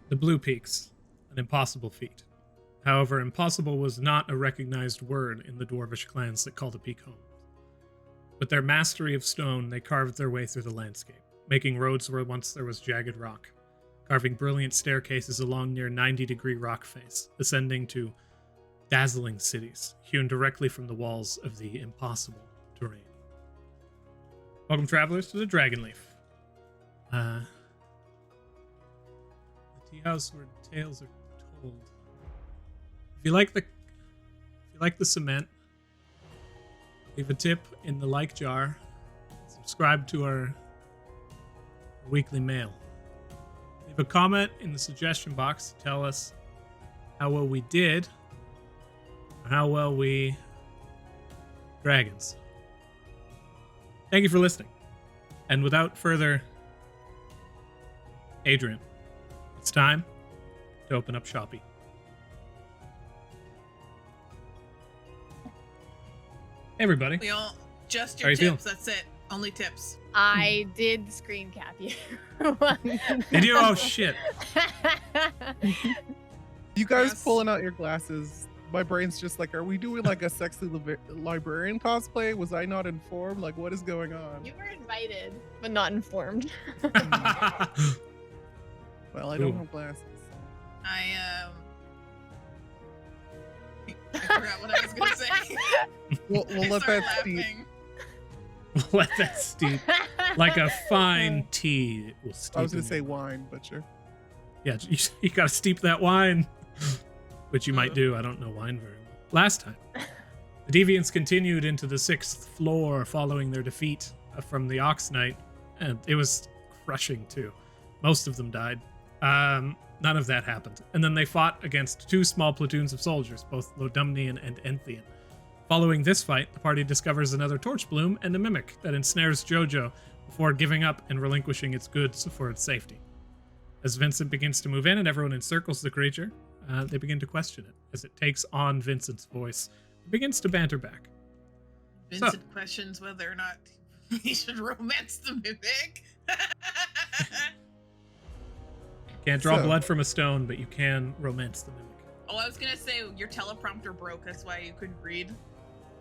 The Blue Peaks, an impossible feat. However, impossible was not a recognized word in the dwarvish clans that called a peak home. With their mastery of stone, they carved their way through the landscape, making roads where once there was jagged rock, carving brilliant staircases along near 90-degree rock face, ascending to dazzling cities, hewn directly from the walls of the impossible terrain. Welcome, travelers, to the Dragonleaf. The Teahouse where tales are told. If you like the cement, leave a tip in the like jar. Subscribe to our weekly mail. Leave a comment in the suggestion box to tell us how well we did, or how well we dragons. Thank you for listening. And without further, Adrian, it's time to open up Shopee. Hey everybody. We all just How your you feeling? tips. That's it. Only tips. I did screen cap you. Did you? Oh shit. You guys Yes. pulling out your glasses. My brain's just like, are we doing like a sexy librarian cosplay? Was I not informed? Like, what is going on? You were invited, but not informed. Well, I don't Ooh. have glasses. I forgot what I was gonna say. We'll I let started that steep. laughing. Let that steep. Like a fine tea. It will steep I was gonna in say your- wine, but sure. Yeah, you gotta steep that wine. Which you might do. I don't know wine very well. Last time, the Deviants continued into the 6th floor following their defeat from the Ox Knight, and it was crushing too. Most of them died. None of that happened. And then they fought against 2 small platoons of soldiers, both Lodumnian and Enthian. Following this fight, the party discovers another torch bloom and a mimic that ensnares Jojo before giving up and relinquishing its goods for its safety. As Vincent begins to move in and everyone encircles the creature, they begin to question it. As it takes on Vincent's voice, it begins to banter back. Vincent questions whether or not he should romance the mimic. Can't draw So- blood from a stone, but you can romance the mimic. Oh, I was gonna say your teleprompter broke. That's why you couldn't read.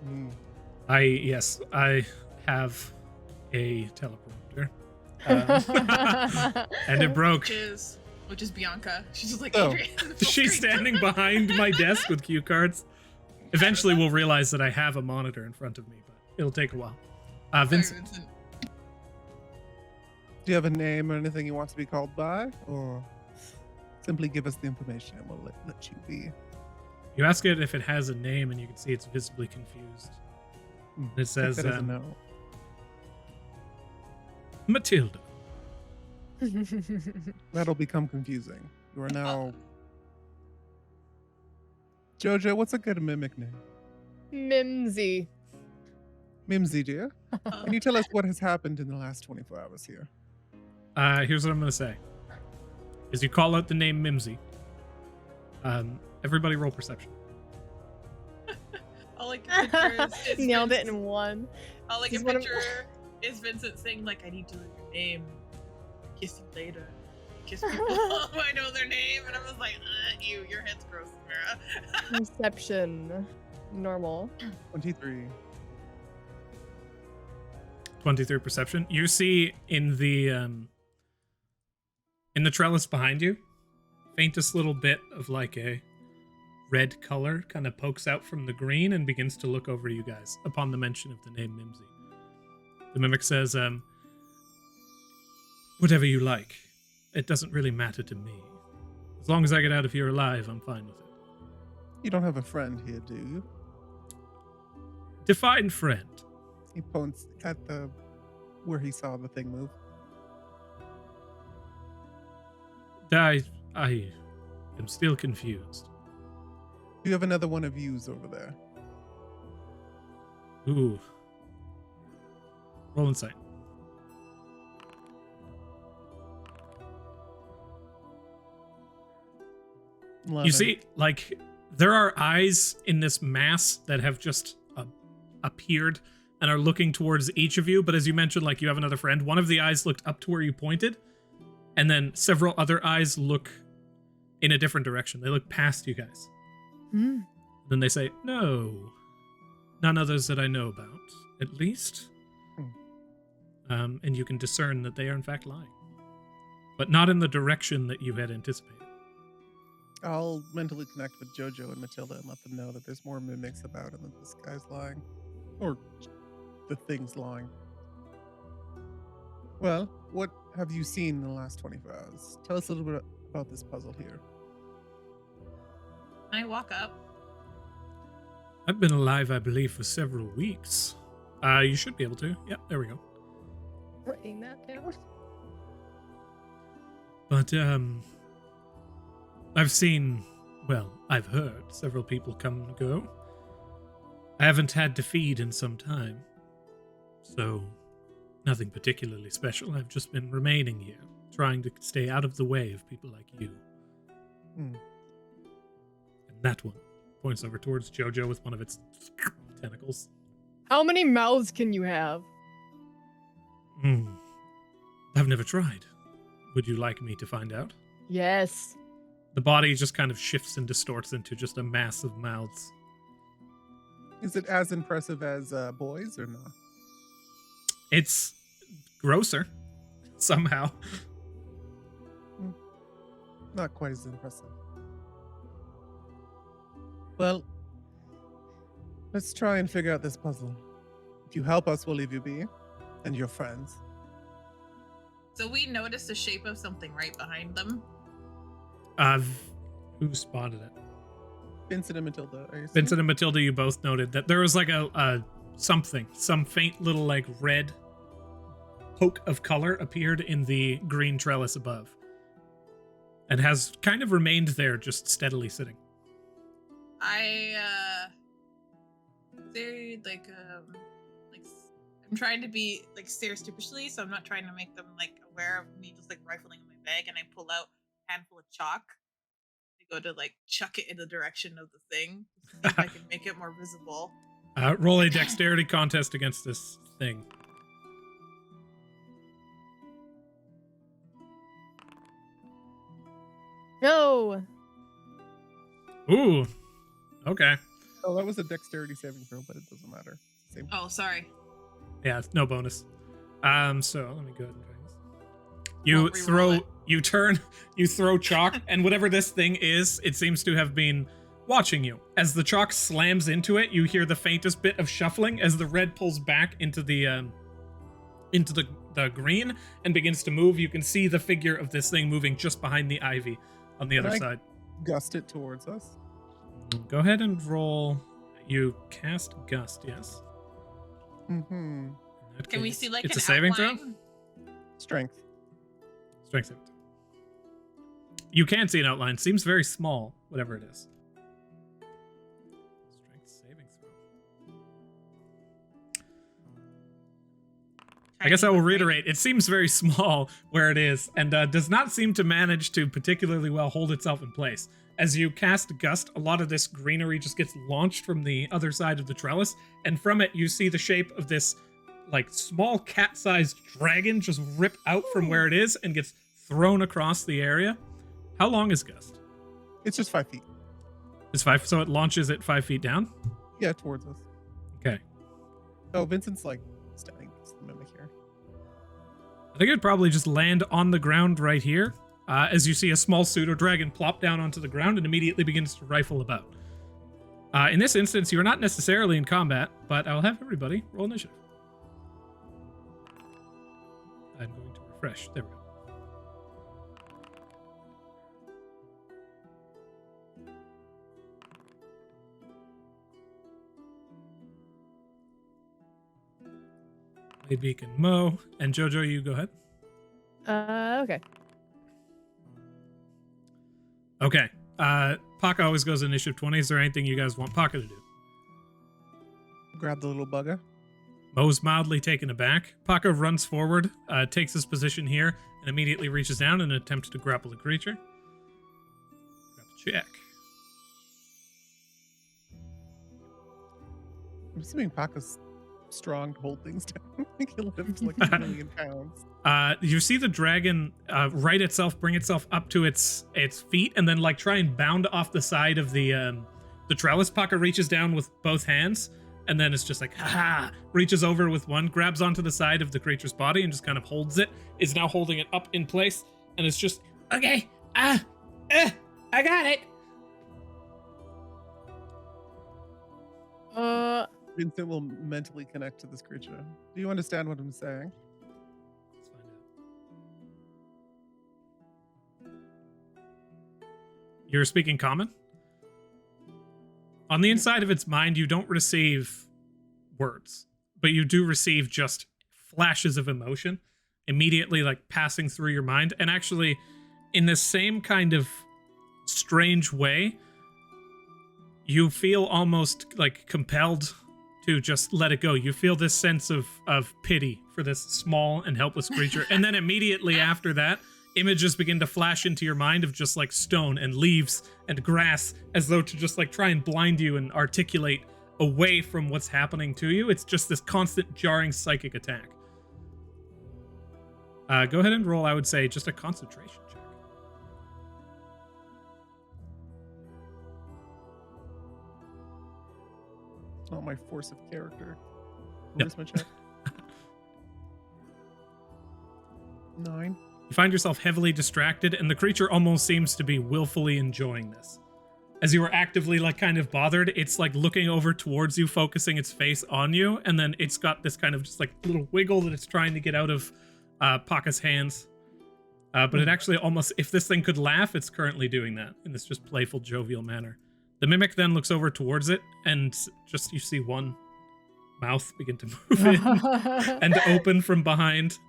Mm. Yes, I have a teleprompter. And it broke. Which is Bianca. She's just like Oh. Adrian. She's standing behind my desk with cue cards. Eventually, we'll realize that I have a monitor in front of me, but it'll take a while. Vincent, Do you have a name or anything you want to be called by? Or simply give us the information and we'll let you be. you ask it if it has a name, and you can see it's visibly confused. Mm, It says, take that as a no. Matilda. That'll become confusing. You are now... Jojo, what's a good mimic name? Mimsy. Mimsy, dear. Can you tell us what has happened in the last 24 hours here? Here's what I'm going to say. As you call out the name Mimsy, everybody roll perception. All I can picture is Nailed it Vincent- in one. All I This can is one of- picture is Vincent saying like, "I need to know your name. Kiss you later. Kiss people. I know their name." And I was like, your head's gross, Tamara." Perception. Normal. 23. 23 perception. You see in the trellis behind you, faintest little bit of like a red color kind of pokes out from the green and begins to look over you guys upon the mention of the name Mimsy. The mimic says, whatever you like. It doesn't really matter to me. As long as I get out of here alive, I'm fine with it. You don't have a friend here, do you? Define friend. He points at the where he saw the thing move. I am still confused. Do you have another one of yous over there? Ooh. Roll insight. You 11. see, like, there are eyes in this mass that have just appeared and are looking towards each of you. But as you mentioned, like, you have another friend. One of the eyes looked up to where you pointed, and then several other eyes look in a different direction. They look past you guys. Then they say, no, none others that I know about, at least. And you can discern that they are in fact lying. But not in the direction that you had anticipated. I'll mentally connect with Jojo and Matilda and let them know that there's more mimics about and that this guy's lying. Or the thing's lying. Well, what have you seen in the last 24 hours? Tell us a little bit about this puzzle here. I walk up. I've been alive, I believe, for several weeks. You should be able to. Yep, there we go. Writing that down. But, I've heard several people come and go. I haven't had to feed in some time. So, nothing particularly special. I've just been remaining here, trying to stay out of the way of people like you. And that one points over towards Jojo with one of its tentacles. How many mouths can you have? I've never tried. Would you like me to find out? Yes. The body just kind of shifts and distorts into just a mass of mouths. Is it as impressive as boys or not? It's grosser, somehow. Not quite as impressive. Well, let's try and figure out this puzzle. If you help us, we'll leave you be. And your friends. So we noticed the shape of something right behind them. Who spotted it? Vincent and Matilda. Vincent and Matilda, you both noted that there was like some faint little like red poke of color appeared in the green trellis above. And has kind of remained there, just steadily sitting. I'm trying to be like stare stupidly, so I'm not trying to make them like aware of me just like rifling in my bag, and I pull out a handful of chalk. I go to like chuck it in the direction of the thing to see if I can make it more visible. Roll a dexterity contest against this thing. No. Ooh. Okay. Oh, that was a dexterity saving throw, but it doesn't matter. Same. Oh, sorry. Yeah, no bonus. So let me go ahead and try this. You throw chalk, and whatever this thing is, it seems to have been watching you. As the chalk slams into it, you hear the faintest bit of shuffling as the red pulls back into the green and begins to move. You can see the figure of this thing moving just behind the ivy on the other side. Gust it towards us. Go ahead and roll. You cast Gust, yes. Mm-hmm. Can we see like it's an a saving outline? throw? Strength. Strength saving throw. You can see an outline. Seems very small, whatever it is. Strength saving throw. I guess I will reiterate. It seems very small where it is, and does not seem to manage to particularly well hold itself in place. As you cast Gust, a lot of this greenery just gets launched from the other side of the trellis, and from it you see the shape of this like small cat-sized dragon just rip out from where it is and gets thrown across the area. How long is Gust? It's just 5 feet. It's 5, so it launches it 5 feet down? Yeah, towards us. Okay. Oh, Vincent's like standing next to the mimic here. I think it'd probably just land on the ground right here, as you see a small pseudo-dragon plop down onto the ground and immediately begins to rifle about. In this instance, you're not necessarily in combat, but I'll have everybody roll initiative. I'm going to refresh. There we go. Blade and Mo, and Jojo, you go ahead. Okay. Okay. Paka always goes initiative 20. Is there anything you guys want Paka to do? Grab the little bugger. Mo's mildly taken aback. Paka runs forward, takes his position here, and immediately reaches down and attempts to grapple the creature. Grapple check. I'm assuming Paka's strong to hold things down. Like it lifts like a million pounds. You see the dragon right itself, bring itself up to its feet, and then like try and bound off the side of the trellis. Paka reaches down with both hands, and then it's just like, ha! Reaches over with one, grabs onto the side of the creature's body, and just kind of holds it. Is now holding it up in place, and it's just, okay, I got it. Vincent will mentally connect to this creature. Do you understand what I'm saying? Let's find out. You're speaking common? On the inside of its mind, you don't receive words, but you do receive just flashes of emotion immediately, like passing through your mind. And actually, in the same kind of strange way, you feel almost like compelled to just let it go. You feel this sense of pity for this small and helpless creature. And then immediately after that, images begin to flash into your mind of just like stone and leaves and grass, as though to just like try and blind you and articulate away from what's happening to you. It's just this constant jarring psychic attack. Go ahead and roll, I would say, just a concentration check. It's not my force of character. No. Where's my check? 9. You find yourself heavily distracted, and the creature almost seems to be willfully enjoying this. As you are actively, like, kind of bothered, it's, like, looking over towards you, focusing its face on you, and then it's got this kind of just, like, little wiggle that it's trying to get out of Paka's hands. But it actually almost, if this thing could laugh, it's currently doing that in this just playful, jovial manner. The mimic then looks over towards it, and just you see one mouth begin to move in and open from behind.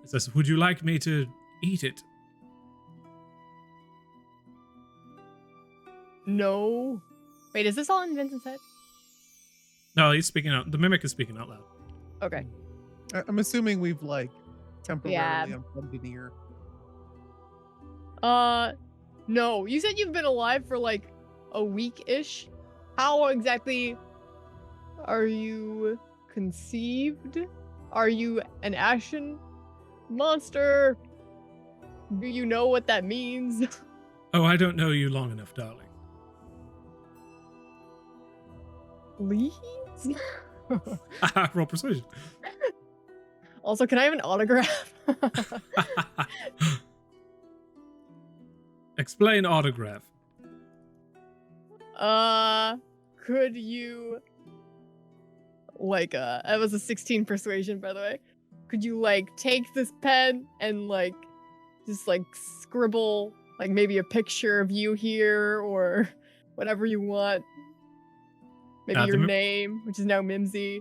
It says, "Would you like me to eat it?" No. Wait, is this all in Vincent's head? No, he's speaking out. The mimic is speaking out loud. Okay. I'm assuming we've like temporarily unplugged an ear. No. You said you've been alive for like a week-ish. How exactly are you conceived? Are you an ashen monster? Do you know what that means? Oh, I don't know you long enough, darling. Please? Roll persuasion. Also, can I have an autograph? Explain autograph. Could you, like, it was a 16 persuasion, by the way. Could you, like, take this pen and, like, just, like, scribble, like, maybe a picture of you here or whatever you want? Maybe your name, which is now Mimsy.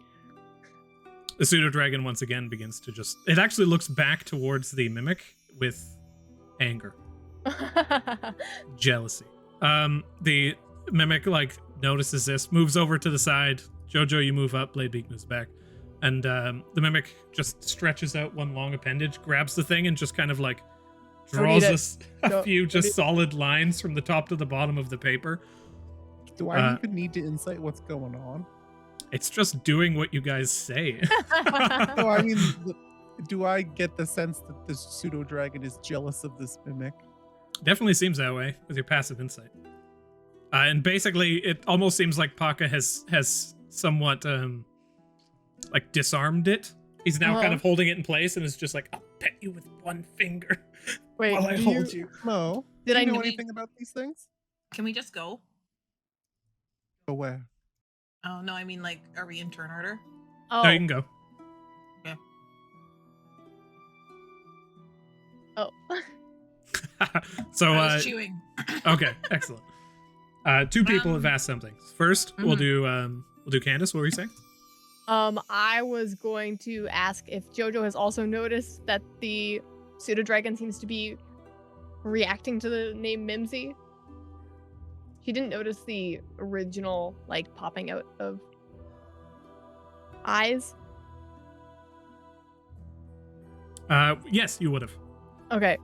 The pseudo-dragon once again begins to just... It actually looks back towards the mimic with anger. Jealousy. The mimic, like, notices this, moves over to the side. Jojo, you move up, Bladebeak moves back. And the mimic just stretches out one long appendage, grabs the thing, and just kind of, like, draws a few just solid lines from the top to the bottom of the paper. Do I even need to insight what's going on? It's just doing what you guys say. No, I mean, do I get the sense that this pseudo-dragon is jealous of this mimic? Definitely seems that way with your passive insight. And basically, it almost seems like Paka has somewhat like disarmed it. He's now kind of holding it in place and is just like, "I'll pet you with one finger Wait, while I hold you." No. Did do I you know know anything about these things? Can we just go? Go where? Oh, no, I mean, like, are we in turn order? Oh. No, you can go. Okay. Oh. So, I was chewing. okay, excellent. Two people have asked something. First, we'll do Candace. What were you saying? I was going to ask if Jojo has also noticed that the pseudo-dragon seems to be reacting to the name Mimsy. She didn't notice the original, like, popping out of eyes. Yes, you would have. Okay.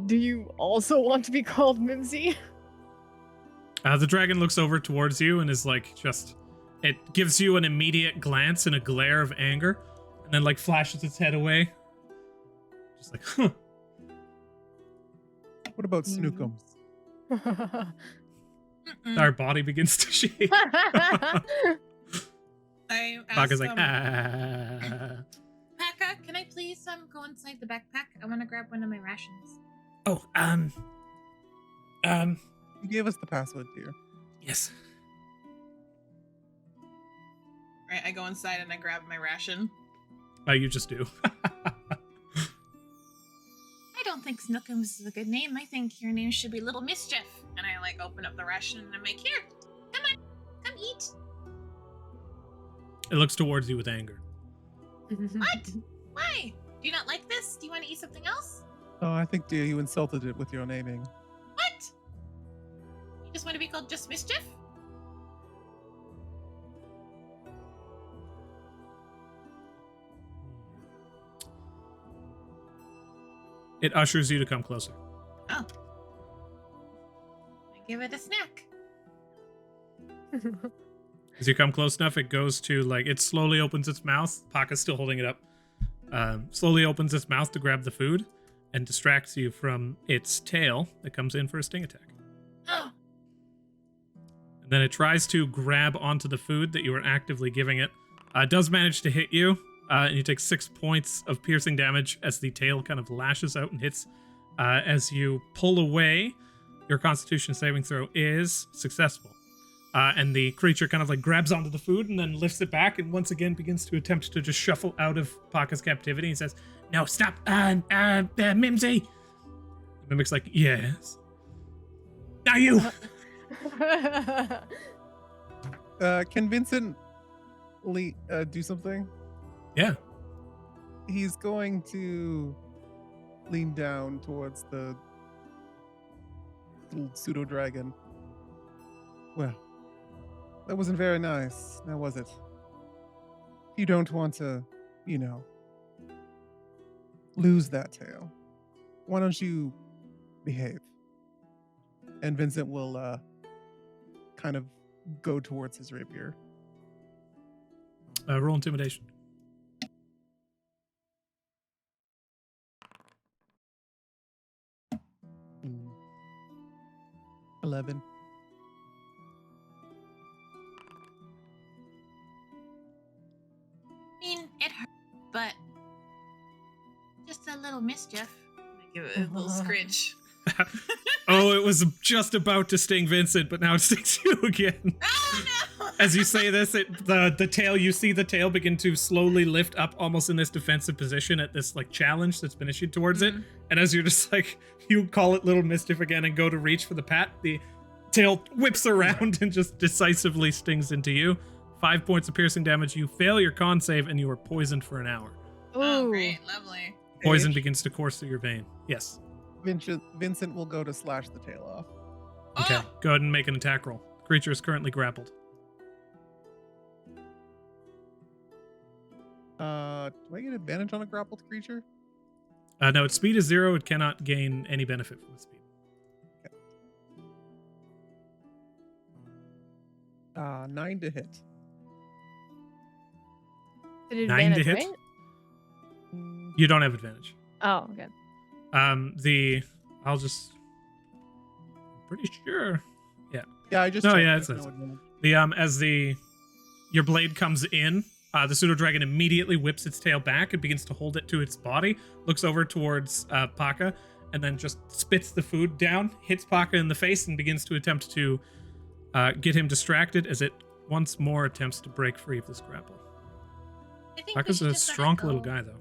Do you also want to be called Mimsy? The dragon looks over towards you and is like, just It gives you an immediate glance and a glare of anger, and then like flashes its head away. Just like, huh. What about Snookums? Our body begins to shake. I Baka's ask, like, Paka, can I please go inside the backpack? I want to grab one of my rations. Oh, You gave us the password, dear. yes. Right, I go inside and I grab my ration. You just do. I don't think Snookums is a good name. I think your name should be Little Mischief. And I like open up the ration and I'm like, here, come on, come eat. It looks towards you with anger. What? Why? Do you not like this? Do you want to eat something else? Oh, I think, dear, you insulted it with your naming. What? You just want to be called just Mischief? It ushers you to come closer. Oh. I give it a snack. As you come close enough, it goes to like, it slowly opens its mouth. Paka's still holding it up. Slowly opens its mouth to grab the food and distracts you from its tail that comes in for a sting attack. Oh. And then it tries to grab onto the food that you were actively giving it. It does manage to hit you, and you take 6 points of piercing damage as the tail kind of lashes out and hits. As you pull away, your Constitution saving throw is successful. And the creature kind of like grabs onto the food and then lifts it back and once again begins to attempt to just shuffle out of Paka's captivity. He says, "No, stop, Mimsy." The Mimic's like, "Yes." "Now you." Can Vincent do something? Yeah. He's going to lean down towards the little pseudo dragon. Well, that wasn't very nice, now was it? You don't want to, lose that tail. Why don't you behave? And Vincent will kind of go towards his rapier. Roll intimidation. Mm. 11. I mean, it hurt, but just a little mischief. I give it a little scritch. Oh, it was just about to sting Vincent, but now it stings you again. Oh no! As you say this, the tail, you see the tail begin to slowly lift up almost in this defensive position at this like challenge that's been issued towards it. And as you're just like, you call it Little Mischief again and go to reach for the pat, the tail whips around and just decisively stings into you. 5 points of piercing damage. You fail your con save and you are poisoned for an hour. Oh, great. Lovely. Poison begins to course through your vein. Yes. Vincent will go to slash the tail off. Okay, Oh! go ahead and make an attack roll. The creature is currently grappled. Do I get advantage on a grappled creature? No, its speed is 0. It cannot gain any benefit from its speed. Okay. 9 to hit. Did 9 to advantage, hit? right? You don't have advantage. Oh, okay. I'm pretty sure. Yeah, I just No, checked. yeah, There's it's- no as advantage. your blade comes in, the pseudo dragon immediately whips its tail back and begins to hold it to its body, looks over towards Paka, and then just spits the food down, hits Paka in the face, and begins to attempt to get him distracted as it once more attempts to break free of this grapple. I think we Paka's should a just let it strong go. little guy, though.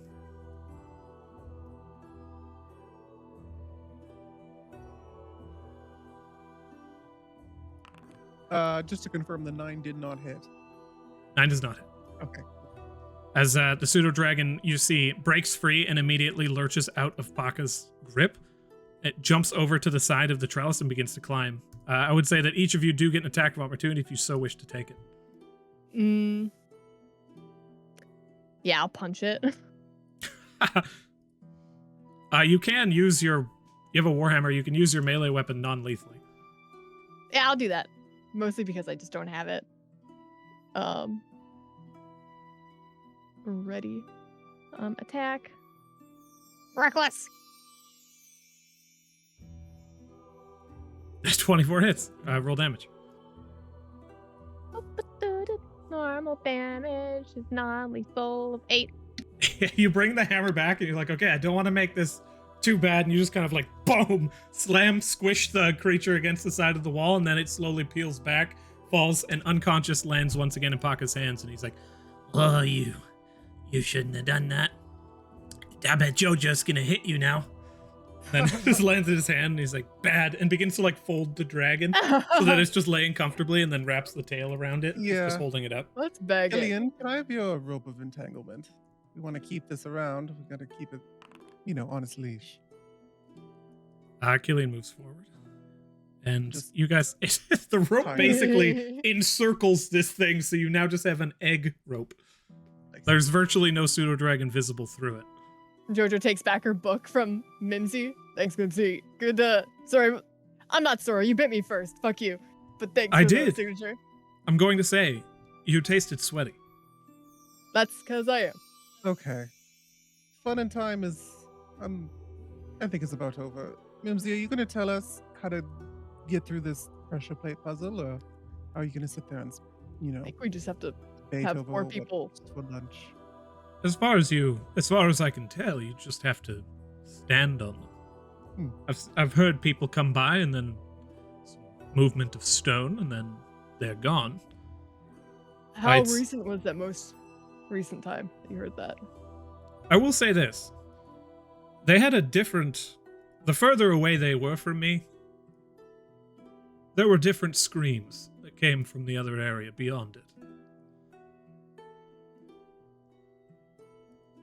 Just to confirm, the 9 did not hit. 9 does not hit. Okay. As the pseudo dragon, you see, breaks free and immediately lurches out of Paka's grip. It jumps over to the side of the trellis and begins to climb. I would say that each of you do get an attack of opportunity if you so wish to take it. Yeah, I'll punch it. You can use you have a warhammer. You can use your melee weapon non-lethally. Yeah, I'll do that. Mostly because I just don't have it. Ready. Attack. Reckless. 24 hits. Roll damage. Normal damage is non-lethal of 8. You bring the hammer back and you're like, okay, I don't want to make this too bad. And you just kind of like, boom, squish the creature against the side of the wall. And then it slowly peels back, falls, and unconscious lands once again in Paka's hands. And he's like, oh, you shouldn't have done that. I bet Jojo's going to hit you now. Then just lands in his hand and he's like, bad, and begins to like fold the dragon so that it's just laying comfortably and then wraps the tail around it. Yeah. Just holding it up. Let's bag it. Gillian, can I have your rope of entanglement? We want to keep this around. We got to keep it, on its leash. Killian moves forward. And Just you guys, the rope tiny. basically encircles this thing, so you now just have an egg rope. There's virtually no pseudo dragon visible through it. Jojo takes back her book from Mimsy. Thanks, Mimsy. Good, sorry. I'm not sorry. You bit me first. Fuck you. But thanks I for the did. signature. I'm going to say, you tasted sweaty. That's because I am. Okay. Fun and time is, I think it's about over. Mimsy, are you going to tell us how to get through this pressure plate puzzle, or are you going to sit there and, I think we just have to debate have over more what people. for lunch? As far as I can tell, you just have to stand on them. I've heard people come by and then some movement of stone and then they're gone. How recent was that most recent time that you heard that? I will say this. They had the further away they were from me, there were different screams that came from the other area beyond it.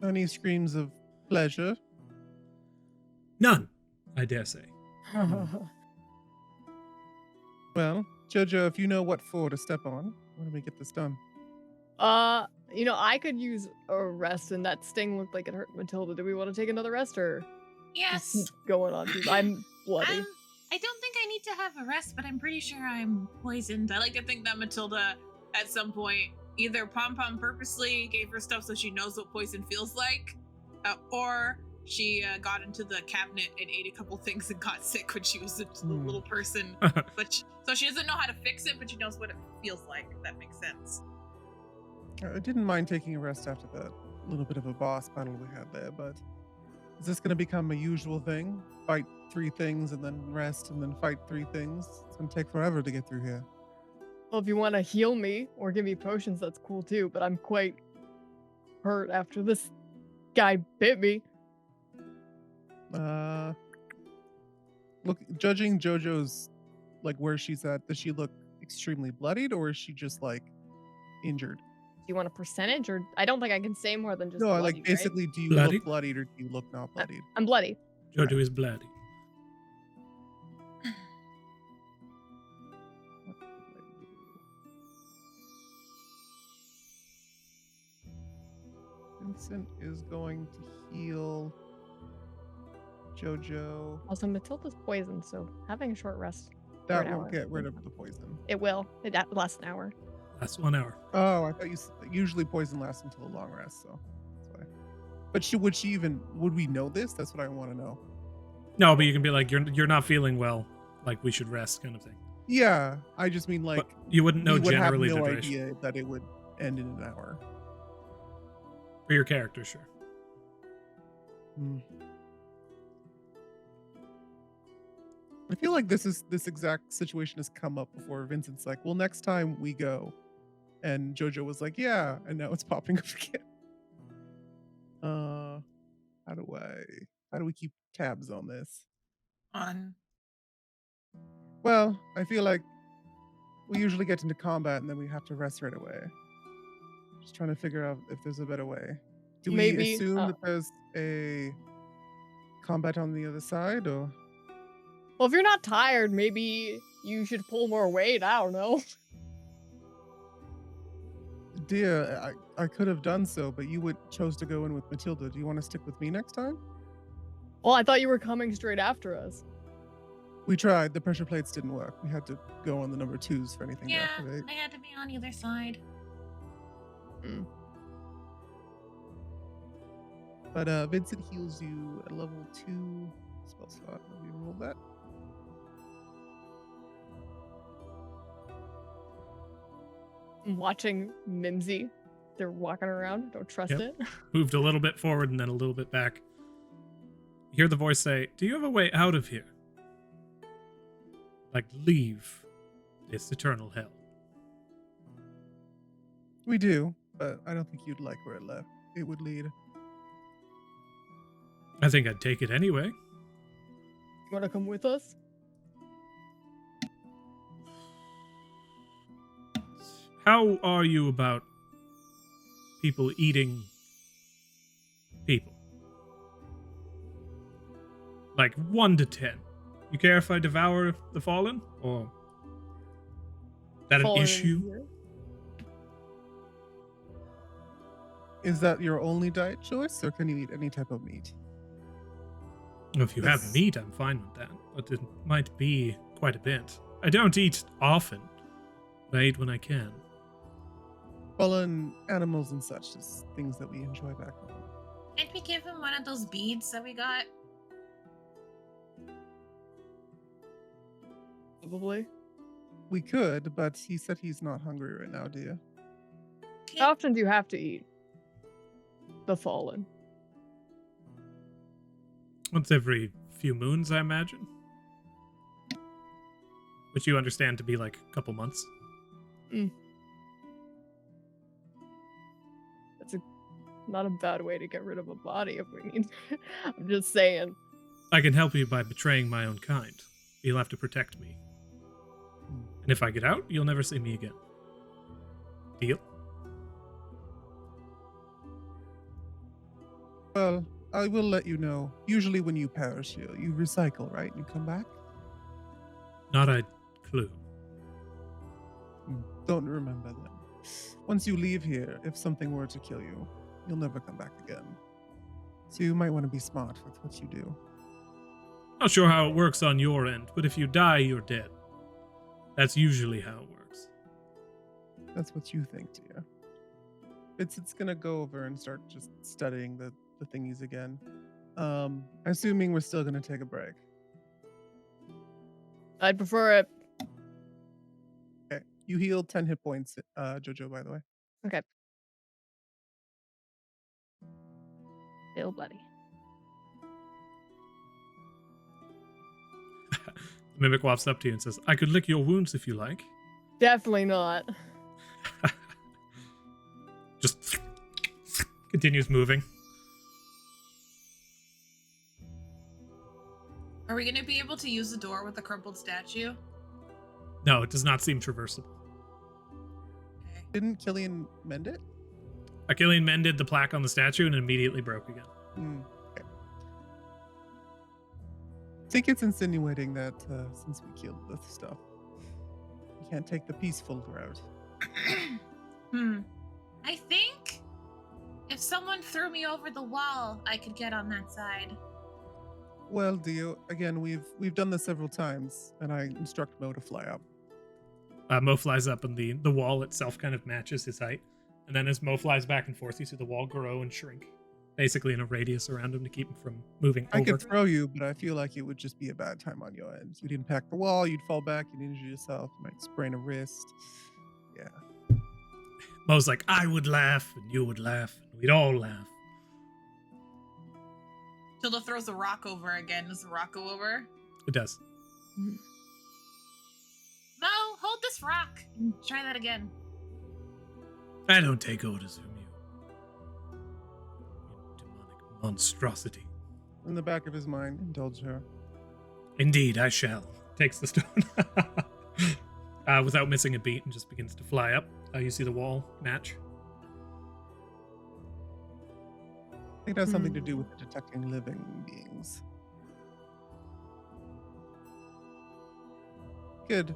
Any screams of pleasure? None, I dare say. Well, Jojo, if you know what floor to step on, why don't we get this done? I could use a rest, and that sting looked like it hurt Matilda. Do we want to take another rest, or Yes. just keep going on? Dude, I'm bloody. I don't think I need to have a rest, but I'm pretty sure I'm poisoned. I like to think that Matilda, at some point, either Pom Pom purposely gave her stuff so she knows what poison feels like, or she got into the cabinet and ate a couple things and got sick when she was a little person. So she doesn't know how to fix it, but she knows what it feels like, if that makes sense. I didn't mind taking a rest after that little bit of a boss battle we had there, but is this going to become a usual thing? Fight 3 things and then rest and then fight 3 things? It's going to take forever to get through here. Well, if you want to heal me or give me potions, that's cool too. But I'm quite hurt after this guy bit me. Look, judging Jojo's, like, where she's at, does she look extremely bloodied, or is she just, like, injured? Do you want a percentage, or I don't think I can say more than just No, bloody, like, right? basically, do you Bloodied? look bloodied or do you look not bloodied? I'm bloody. Jojo is bloody. Vincent is going to heal Jojo. Also, Matilda's poisoned, so having a short rest. That an won't hour. get rid of the poison. It will. It lasts an hour. That's 1 hour. Oh, I thought usually poison lasts until a long rest, so that's why. But would we know this? That's what I want to know. No, but you can be like, you're not feeling well. Like, we should rest, kind of thing. Yeah, I just mean, like, But you wouldn't know we would generally have the no duration. idea that it would end in an hour. For your character, sure. I feel like this exact situation has come up before. Vincent's like, well, next time we go. And Jojo was like, yeah, and now it's popping up again. How do we keep tabs on this? Well, I feel like we usually get into combat and then we have to rest right away. Just trying to figure out if there's a better way. Do we Maybe, assume that there's a combat on the other side, or? Well, if you're not tired, maybe you should pull more weight. I don't know. Dear, I could have done so, but you chose to go in with Matilda. Do you want to stick with me next time? Well, I thought you were coming straight after us. We tried. The pressure plates didn't work. We had to go on the number 2s for anything to Yeah, activate. I had to be on either side. Mm. But Vincent heals you at level 2 spell slot. Let me roll that. I'm watching Mimsy. They're walking around. Don't trust Yep. it. Moved a little bit forward and then a little bit back. You hear the voice say, "Do you have a way out of here? Like, leave this eternal hell?" We do, but I don't think you'd like where it would lead. I think I'd take it anyway. You want to come with us? How are you about people eating people? Like 1 to 10. You care if I devour the fallen? Or is that an Fallen in issue? here? Is that your only diet choice, or can you eat any type of meat? If you have Yes. meat, I'm fine with that. But it might be quite a bit. I don't eat often, but I eat when I can. Fallen animals and such is things that we enjoy back home. Can't we give him one of those beads that we got? Probably. We could, but he said he's not hungry right now, do you? How often do you have to eat the fallen? Once every few moons, I imagine. Which you understand to be like a couple months. That's not a bad way to get rid of a body if we need. I'm just saying. I can help you by betraying my own kind. You'll have to protect me. And if I get out, you'll never see me again. Deal? Well, I will let you know. Usually when you perish, you recycle, right? You come back? Not a clue. Don't remember then. Once you leave here, if something were to kill you, you'll never come back again. So you might want to be smart with what you do. Not sure how it works on your end, but if you die, you're dead. That's usually how it works. That's what you think, dear. It's gonna go over and start just studying the thingies again. Assuming we're still gonna take a break. I'd prefer it. Okay. You healed 10 hit points, Jojo, by the way. Okay. Still bloody. The mimic walks up to you and says, "I could lick your wounds if you like." Definitely not. Just continues moving. Are we gonna be able to use the door with the crumpled statue? No, it does not seem traversable. Okay. Didn't Killian mend it? Achillean mended the plaque on the statue and it immediately broke again. Okay. I think it's insinuating that since we killed the stuff, we can't take the peaceful route. I think if someone threw me over the wall, I could get on that side. Well, Dio, again, we've done this several times, and I instruct Mo to fly up. Mo flies up and the wall itself kind of matches his height. And then as Mo flies back and forth, you see the wall grow and shrink. Basically in a radius around him to keep him from moving I over. could throw you, but I feel like it would just be a bad time on your end. You'd impact the wall, you'd fall back, you'd injure yourself, you might sprain a wrist. Yeah. Mo's like, "I would laugh and you would laugh and we'd all laugh." Tilda throws the rock over again. Does the rock go over? It does. Mo, hold this rock. And try that again. I don't take orders from you. You demonic monstrosity. In the back of his mind, indulge her. Indeed, I shall. Takes the stone. Without missing a beat and just begins to fly up. You see the wall match. I think it has something to do with detecting living beings. Good.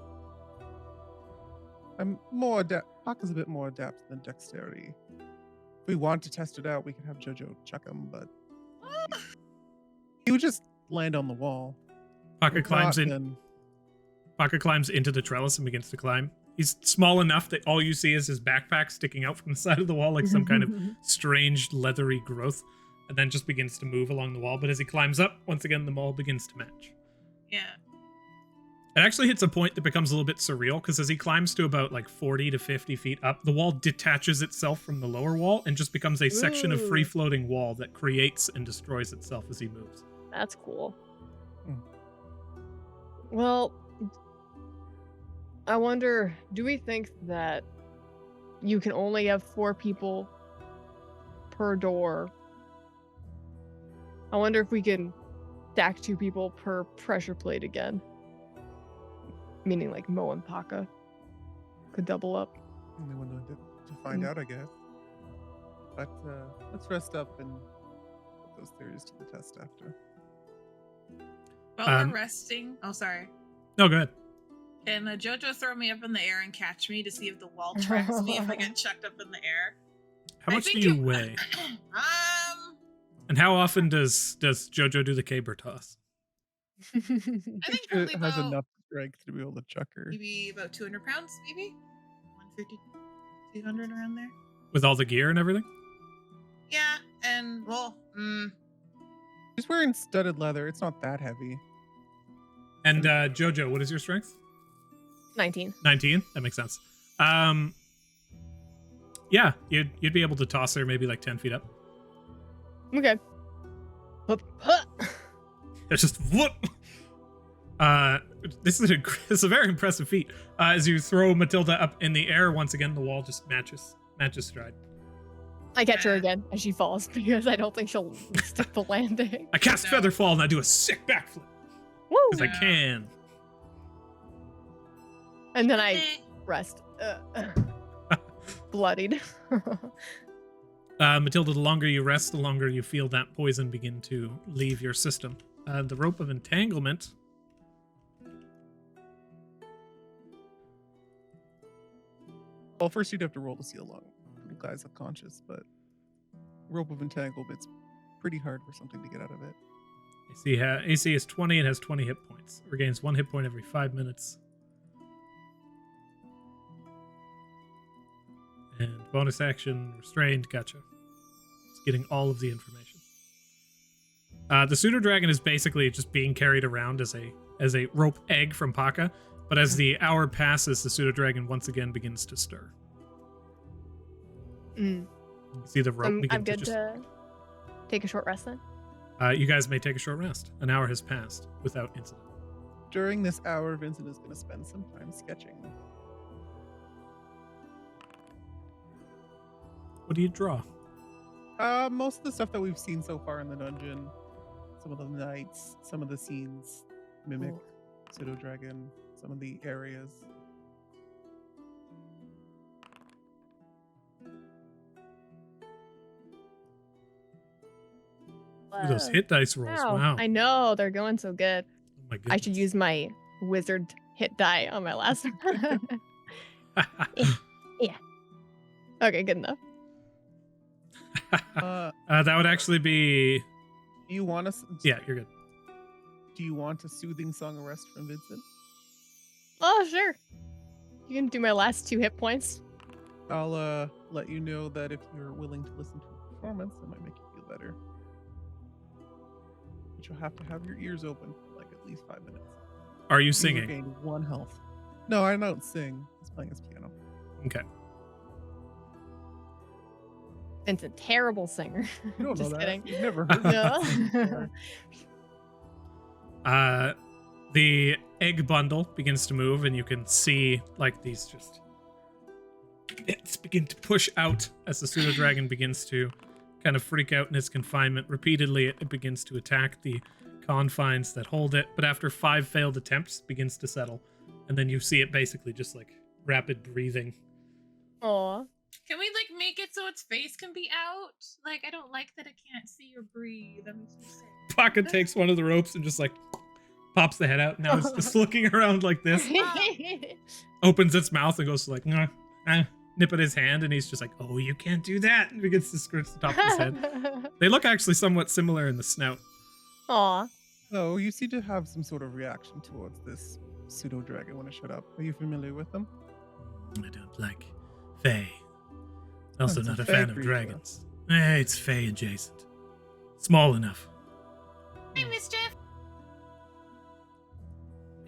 I'm more adept. Hawk is a bit more adept than dexterity. If we want to test it out, we could have Jojo chuck him, but he would just land on the wall. Pocket If climbs not, in. then- Pocket climbs into the trellis and begins to climb. He's small enough that all you see is his backpack sticking out from the side of the wall like some kind of strange leathery growth, and then just begins to move along the wall. But as he climbs up, once again, the wall begins to match. Yeah. It actually hits a point that becomes a little bit surreal, because as he climbs to about like 40 to 50 feet up, the wall detaches itself from the lower wall and just becomes a section of free-floating wall that creates and destroys itself as he moves. That's cool. Well, I wonder, do we think that you can only have 4 people per door? I wonder if we can stack 2 people per pressure plate again. Meaning like Mo and Paka could double up. Only one to find out, I guess. But let's rest up and put those theories to the test after. While we're resting, oh sorry. No, go ahead. Can Jojo throw me up in the air and catch me to see if the wall tracks me if I get chucked up in the air? How much do you weigh? And how often does Jojo do the caber toss? I think probably It has about enough strength to be able to chuck her. maybe about 200 pounds, maybe 150, 200 around there. With all the gear and everything? Yeah, and well, She's wearing studded leather. It's not that heavy. And Jojo, what is your strength? 19. 19? That makes sense. Yeah, you'd be able to toss her maybe like 10 feet up. Okay. It's just whoop. This is a very impressive feat. As you throw Matilda up in the air, once again the wall just matches stride. I catch her again as she falls because I don't think she'll stick the landing. I cast Featherfall and I do a sick backflip Woo! because I can. And then I rest. Bloodied. Matilda, the longer you rest, the longer you feel that poison begin to leave your system. The rope of entanglement. Well, first you'd have to roll to see how long the guy's unconscious, but rope of entanglement's pretty hard for something to get out of it. AC is 20 and has 20 hit points. Regains 1 hit point every 5 minutes. And bonus action, restrained, gotcha. It's getting all of the information. The pseudo dragon is basically just being carried around as a rope egg from Paka, but as the hour passes, the pseudo dragon once again begins to stir. You see the rope begin I'm good to take a short rest then? You guys may take a short rest. An hour has passed without incident. During this hour, Vincent is going to spend some time sketching. What do you draw? Most of the stuff that we've seen so far in the dungeon, some of the knights, some of the scenes mimic pseudo dragon, some of the areas. Ooh, those hit dice rolls. Wow. I know, they're going so good. Oh my goodness. I should use my wizard hit die on my last one. Yeah. Okay, good enough. That would actually be. Do you want to? Yeah, you're good. Do you want a soothing song of rest from Vincent? Oh, sure. You can do my last 2 hit points. I'll let you know that if you're willing to listen to a performance, it might make you feel better. But you'll have to have your ears open for like at least 5 minutes. Are you You singing? regain 1 health. No, I don't sing. He's playing his piano. Okay. Vincent, terrible singer. You don't Just know that. kidding. You've never heard No. The egg bundle begins to move, and you can see like these just bits begin to push out as the pseudo dragon begins to kind of freak out in its confinement. Repeatedly, it begins to attack the confines that hold it, but after 5 failed attempts, begins to settle, and then you see it basically just like rapid breathing. Aw. Can we like make it so its face can be out? Like I don't like that it can't see or breathe. That makes me sick. Pocket takes one of the ropes and just like pops the head out. Now it's just looking around like this. Opens its mouth and goes like, nip at his hand, and he's just like, oh, you can't do that. And begins to scratch the top of his head. They look actually somewhat similar in the snout. Aw. Oh, you seem to have some sort of reaction towards this pseudo dragon when it showed up. Are you familiar with them? like Fae. Also it's a not a Fae fan of creature. dragons. It's Fae adjacent. Small enough. Hey, Mischief.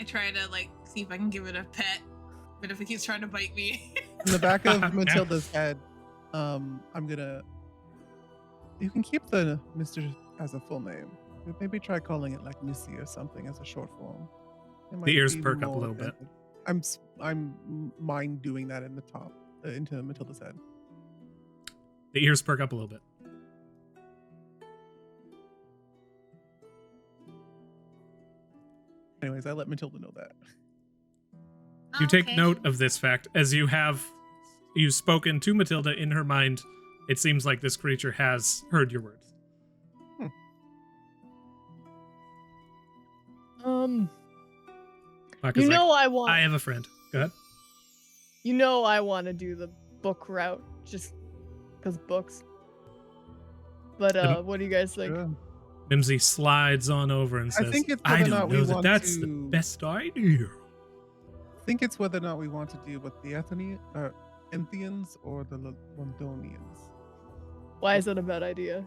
I try to like see if I can give it a pet, but if it keeps trying to bite me, In the back of Matilda's head, I'm gonna. You can keep the Mr. as a full name. Maybe try calling it like Missy or something as a short form. It might The ears be perk up a more little bit. offensive. I'm mind doing that in the top into Matilda's head. The ears perk up a little bit. Anyways, I let Matilda know that. You take Okay. note of this fact as you've spoken to Matilda in her mind. It seems like this creature has heard your words. Paka's You like, know I want. I have a friend. Go ahead. You know I want to do the book route just because books. But what do you guys think? Yeah. Mimsy slides on over and I says, think it's I whether or don't not we know that want that's the to- best idea. I think it's whether or not we want to deal with the Enthians or the Londonians. Why is that a bad idea?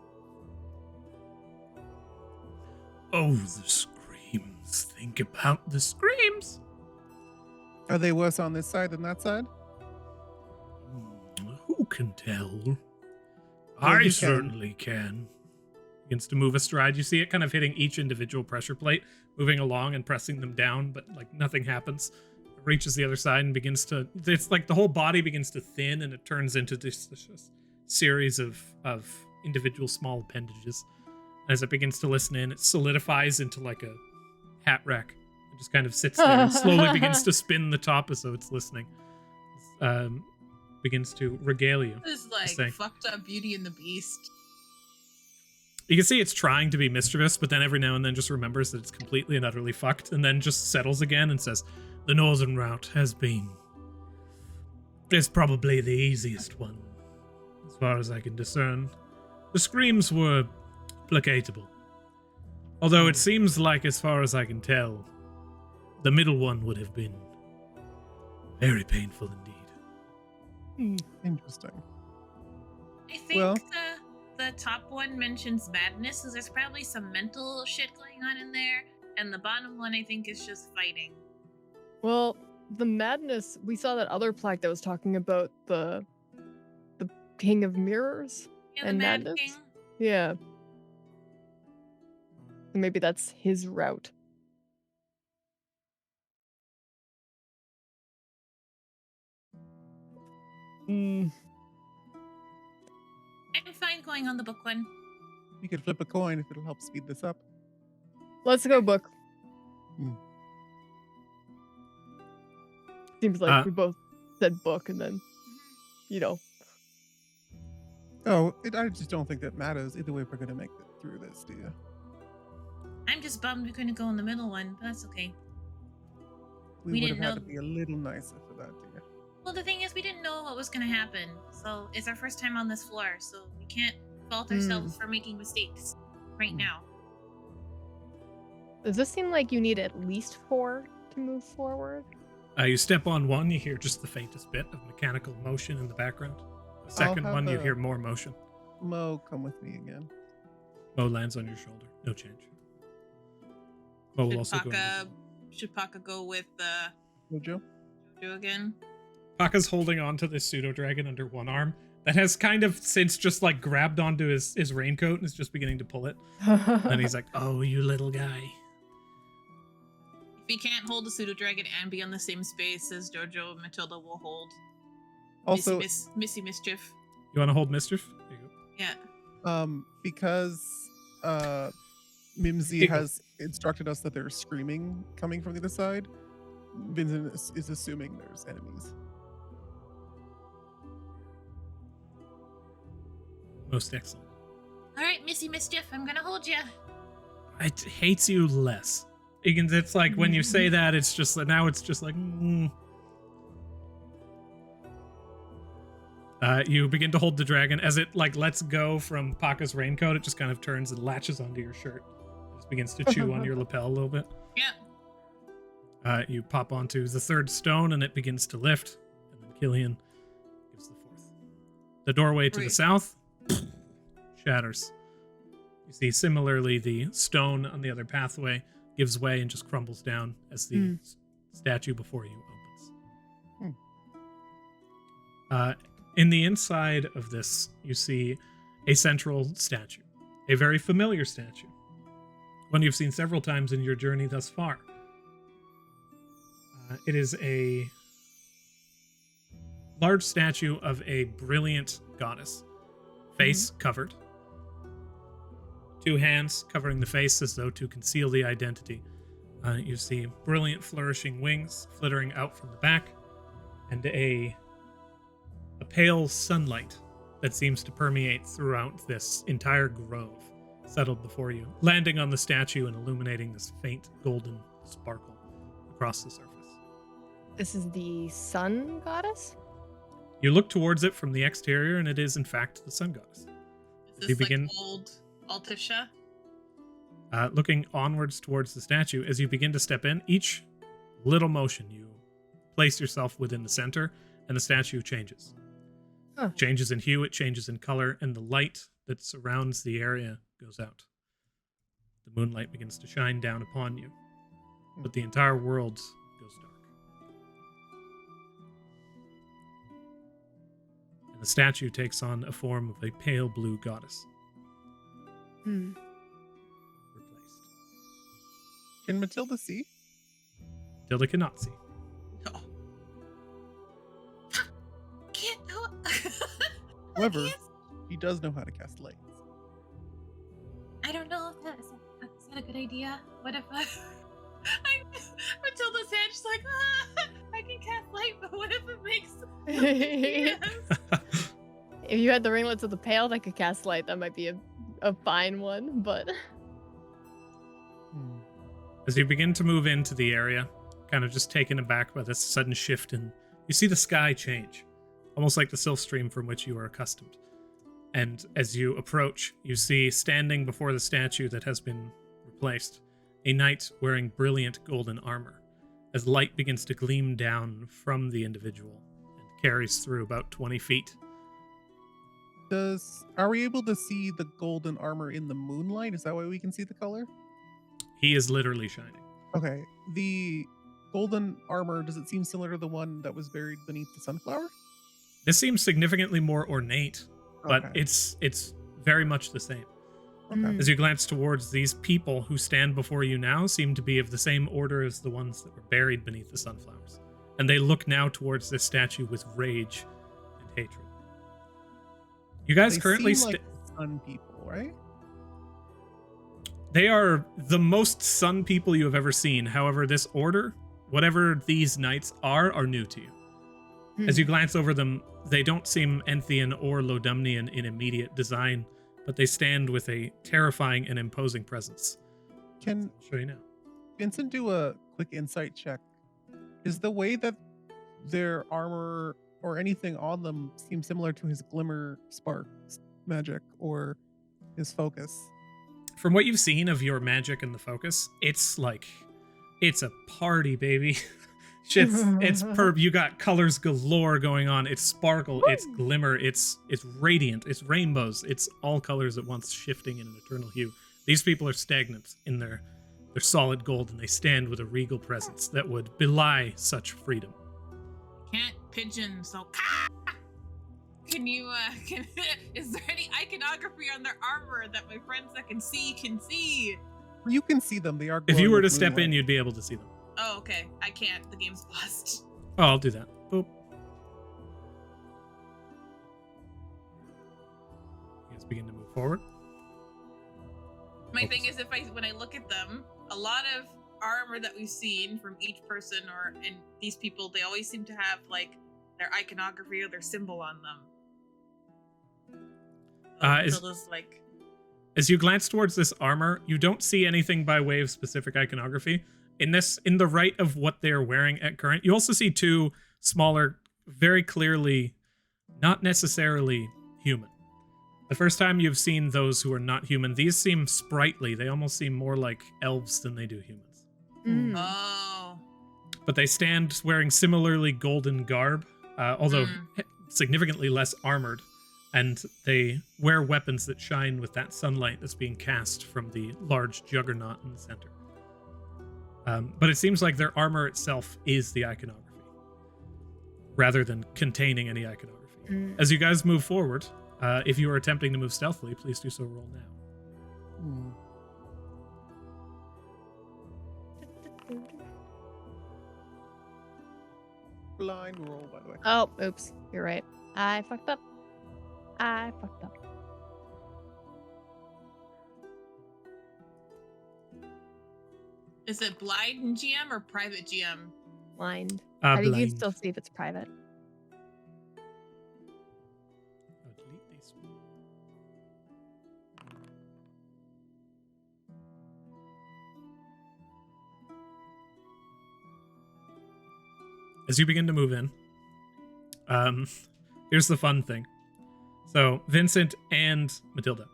Oh, the screams. Think about the screams. Are they worse on this side than that side? Who can tell? Well, I you can. certainly can. Begins to move astride. You see it kind of hitting each individual pressure plate, moving along and pressing them down, but like nothing happens. It reaches the other side and begins to. It's like the whole body begins to thin, and it turns into this series of individual small appendages. As it begins to listen in, it solidifies into like a hat rack. It just kind of sits there and slowly begins to spin the top as though it's listening. Begins to regale you. This is like saying. fucked up Beauty and the Beast. You can see it's trying to be mischievous, but then every now and then just remembers that it's completely and utterly fucked, and then just settles again and says, the northern route has been. It's probably the easiest one, as far as I can discern. The screams were placatable. Although it seems like, as far as I can tell, the middle one would have been very painful indeed. Interesting. I think Well- the top one mentions madness, so there's probably some mental shit going on in there, and the bottom one I think is just fighting. Well, the madness, we saw that other plaque that was talking about the King of Mirrors. Yeah, the And Mad madness? King. Yeah. Maybe that's his route. Mm, I'm fine going on the book one. You could flip a coin if it'll help speed this up. let's go book. Hmm. Seems like we both said book and then, Oh, I just don't think that matters. Either way, we're going to make it through this, do you? I'm just bummed we couldn't go in the middle one, but that's okay. We We would didn't have had know- to be a little nicer for that, dear. Well, the thing is, we didn't know what was going to happen, so it's our first time on this floor, so we can't fault ourselves for making mistakes right now. Does this seem like you need at least 4 to move forward? You step on one, you hear just the faintest bit of mechanical motion in the background. The second have one, you a- hear more motion. Mo, come with me again. Mo lands on your shoulder. No change. Mo will also go. Should Paka go with Mojo? Jojo again? Paka's holding on to this pseudo dragon under one arm that has kind of since just like grabbed onto his raincoat and is just beginning to pull it. And he's like, "Oh, you little guy." If he can't hold the pseudo dragon and be on the same space as Jojo, Matilda will hold Also, Missy Mischief. You want to hold mischief? There you go. Yeah. because Mimsy Giggle. has instructed us that there's screaming coming from the other side, Vincent is assuming there's enemies. Most excellent. All right, Missy Mischief, I'm gonna hold you. It hates you less. It's like when you say that, it's just now it's just like. You begin to hold the dragon as it like lets go from Paka's raincoat. It just kind of turns and latches onto your shirt. It just begins to chew on your lapel a little bit. Yeah. You pop onto the third stone and it begins to lift. And then Killian The doorway to the Wait. south shatters. You see, similarly, the stone on the other pathway gives way and just crumbles down as the statue before you opens. In the inside of this, you see a central statue, a very familiar statue, one you've seen several times in your journey thus far. It is a large statue of a brilliant goddess, face covered. 2 hands covering the face as though to conceal the identity. You see brilliant flourishing wings flittering out from the back, and a pale sunlight that seems to permeate throughout this entire grove settled before you, landing on the statue and illuminating this faint golden sparkle across the surface. This is the sun goddess? You look towards it from the exterior, and it is in fact the sun goddess. Is You this begin- like old Altisha? Looking onwards towards the statue, as you begin to step in, each little motion you place yourself within the center, and the statue changes. Huh. Changes in hue, it changes in color, and the light that surrounds the area goes out. The moonlight begins to shine down upon you, but the entire world goes dark. And the statue takes on a form of a pale blue goddess. Replaced. Can Matilda see? Tilda cannot see. No. Can't do it. However, he does know how to cast lights. I don't know if that's that a good idea. What if Matilda's hand, she's like, I can cast light, but what if it makes If you had the ringlets of the pale that could cast light, that might be a fine one, but As you begin to move into the area, kind of just taken aback by this sudden shift, and you see the sky change, almost like the Sylph Stream from which you are accustomed. And as you approach, you see standing before the statue that has been replaced, a knight wearing brilliant golden armor, as light begins to gleam down from the individual and carries through about 20 feet. Are we able to see the golden armor in the moonlight? Is that why we can see the color? He is literally shining. Okay. The golden armor, does it seem similar to the one that was buried beneath the sunflower? This seems significantly more ornate, but Okay. it's very much the same. Okay. As you glance towards, these people who stand before you now seem to be of the same order as the ones that were buried beneath the sunflowers. And they look now towards this statue with rage and hatred. You guys They currently seem like sun people, right? They are the most sun people you have ever seen. However, this order, whatever these knights are new to you. As you glance over them, they don't seem Enthian or Lodumnian in immediate design, but they stand with a terrifying and imposing presence. Can I'll show you now. Vincent do a quick insight check? Is the way that their armor or anything on them seem similar to his glimmer spark magic or his focus? From what you've seen of your magic and the focus, it's a party, baby. It's you got colors galore going on. It's sparkle, it's glimmer, it's radiant, it's rainbows, it's all colors at once shifting in an eternal hue. These people are stagnant in their solid gold, and they stand with a regal presence that would belie such freedom. Can't pigeon, so can you is there any iconography on their armor that my friends that can see? You can see them. They are. If you glowing were to with step in, moonlight. you'd be able to see them. Oh, okay. I can't. The game's paused. Oh, I'll do that. Boop. You guys begin to move forward. My thing is, when I look at them, a lot of armor that we've seen from each person and these people, they always seem to have like their iconography or their symbol on them. As you glance towards this armor, you don't see anything by way of specific iconography. In the right of what they're wearing at current, you also see 2 smaller, very clearly not necessarily human. The first time you've seen those who are not human, these seem sprightly. They almost seem more like elves than they do humans. Oh. But they stand wearing similarly golden garb, although significantly less armored. and they wear weapons that shine with that sunlight that's being cast from the large juggernaut in the center. But it seems like their armor itself is the iconography, rather than containing any iconography. As you guys move forward, if you are attempting to move stealthily, please do so roll now. Blind roll, by the way. Oh, oops. You're right. I fucked up. Is it blind GM or private GM? Blind. How do you Blind. still see if it's private? I'll delete these. As you begin to move in, here's the fun thing. So Vincent and Matilda,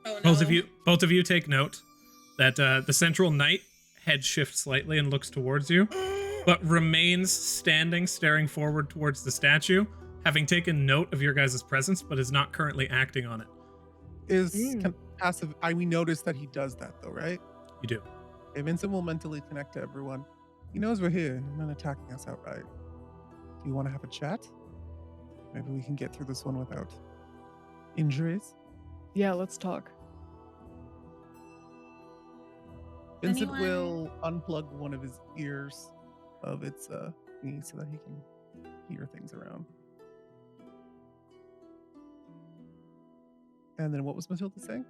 Oh no. both of you take note that the central knight head shifts slightly and looks towards you, but remains standing, staring forward towards the statue, having taken note of your guys' presence, but is not currently acting on it. Passive? We noticed that he does that, though, right? You do. Okay, Vincent will mentally connect to everyone. He knows we're here and not attacking us outright. Do you want to have a chat? Maybe we can get through this one without injuries. Yeah, let's talk. Vincent Anyone? will unplug one of his ears of its thingy so that he can hear things around. And then what was Matilda saying?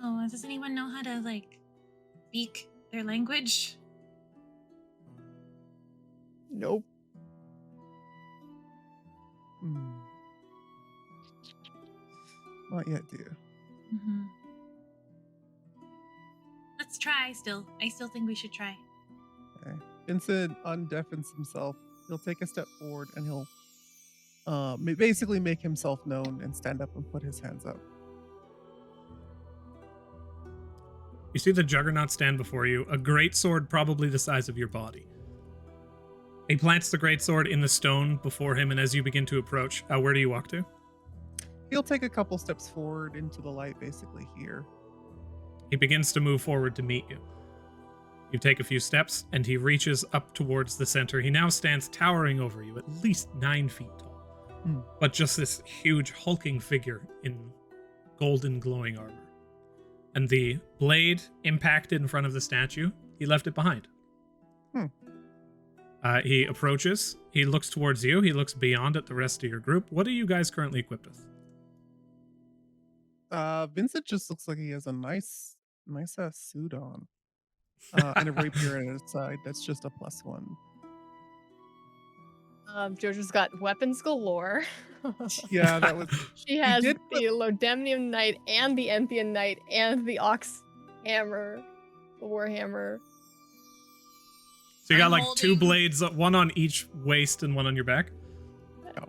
Oh, does anyone know how to like speak their language? Nope. Not yet, dear. Mm-hmm. Let's try still. I still think we should try. Okay. Vincent undeafens himself. He'll take a step forward and he'll basically make himself known and stand up and put his hands up. You see the juggernaut stand before you, a great sword probably the size of your body. He plants the great sword in the stone before him, and as you begin to approach, where do you walk to? He'll take a couple steps forward into the light, basically here. He begins to move forward to meet you. You take a few steps, and he reaches up towards the center. He now stands towering over you, at least 9 feet tall. But just this huge hulking figure in golden glowing armor. And the blade impacted in front of the statue, he left it behind. He approaches, he looks towards you, he looks beyond at the rest of your group. What are you guys currently equipped with? Vincent just looks like he has a nice ass suit on. And a rapier at his side. That's just a +1. Jojo's got weapons galore. Yeah, that was. She has the did Lodemnium Knight and the Enthian Knight and the Ox Hammer, the Warhammer. So you got I'm like 2 holding- blades, one on each waist and one on your back?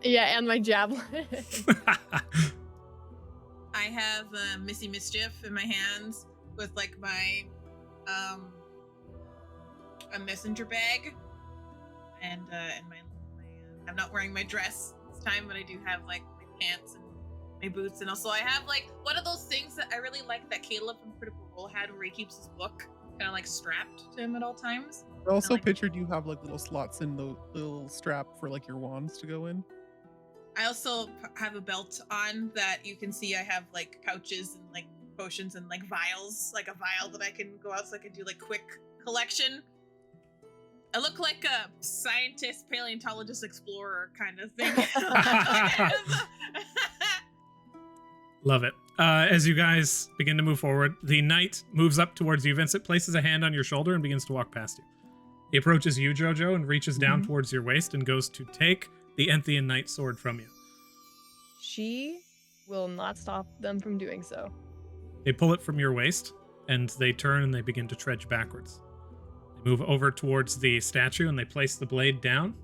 Yeah, and my javelin. I have Missy Mischief in my hands with like my a messenger bag, and my I'm not wearing my dress this time, but I do have like my pants and my boots, and also I have like one of those things that I really like that Caleb from Critical Role had, where he keeps his book kind of like strapped to him at all times. I also like- pictured you have like little slots in the little strap for like your wands to go in. I also have a belt on that you can see. I have like pouches and like potions and like vials, like a vial that I can go out so I can do like quick collection. I look like a scientist, paleontologist, explorer kind of thing. Love it. As you guys begin to move forward, the knight moves up towards you. Vincent places a hand on your shoulder and begins to walk past you. He approaches you, Jojo, and reaches down towards your waist and goes to take the Enthian Knight sword from you. She will not stop them from doing so. They pull it from your waist, and they turn and they begin to trudge backwards. They move over towards the statue, and they place the blade down,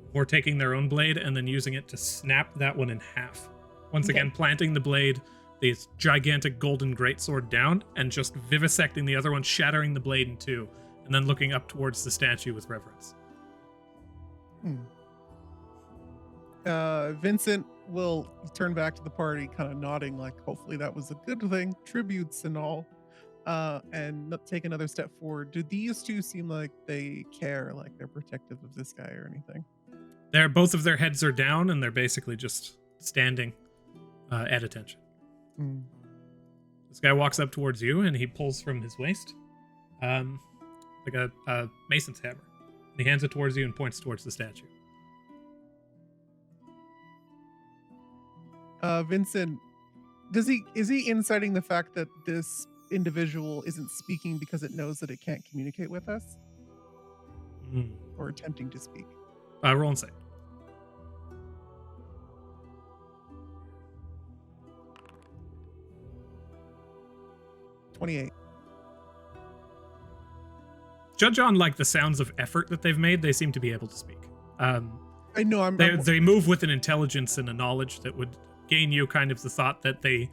before taking their own blade and then using it to snap that one in half. Once again, planting the blade, this gigantic golden greatsword down, and just vivisecting the other one, shattering the blade in 2, and then looking up towards the statue with reverence. Vincent will turn back to the party, kind of nodding, like hopefully that was a good thing, tributes and all, and take another step forward. Do these two seem like they care, like they're protective of this guy or anything? Both of their heads are down, and they're basically just standing at attention. Mm. This guy walks up towards you, and he pulls from his waist, like a mason's hammer. And he hands it towards you and points towards the statue. Vincent, is he inciting the fact that this individual isn't speaking because it knows that it can't communicate with us, or attempting to speak? Roll insight. $28. Judge on like the sounds of effort that they've made, they seem to be able to speak. I know they move with an intelligence and a knowledge that would gain you kind of the thought that they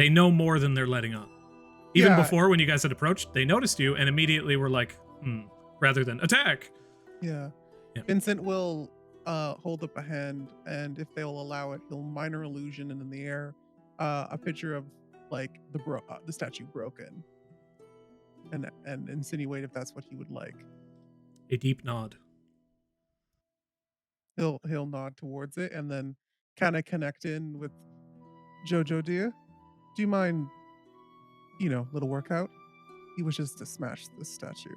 know more than they're letting on. Even before, when you guys had approached, they noticed you and immediately were like, rather than attack. Yeah. Vincent will hold up a hand, and if they'll allow it, he'll minor illusion and in the air a picture of like the statue broken, and insinuate if that's what he would like. A deep nod. He'll nod towards it and then kind of connect in with Jojo. Do you mind, little workout? He wishes to smash this statue.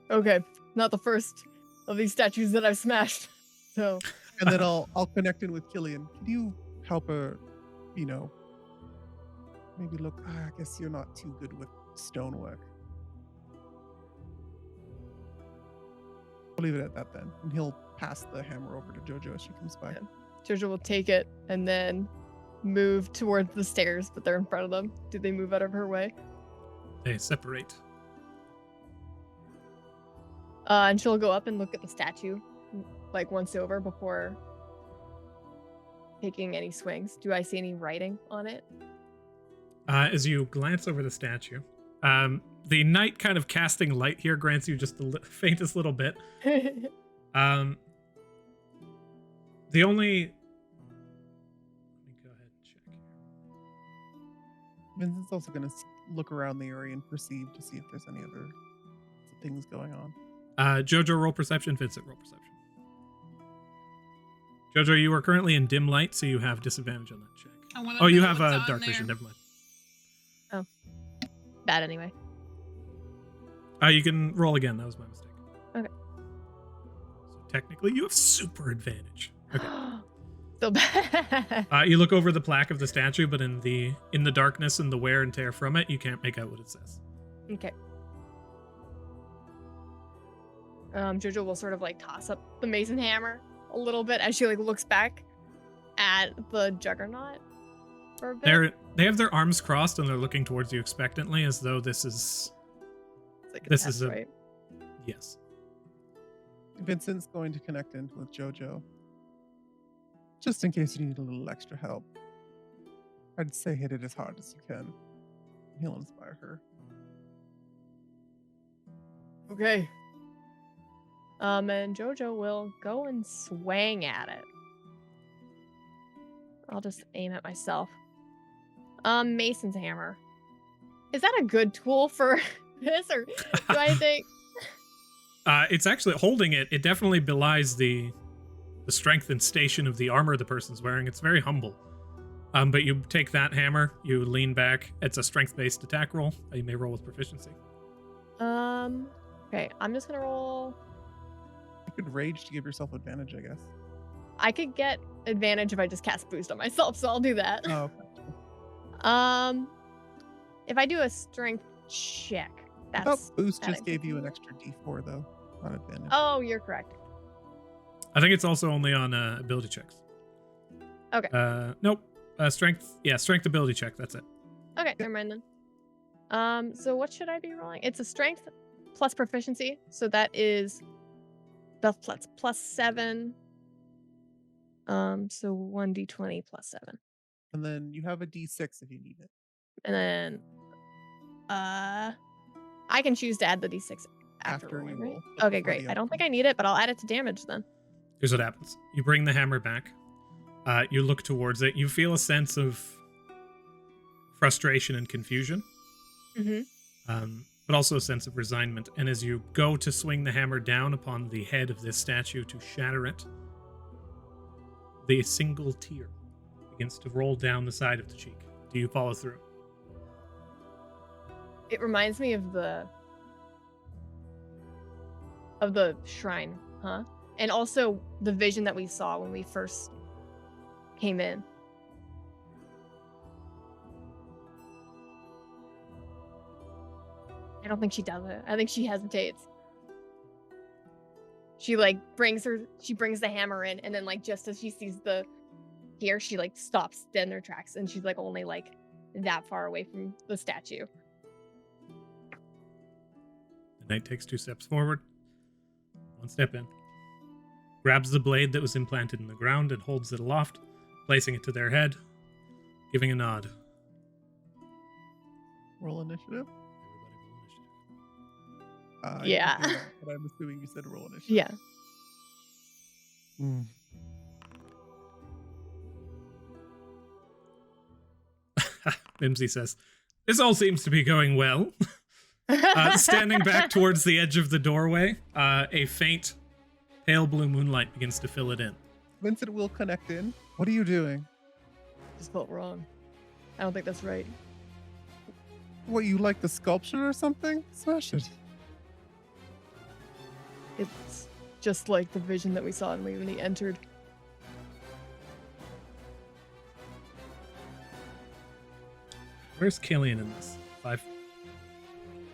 Okay, not the first of these statues that I've smashed. So. And then I'll connect in with Killian. Can you help her, maybe look? I guess you're not too good with stonework. I'll leave it at that then. And he'll pass the hammer over to Jojo as she comes by. Yeah. Jojo will take it and then move towards the stairs, but they're in front of them. Do they move out of her way? They separate. And she'll go up and look at the statue, like once over before taking any swings. Do I see any writing on it? As you glance over the statue, the night kind of casting light here grants you just the faintest little bit. The only... Let me go ahead and check here. Vincent's also going to look around the area and perceive to see if there's any other things going on. Jojo, roll perception. Vincent, roll perception. Jojo, you are currently in dim light, so you have disadvantage on that check. Oh, you have dark vision. Never mind. Oh. Bad anyway. You can roll again. That was my mistake. Okay. So technically, you have super advantage. Okay. So bad. You look over the plaque of the statue, but in the darkness and the wear and tear from it, you can't make out what it says. Okay. Jojo will sort of like toss up the mason hammer a little bit as she like looks back at the juggernaut for a bit. They have their arms crossed and they're looking towards you expectantly, as though this is Like this test, is a right? yes. Vincent's going to connect in with Jojo, just in case you need a little extra help. I'd say hit it as hard as you can. He'll inspire her. Okay. And Jojo will go and swing at it. I'll just aim at myself. Mason's hammer. Is that a good tool for this, or do I think? It's actually holding it. It definitely belies the strength and station of the armor the person's wearing. It's very humble. But you take that hammer, you lean back. It's a strength-based attack roll. You may roll with proficiency. Okay, I'm just gonna roll. You could rage to give yourself advantage, I guess. I could get advantage if I just cast boost on myself, so I'll do that. Oh, okay. If I do a strength check, I that's thought boost that just I gave can you an do. extra D4 though, not advantage. Oh, you're correct. I think it's also only on ability checks. Okay. Nope. Strength. Yeah, strength ability check. That's it. Okay, never mind then. So what should I be rolling? It's a strength plus proficiency, so that is plus 7. So 1d20 plus 7. And then you have a D6 if you need it. And then I can choose to add the d6 After you rolling, roll. right? but Okay, before great. the I don't outcome. think I need it, but I'll add it to damage then. Here's what happens. You bring the hammer back. You look towards it. You feel a sense of frustration and confusion, but also a sense of resignment. And as you go to swing the hammer down upon the head of this statue to shatter it, the single tear begins to roll down the side of the cheek. Do you follow through? It reminds me of the shrine, huh? And also the vision that we saw when we first came in. I don't think she does it. I think she hesitates. She brings the hammer in, and then just as she sees the tear, she stops dead in her tracks, and she's only that far away from the statue. The knight takes 2 steps forward, 1 step in, grabs the blade that was implanted in the ground and holds it aloft, placing it to their head, giving a nod. Roll initiative. Everybody Yeah. I didn't do that, but I'm assuming you said roll initiative. Yeah. Hmm. Mimsy says, "This all seems to be going well." Standing back towards the edge of the doorway, a faint, pale blue moonlight begins to fill it in. Vincent will connect in. What are you doing? Just felt wrong. I don't think that's right. What, you like the sculpture or something? Smash it. It's just like the vision that we saw when he entered. Where's Killian in this? 5.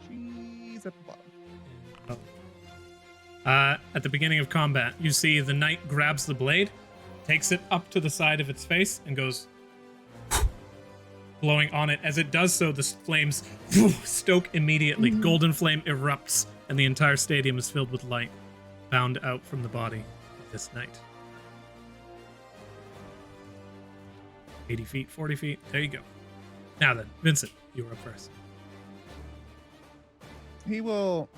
She's at the bottom. At the beginning of combat, you see the knight grabs the blade, takes it up to the side of its face, and goes blowing on it. As it does so, the flames stoke immediately. Golden flame erupts, and the entire stadium is filled with light, bound out from the body of this knight. 80 feet, 40 feet. There you go. Now then, Vincent, you are up first. He will.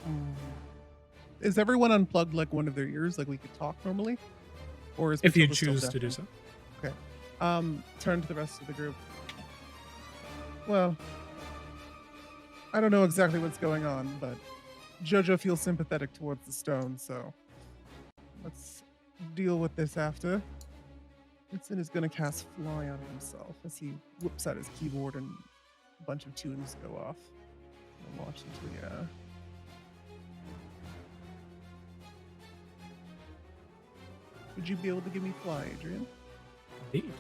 Is everyone unplugged like one of their ears, like we could talk normally? Or is If you Matilda still choose deaf? to do so. Turn to the rest of the group. Well, I don't know exactly what's going on, but Jojo feels sympathetic towards the stone, so let's deal with this after. Vincent is going to cast Fly on himself as he whips out his keyboard and a bunch of tunes go off. I'll launch into the. Would you be able to give me Fly, Adrian? Indeed.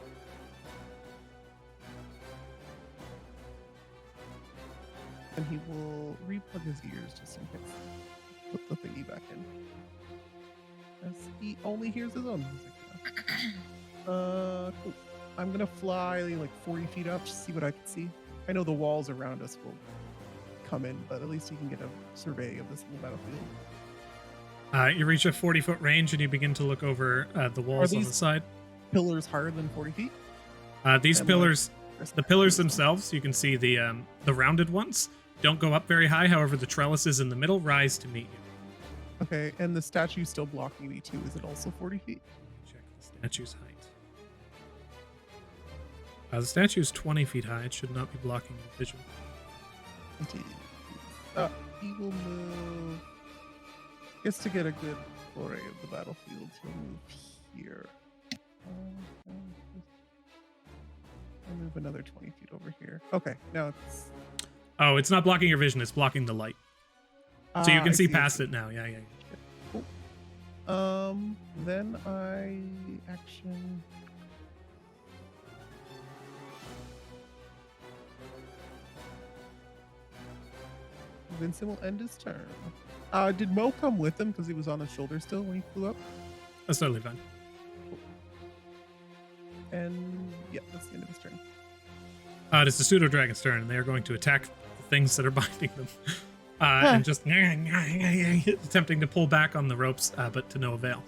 And he will replug his ears just in case. Put the thingy back in. As he only hears his own music now. Cool. I'm gonna fly like 40 feet up to see what I can see. I know the walls around us will come in, but at least you can get a survey of this little battlefield. You reach a 40-foot range and you begin to look over the walls on the these- side. Pillars higher than 40 feet? These And, pillars, There's the pillars themselves, you can see the rounded ones, don't go up very high. However, the trellises in the middle rise to meet you. Okay, and the statue still blocking me too. Is it also 40 feet? Check the statue's height. The statue is 20 feet high. It should not be blocking your vision. He will move. Guess to get a good foray of the battlefield, he'll move here. I'll move another 20 feet over here. Okay, now it's. Oh, it's not blocking your vision. It's blocking the light. So you can I see I past see. it now. Yeah. Cool. Then I action. Vincent will end his turn. Did Mo come with him because he was on his shoulder still when he flew up? That's totally fine. And yeah, that's the end of his turn. It is the pseudo dragon's turn, and they are going to attack the things that are binding them, and just attempting to pull back on the ropes, but to no avail.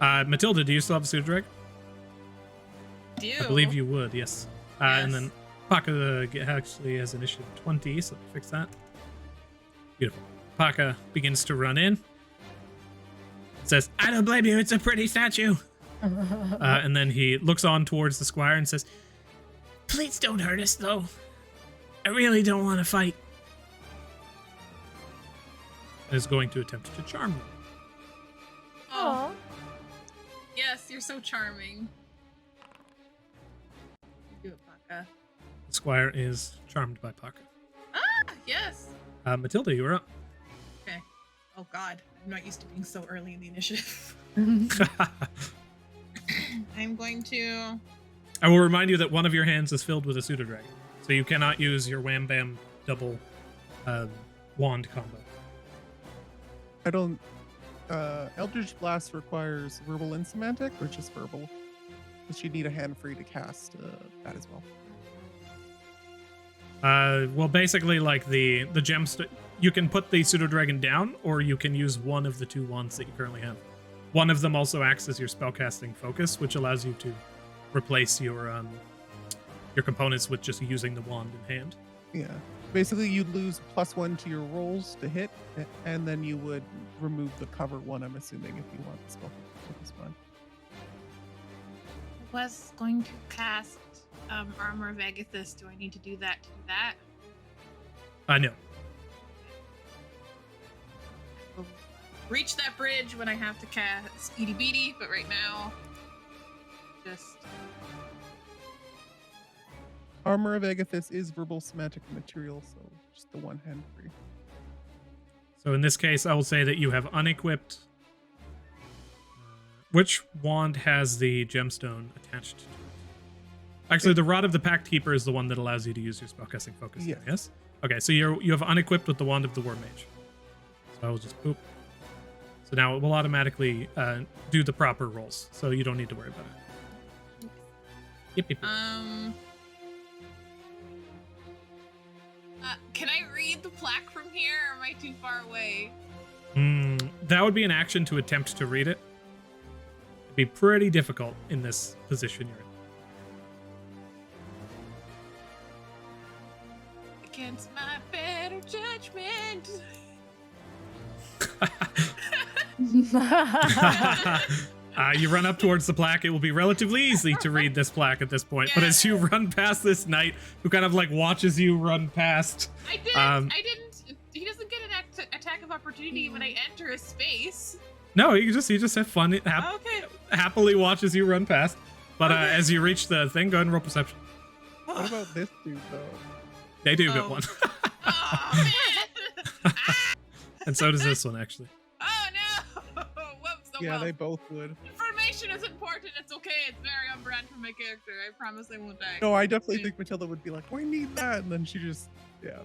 Matilda, do you still have a pseudo dragon? Do I believe you would, yes. And then Paka actually has initiative 20, so let me fix that. Beautiful. Paka begins to run in. Says, I don't blame you, it's a pretty statue. And then he looks on towards the squire and says, please don't hurt us, though. I really don't want to fight. And is going to attempt to charm you. Oh. Yes, you're so charming. Do it, Paka. The squire is charmed by Paka. Ah, yes. Matilda, you are up. Okay. Oh God, I'm not used to being so early in the initiative. I'm going to. I will remind you that one of your hands is filled with a pseudo dragon, so you cannot use your wham bam double wand combo. I don't. Eldritch Blast requires verbal and semantic, or just verbal? Because you need a hand free to cast that as well. Well, basically, like the gemstone, you can put the pseudo dragon down, or you can use one of the two wands that you currently have. One of them also acts as your spellcasting focus, which allows you to replace your components with just using the wand in hand. Yeah. Basically, you'd lose +1 to your rolls to hit, and then you would remove the cover one, I'm assuming, if you want the spell focus one. I was going to cast Armor of Agathis. Do I need to do that to do that? No. We'll reach that bridge when I have to cast Speedy Beady, but right now, just... Armor of Agathis is verbal semantic material, so just the one hand free. So in this case, I will say that you have unequipped. Which wand has the gemstone attached to it? Actually, the Rod of the Pact Keeper is the one that allows you to use your spellcasting focus. Yes. Yes? Okay, so you have unequipped with the Wand of the War Mage. So I will just boop. So now it will automatically do the proper rolls, so you don't need to worry about it. Yep, yep, yep. Can I read the plaque from here, or am I too far away? That would be an action to attempt to read it. It'd be pretty difficult in this position you're in. Against my better judgment. You run up towards the plaque. It will be relatively easy to read this plaque at this point. But as you run past this knight who kind of like watches you run past. I didn't. He doesn't get an attack of opportunity when I enter a space. No, he just have fun. Okay. Happily watches you run past. But as you reach the thing, go ahead and roll perception. What about this dude, though? They do get one. Oh, man. And so does this one, actually. Oh, no. Whoops. Oh, Yeah, well. they both would. Information is important. It's okay. It's very on brand for my character. I promise I won't die. No, I definitely think Matilda would be like, we need that. And then she just, yeah.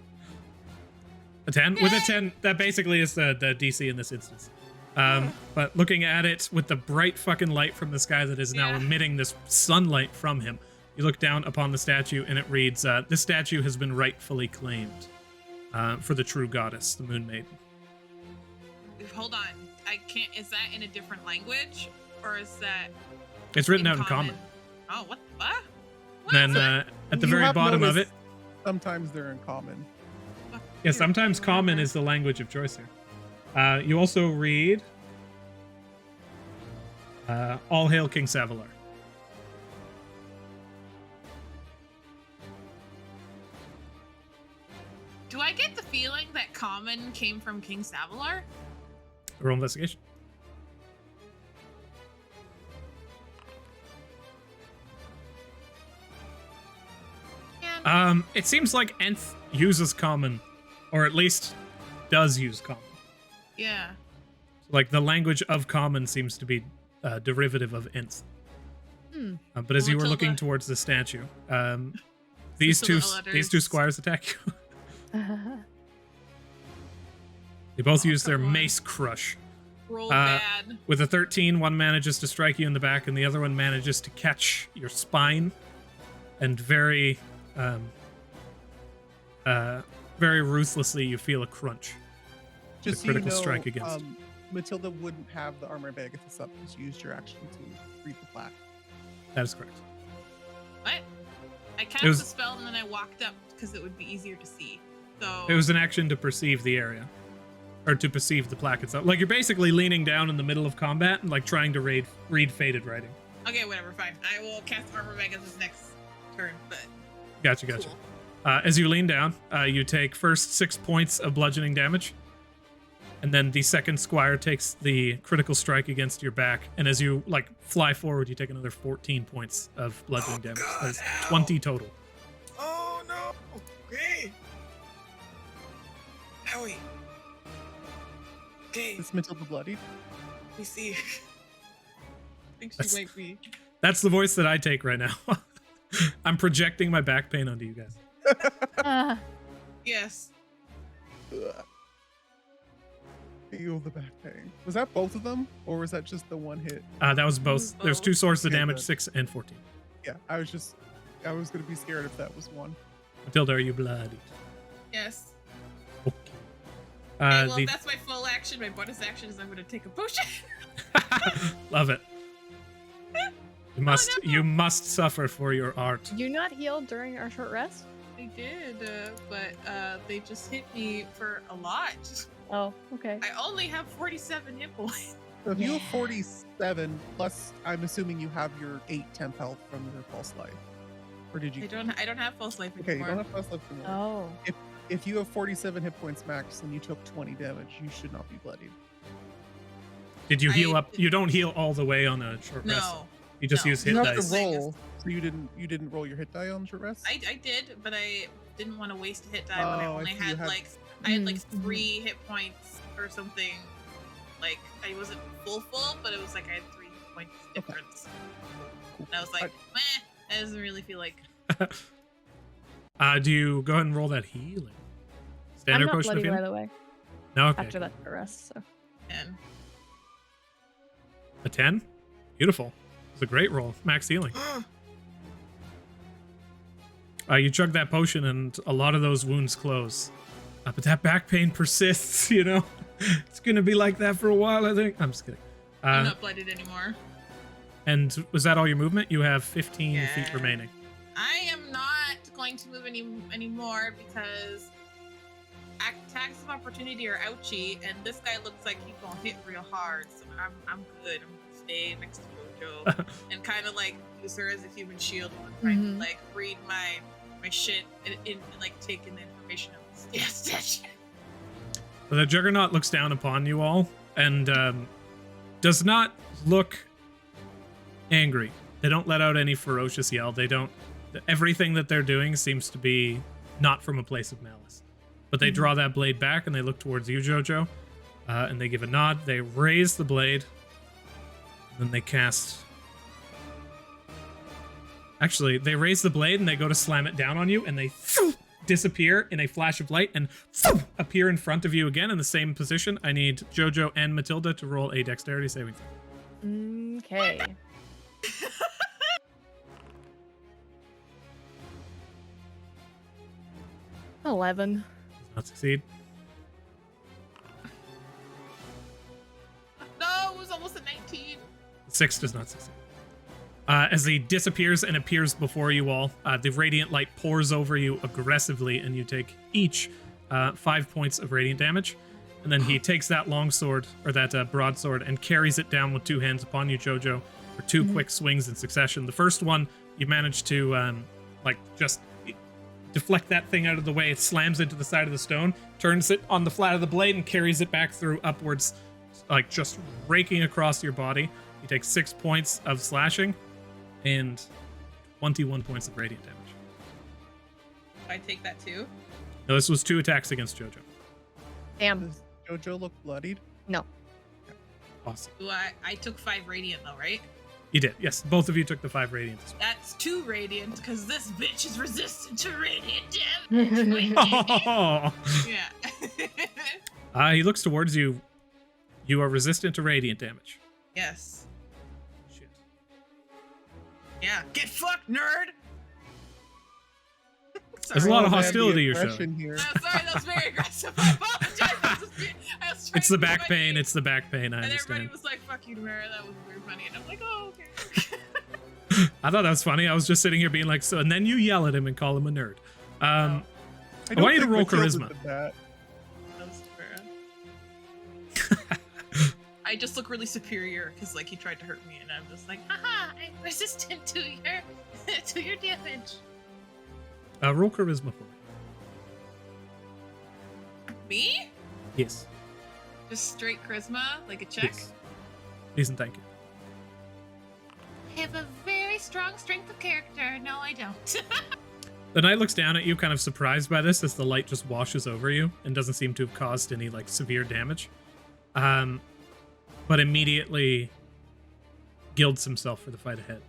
A 10? With a 10, that basically is the DC in this instance. But looking at it with the bright fucking light from the sky that is now emitting this sunlight from him, you look down upon the statue and it reads, this statue has been rightfully claimed for the true goddess, the Moon Maiden. Hold on. I can't. Is that in a different language? Or is that. It's written out in common. Oh, what the fuck? Then at the You very have bottom of it. noticed Sometimes they're in common. Yeah, sometimes common is the language of choice here. You also read All Hail King Savilar. Do I get the feeling that common came from King Savilar? Roll investigation. It seems like Nth uses common, or at least does use common. Yeah. Like the language of common seems to be derivative of Nth. But as you were looking towards the statue, these two squires attack you. They both use their mace crush. Roll bad. With a 13, one manages to strike you in the back, and the other one manages to catch your spine, and very ruthlessly you feel a crunch. Just The critical so you know, strike against. Matilda wouldn't have the Armor of Agathis up because you used your action to read the plaque. That is correct. What? I cast the spell and then I walked up because it would be easier to see. So It was an action to perceive the area. or to perceive the plaque itself. Like you're basically leaning down in the middle of combat and like trying to read faded writing. Okay, whatever, fine. I will cast Armor Magus next turn, but Gotcha. cool. As you lean down, you take first 6 points of bludgeoning damage, and then the second squire takes the critical strike against your back. And as you like fly forward, you take another 14 points of bludgeoning damage. That's 20 total. Oh no! Okay. Howie. Okay, Is Matilda bloodied? we see. I think she That's- might be. That's the voice that I take right now. I'm projecting my back pain onto you guys. Yes. Ugh. Feel the back pain. Was that both of them, or was that just the one hit? That was both. There's 2 sources of Okay, damage, good. 6 and 14. Yeah, I was gonna be scared if that was one. Matilda, are you bloodied? Yes. Okay. Okay, well, that's my full action. My bonus action is I'm going to take a potion. Love it. no. You must suffer for your art. Did you not heal during our short rest? I did, but they just hit me for a lot. Oh, okay. I only have 47 hit points. So if you have Yeah. 47 plus, I'm assuming you have your 8 temp health from your pulse life, or did you? I don't have pulse life Okay, you anymore. don't have pulse life anymore. Oh. If you have 47 hit points max and you took 20 damage, you should not be bloodied. Did you heal I- up? You don't heal all the way on a short rest. No, You just no. use hit You have dice. to roll. So you didn't roll your hit die on short rest. I did, but I didn't want to waste a hit die when I Oh, I only see, you had had- like I had like Mhm. 3 hit points or something. Like I wasn't full, but it was like I had 3 hit points difference. Cool. And I was like, meh, that doesn't really feel like. Do you go ahead and roll that healing? I'm Standard not potion of bloody, by healing? the way, No, okay. after that short rest, so. And A 10? Beautiful. It's a great roll. Max healing. You chug that potion and a lot of those wounds close. But that back pain persists, you know? It's going to be like that for a while, I think. I'm just kidding. I'm not blooded anymore. And was that all your movement? You have 15 feet Yeah. remaining. I am not going to move anymore because attacks of opportunity are ouchy, and this guy looks like he's gonna hit real hard. So I'm good. I'm gonna stay next to JoJo and kind of like use her as a human shield and trying to Mhm. like read my shit and like take in the information of the station. The Juggernaut looks down upon you all and does not look angry. They don't let out any ferocious yell. They don't. Everything that they're doing seems to be not from a place of malice. But they draw that blade back and they look towards you, Jojo, and they give a nod. They raise the blade, and then they cast. Actually, they raise the blade and they go to slam it down on you, and they disappear in a flash of light and appear in front of you again in the same position. I need Jojo and Matilda to roll a dexterity saving throw. Okay. $11. Does not succeed. No, it was almost a 19. 6 does not succeed. As he disappears and appears before you all, the radiant light pours over you aggressively, and you take each 5 points of radiant damage. And then he takes that longsword, or that broadsword, and carries it down with 2 hands upon you, Jojo, for 2 quick swings in succession. The first one, you manage to, just deflect that thing out of the way. It slams into the side of the stone, turns it on the flat of the blade, and carries it back through upwards, like just raking across your body. You take 6 points of slashing and 21 points of radiant damage. I take that too. Now, this was 2 attacks against Jojo. Damn. Does JoJo look bloodied? No. Awesome. Ooh, I took 5 radiant though, right? You did. Yes, both of you took the 5 radiant. That's 2 radiant because this bitch is resistant to radiant damage. Oh! Yeah. He looks towards you. You are resistant to radiant damage. Yes. Shit. Yeah. Get fucked, nerd. There's a lot of Oh, man, the hostility you're aggression showing. here. Sorry, that was very aggressive. I apologize. I was trying It's the to do back my pain. thing. It's the back pain. I And understand. everybody was like, fuck you, Tamara. That was very funny. And I'm like, oh, okay. I thought that was funny. I was just sitting here being like, so, and then you yell at him and call him a nerd. I don't want you to think roll Matilda charisma. did that. That was Tamara. I just look really superior because like he tried to hurt me, and I'm just like, haha, I'm resistant to your to your damage. Roll charisma for me. Me? Yes. Just straight charisma, like a check. Yes. Please and thank you. I have a very strong strength of character. No, I don't. The knight looks down at you, kind of surprised by this, as the light just washes over you and doesn't seem to have caused any like severe damage. But immediately gilds himself for the fight ahead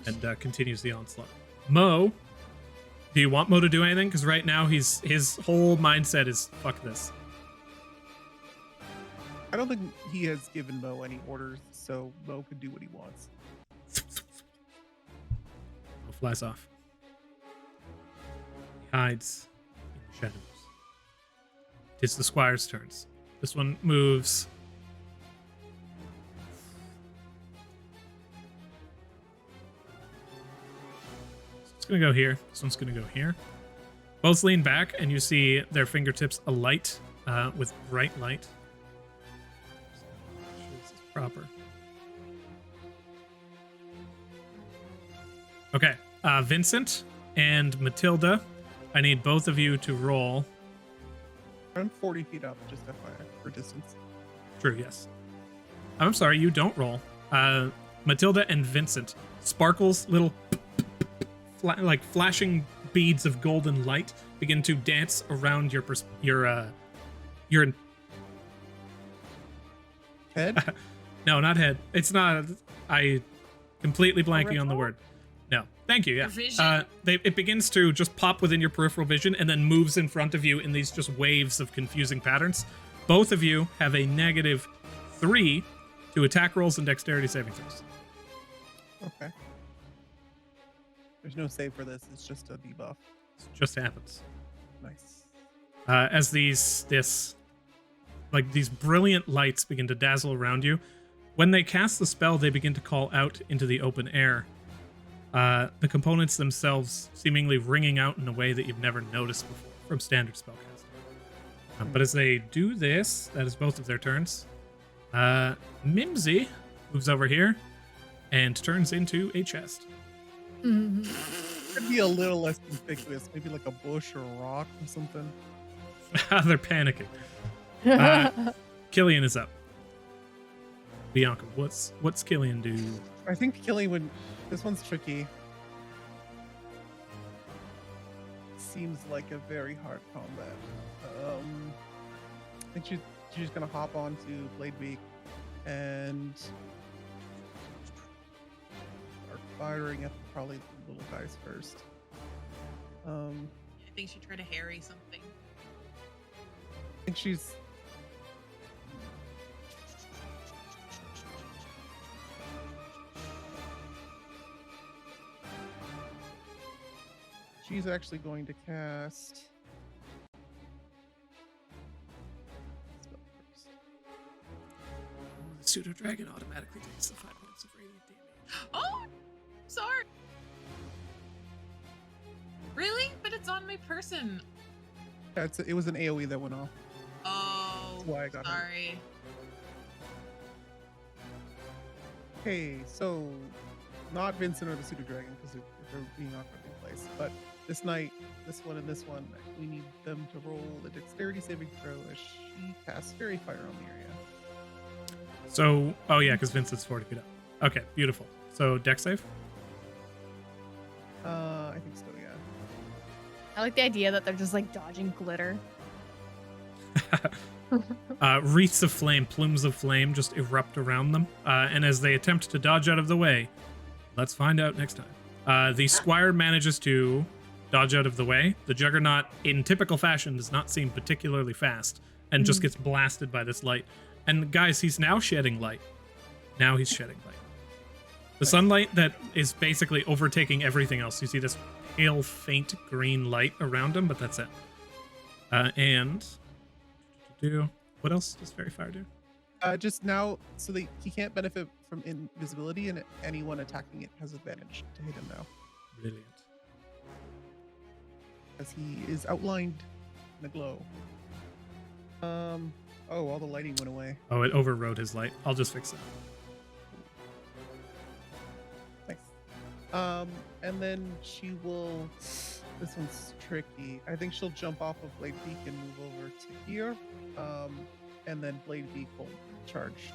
and continues the onslaught. Mo, do you want Mo to do anything? Because right now his whole mindset is fuck this. I don't think he has given Mo any orders, so Mo can do what he wants. Mo flies off. He hides in the shadows. It's the squire's turns. This one moves. It's gonna go here. This one's gonna go here. Both lean back, and you see their fingertips alight with bright light. This is proper. Okay, Vincent and Matilda, I need both of you to roll. I'm 40 feet up, just FYI, for distance. True, yes. I'm sorry, you don't roll. Matilda and Vincent, sparkles, little like flashing beads of golden light begin to dance around your Head? No, not head. It's not. I completely blanking on the word. No, thank you. Yeah, Vision? it begins to just pop within your peripheral vision and then moves in front of you in these just waves of confusing patterns. Both of you have a -3 to attack rolls and dexterity saving throws. Okay. There's no save for this. It's just a debuff. It just happens. Nice. As these brilliant lights begin to dazzle around you, when they cast the spell, they begin to call out into the open air. The components themselves seemingly ringing out in a way that you've never noticed before from standard spellcasting. But as they do this, that is both of their turns. Mimsy moves over here and turns into a chest. Could be a little less conspicuous, maybe like a bush or a rock or something. They're panicking. Killian is up. Bianca, what's Killian do? I think Killian would. This one's tricky. Seems like a very hard combat. I think she's just gonna hop onto Bladebeak and start firing at probably the little guys first. I think she tried to harry something. I think she's. She's actually going to cast. The pseudo dragon automatically takes the 5 points of radiant damage. Oh, sorry. Really? But it's on my person. Yeah, it was an AoE that went off. Oh, That's why I got hurt. sorry. Okay, so not Vincent or the pseudo dragon because they're being awkwardly placed, but this knight, this one, and this one, we need them to roll the dexterity saving throw as she casts fairy fire on the area. So, oh yeah, because Vincent's 40 feet up. Okay, beautiful. So, dex save? I think so, yeah. I like the idea that they're just like dodging glitter. Wreaths of flame, plumes of flame just erupt around them. And as they attempt to dodge out of the way, let's find out next time. The squire manages to dodge out of the way. The juggernaut, in typical fashion, does not seem particularly fast and just gets blasted by this light. And guys, he's now shedding light. Now he's shedding light. The sunlight that is basically overtaking everything else. You see this pale, faint green light around him, but that's it. And what else does Fairy Fire do? Just now, so that he can't benefit from invisibility, and anyone attacking it has advantage to hit him now, Brilliant. as he is outlined in the glow. Oh, all the lighting went away. Oh, it overrode his light. I'll just fix it. Nice. And then she will. This one's tricky. I think she'll jump off of Blade Beak and move over to here. And then Blade Beak will charge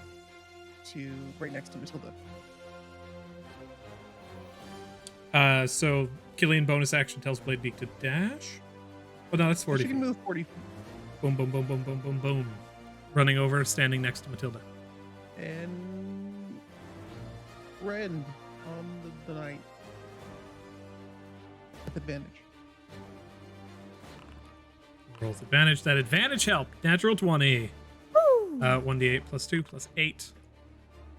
to right next to Matilda. So Killian bonus action tells Blade Beak to dash. Oh no, that's 40 She can feet. move 40 feet. Boom, boom, boom, boom, boom, boom, boom. Running over, standing next to Matilda. And Ren on the knight with advantage. Roll with advantage. That advantage helped. Natural 20. Woo! 1d8 plus 2 plus 8.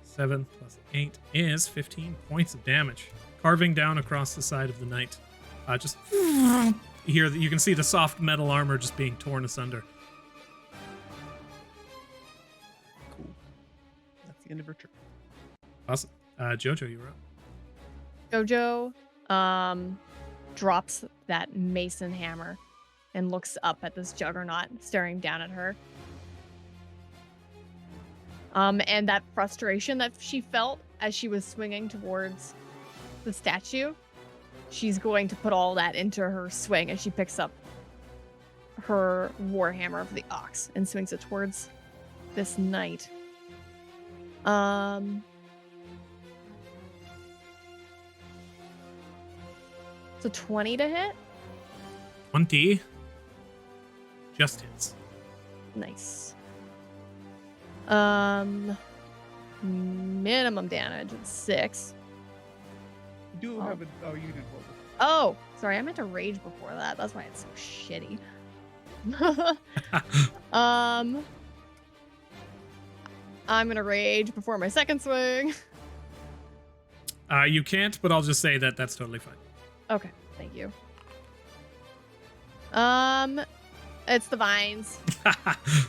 7 plus 8 is 15 points of damage. Carving down across the side of the knight. Just you hear that you can see the soft metal armor just being torn asunder. Cool. That's the end of her turn. Awesome. Jojo, you were up. Jojo drops that mason hammer and looks up at this juggernaut staring down at her. And that frustration that she felt as she was swinging towards the statue, she's going to put all that into her swing as she picks up her warhammer of the ox and swings it towards this knight. So 20 to hit. 20. Just hits. Nice. Minimum damage is 6. You do Oh. have a. Oh, you did roll. Oh, sorry, I meant to rage before that. That's why it's so shitty. I'm gonna rage before my second swing. You can't, but I'll just say that that's totally fine. Okay, thank you. It's the vines.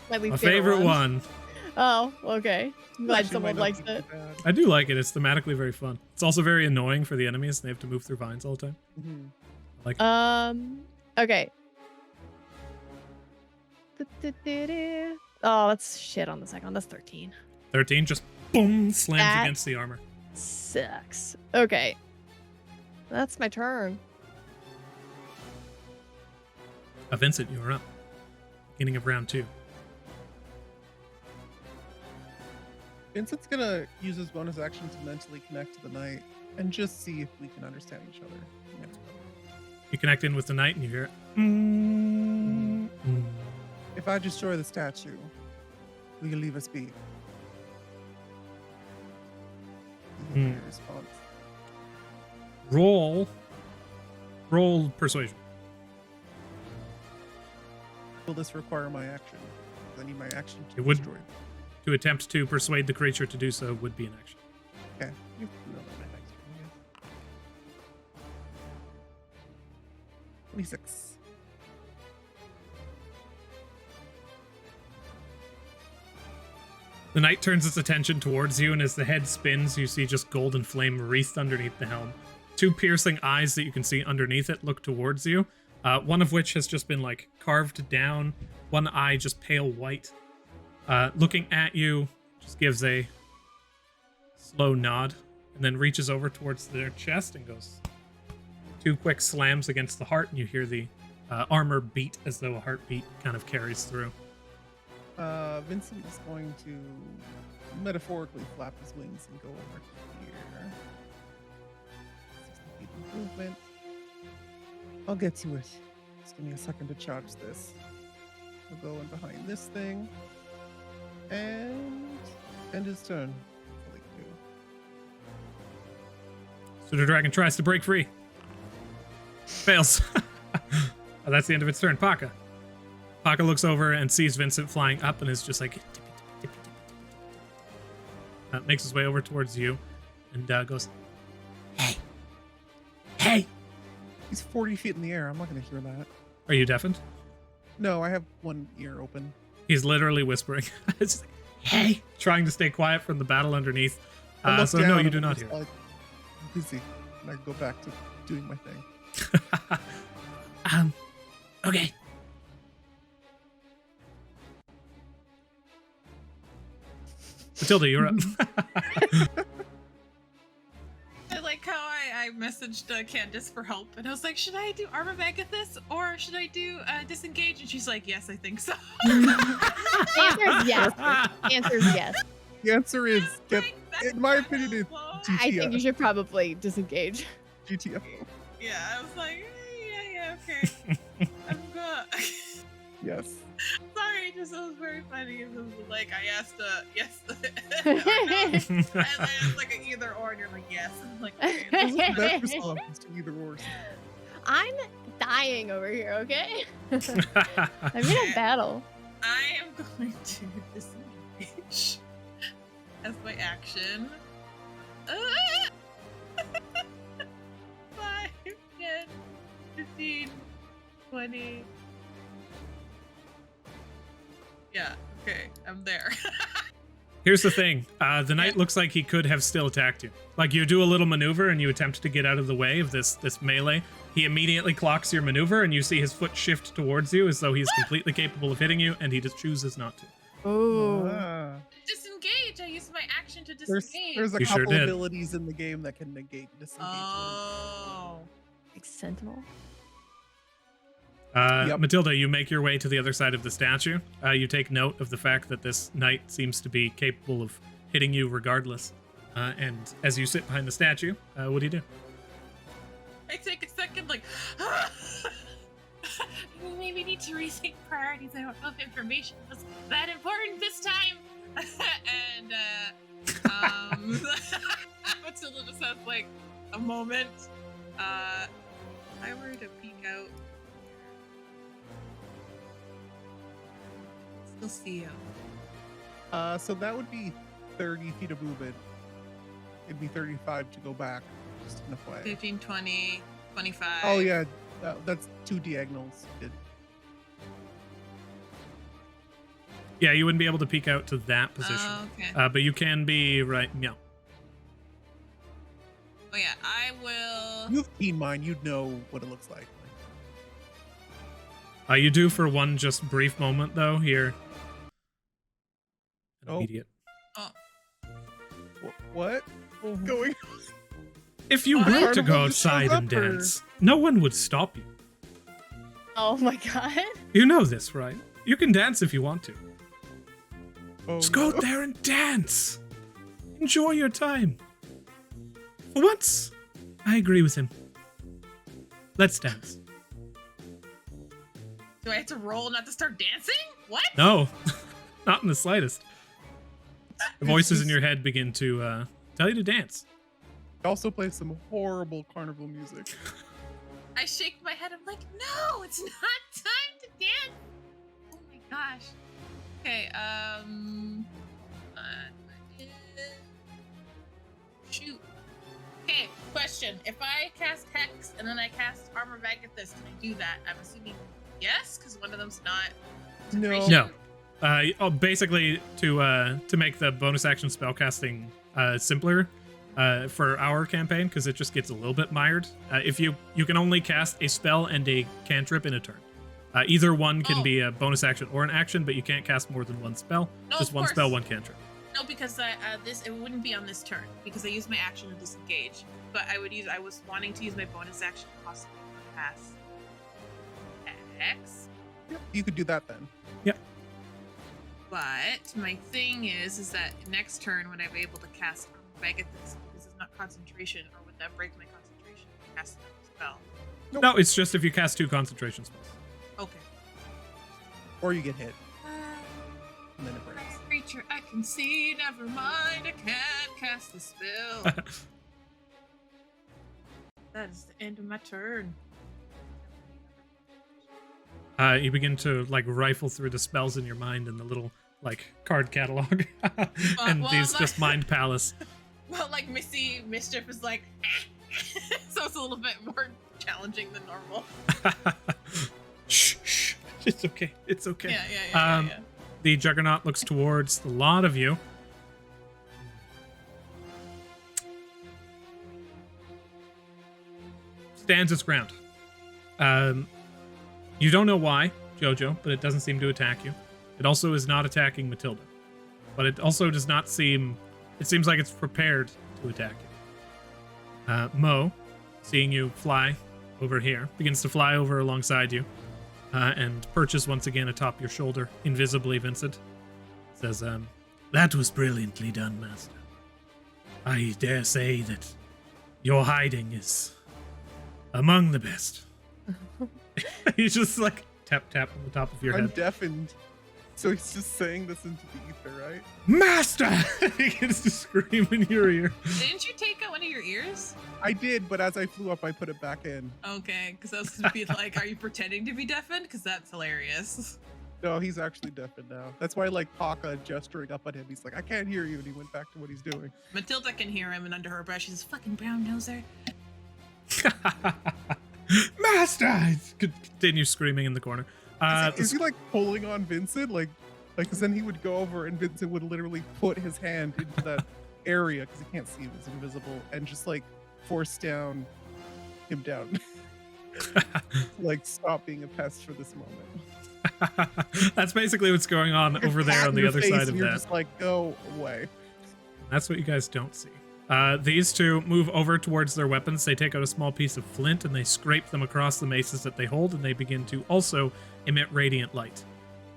My least My favorite one. Oh, okay. I'm glad Actually, someone might not likes be too it. bad. I do like it. It's thematically very fun. It's also very annoying for the enemies. They have to move through vines all the time. Mhm. Like Okay. Oh, that's shit on the second one. That's 13. 13 just boom slams That- against the armor. Sucks. Okay. That's my turn. Vincent, you are up. Beginning of round 2. Vincent's gonna use his bonus action to mentally connect to the knight and just see if we can understand each other. Yeah. You connect in with the knight and you hear it. If I destroy the statue, will you leave us be? You hear a response. Roll persuasion. Will this require my action? I need my action to It would. destroy. To attempt to persuade the creature to do so would be an action. Okay. You can do that on my next turn, yes. 26. The knight turns its attention towards you, and as the head spins, you see just golden flame wreathed underneath the helm. 2 piercing eyes that you can see underneath it look towards you, one of which has just been like carved down, one eye just pale white. Looking at you, just gives a slow nod, and then reaches over towards their chest and goes 2 quick slams against the heart, and you hear the armor beat as though a heartbeat kind of carries through. Vincent is going to metaphorically flap his wings and go over here. 60 feet of movement. I'll get to it. Just give me a second to charge this. We'll go in behind this thing. And end his turn. Like So the dragon tries to break free. Fails. That's the end of its turn. Paka. Paka looks over and sees Vincent flying up and is just like... makes his way over towards you and goes, Hey! Hey! He's 40 feet in the air. I'm not going to hear that. Are you deafened? No, I have one ear open. He's literally whispering. It's just like, hey! Trying to stay quiet from the battle underneath. I look So no, down you and do I'm not just hear. like, I'm busy. And I go back to doing my thing. Okay. Matilda, you're up. I like how I messaged Candace for help, and I was like, should I do armor Agathis or should I do disengage? And she's like, yes, I think so. The answer is yes. The answer is yes. The answer is, Like, that's in my kinda opinion, it's low. I think you should probably disengage. GTO. Yeah, I was like, yeah, okay. I'm good. Yes. Sorry, it was very funny. It was like I asked yes. or no. And then it's like an either or, and you're like yes. And I'm like, okay. Those are the best responses to either or. I'm dying over here, okay? I'm in a battle. I am going to disengage as my action. 5, 10, 15, 20. Yeah, okay, I'm there. Here's the thing. The knight looks like he could have still attacked you. Like you do a little maneuver and you attempt to get out of the way of this melee. He immediately clocks your maneuver and you see his foot shift towards you as though he's completely capable of hitting you, and he just chooses not to. Oh. Disengage! I used my action to There's disengage. a You sure couple did. abilities in the game that can negate disengagement. Oh. Like Sentinel. Yep. Matilda, you make your way to the other side of the statue. You take note of the fact that this knight seems to be capable of hitting you regardless. And as you sit behind the statue, what do you do? I take a second, like, we maybe need to rethink priorities. I don't know if information was that important this time. And, Matilda just has, like, a moment. If I were to peek out, still see you. So that would be 30 feet of movement. It'd be 35 to go back. Just enough way. 15, 20, 25. Oh yeah, that's 2 diagonals. Yeah, you wouldn't be able to peek out to that position. Oh, okay. But you can be right. Yeah. Oh yeah, I will. You've seen mine. You'd know what it looks like. You do for one just brief moment though here. An Oh. immediate. Oh, What? Going? If you Oh, were to Carnival go just shows outside and up, or- dance, no one would stop you. Oh my god. You know this, right? You can dance if you want to. Oh, Just go no. out there and dance. Enjoy your time. For once, I agree with him. Let's dance. do I have to roll not to start dancing? What? No, not in the slightest. The voices in just- your head begin to tell you to dance. Also play some horrible carnival music. I shake my head. I'm like, no, it's not time to dance. Oh my gosh. Okay, shoot. Okay, question. If I cast Hex and then I cast Armor Agathis, can I do that? I'm assuming yes, because one of them's not. No. No. Basically, to make the bonus action spellcasting simpler for our campaign, because it just gets a little bit mired. If you can only cast a spell and a cantrip in a turn. Either one can be a bonus action or an action, but you can't cast more than one spell. No, Just of one course. spell, one cantrip. No, because it wouldn't be on this turn because I used my action to disengage. But I was wanting to use my bonus action to possibly pass Hex. Yep, you could do that then. But my thing is that next turn when I'm able to cast Agathis, this is not concentration, or would that break my concentration if I cast another spell? Nope. No, it's just if you cast 2 concentration spells. Okay. Or you get hit, and then it breaks. Creature I can see, never mind, I can't cast the spell. That is the end of my turn. You begin to rifle through the spells in your mind and the little card catalog, and well, these my- just mind palace. Well, Missy Mischief is like, so it's a little bit more challenging than normal. Shh, it's okay. It's okay. Yeah. The Juggernaut looks towards the lot of you. Stands its ground. You don't know why, Jojo, but it doesn't seem to attack you. It also is not attacking Matilda. but it also does not seem. It seems like it's prepared to attack you. Mo, seeing you fly over here, begins to fly over alongside you, and perches once again atop your shoulder, invisibly, Vincent. Says, "That was brilliantly done, Master. I dare say that your hiding is among the best." He's just like tap on the top of your I'm head. deafened. So he's just saying this into the ether, right? Master! He gets to scream in your ear. Didn't you take out one of your ears? I did, but as I flew up, I put it back in. Okay, because I was gonna be like, are you pretending to be deafened? Because that's hilarious. No, he's actually deafened now. That's why, like, Paka gesturing up at him. He's like, I can't hear you. And he went back to what he's doing. Matilda can hear him, and under her breath, she's fucking brown noser. Master! Continue screaming in the corner. Is he like pulling on Vincent? Like, because then he would go over and Vincent would literally put his hand into that area because he can't see him, it's invisible, and just like force him down. Like, stop being a pest for this moment. That's basically what's going on over there on the other side of you're that. Just like, go away. That's what you guys don't see. These two move over towards their weapons. They take out a small piece of flint and they scrape them across the maces that they hold, and they begin to also emit radiant light.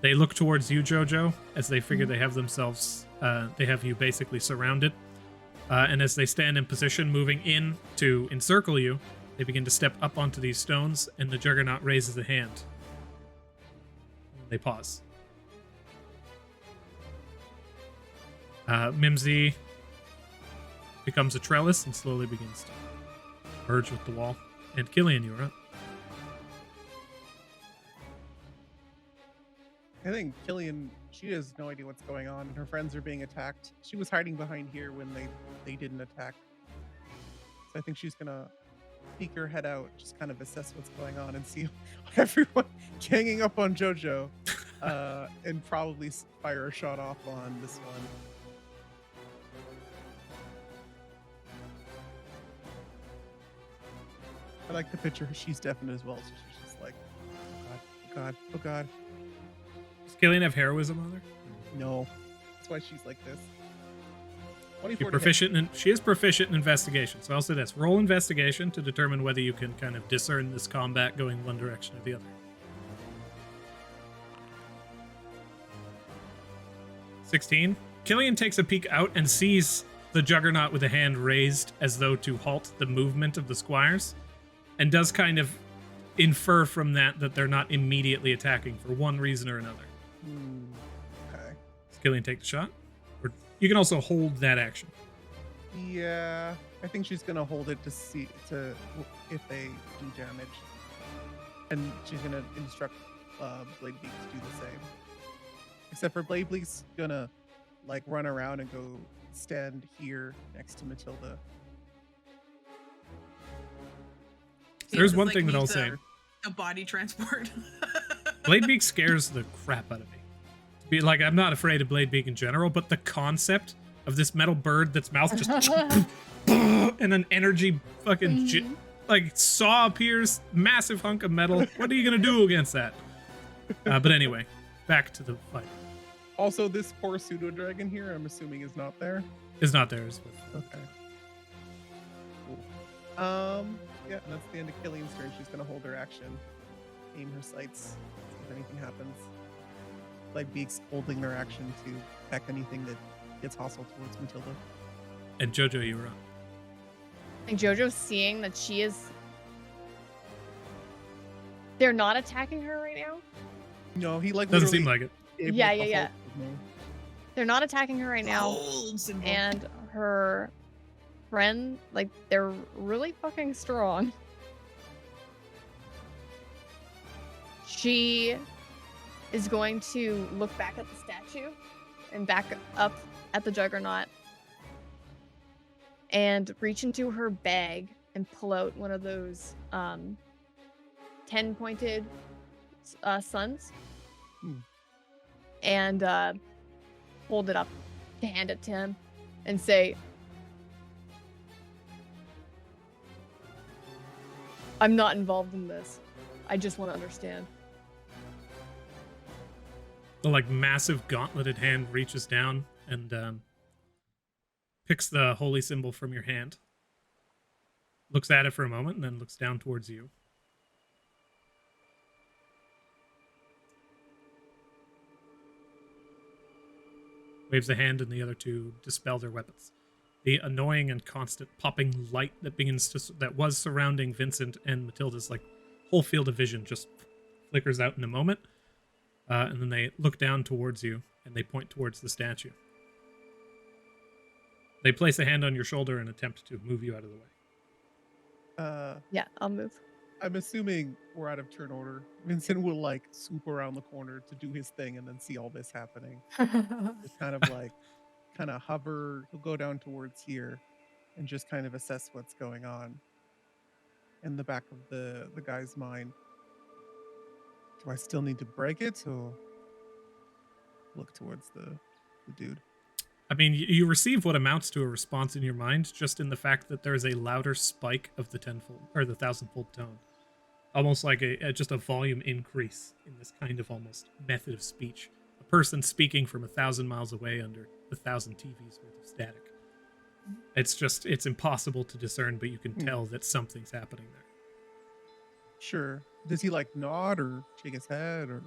They look towards you, Jojo, as they figure they have themselves, they have you basically surrounded. And as they stand in position, moving in to encircle you, they begin to step up onto these stones, and the Juggernaut raises a hand. They pause. Mimsy becomes a trellis and slowly begins to merge with the wall. And Killian, you're up. I think Killian, she has no idea what's going on, and her friends are being attacked. She was hiding behind here when they didn't attack. So I think she's gonna peek her head out, just kind of assess what's going on and see everyone ganging up on Jojo, and probably fire a shot off on this one. I like the picture. She's deafened as well, so she's just like, oh god, oh god. Does Killian have heroism on her? No, that's why she's like this. 24 She's to hit. proficient in, she is proficient in investigation. So I'll say this: roll investigation to determine whether you can kind of discern this combat going one direction or the other. 16. Killian takes a peek out and sees the Juggernaut with a hand raised as though to halt the movement of the squires, and does kind of infer from that that they're not immediately attacking for one reason or another. Okay. Does Killian take the shot? Or you can also hold that action. Yeah, I think she's gonna hold it to see if they do damage, and she's gonna instruct Blade Beak to do the same. Except for Blade Beak's gonna like run around and go stand here next to Matilda. There's Just, one like, thing that I'll needs say. A body transport. Bladebeak scares the crap out of me. To be like, I'm not afraid of Bladebeak in general, but the concept of this metal bird that's mouth just and an energy fucking like saw appears, massive hunk of metal. What are you gonna do against that? But anyway, back to the fight. Also, this poor pseudo dragon here, I'm assuming, is not there. Is not there. Okay. Cool. Yeah, and that's the end of Killian's turn. She's gonna hold her action, aim her sights, see if anything happens. Like Beak's holding their action to back anything that gets hostile towards Matilda. And Jojo, you were up. And Jojo's seeing that she is. They're not attacking her right now. No, he like Doesn't seem literally like it. gave Yeah, like, a yeah. hold signal. They're not attacking her right now. Gold symbol. And her friend, like, they're really fucking strong. She is going to look back at the statue and back up at the Juggernaut and reach into her bag and pull out one of those 10-pointed suns and hold it up to hand it to him and say, I'm not involved in this. I just want to understand. The like massive gauntleted hand reaches down and picks the holy symbol from your hand, looks at it for a moment, and then looks down towards you. Waves a hand, and the other two dispel their weapons. The annoying and constant popping light that was surrounding Vincent and Matilda's whole field of vision just flickers out in a moment, and then they look down towards you and they point towards the statue. They place a hand on your shoulder and attempt to move you out of the way. Yeah, I'll move. I'm assuming we're out of turn order. Vincent will swoop around the corner to do his thing and then see all this happening. Just kind of hover. He'll go down towards here and just kind of assess what's going on in the back of the guy's mind. Do I still need to break it or look towards the dude? I mean, you receive what amounts to a response in your mind just in the fact that there is a louder spike of the 10-fold or the 1,000-fold tone. Almost like just a volume increase in this kind of almost method of speech. A person speaking from 1,000 miles away under 1,000 TVs worth of static. It's impossible to discern, but you can tell that something's happening there. Sure. Does he nod or shake his head or?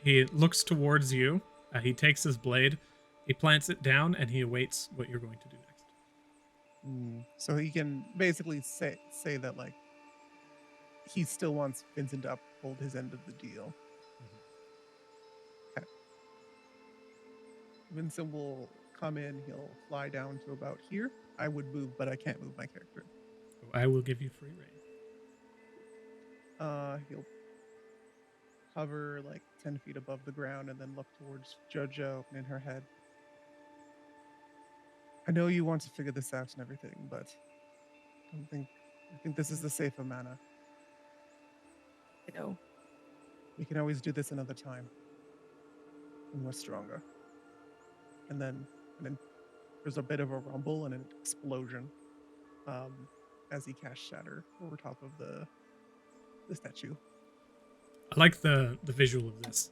He looks towards you. He takes his blade, he plants it down, and he awaits what you're going to do next. So he can basically say that he still wants Vincent to uphold his end of the deal. Okay. Vincent will come in. He'll fly down to about here. I would move, but I can't move my character. So I will give you free reign. He'll hover 10 feet above the ground and then look towards JoJo in her head. I know you want to figure this out and everything, but I think this is the safer manner. I know. We can always do this another time when we're stronger. And then there's a bit of a rumble and an explosion as he casts Shatter over top of the statue. I like the visual of this,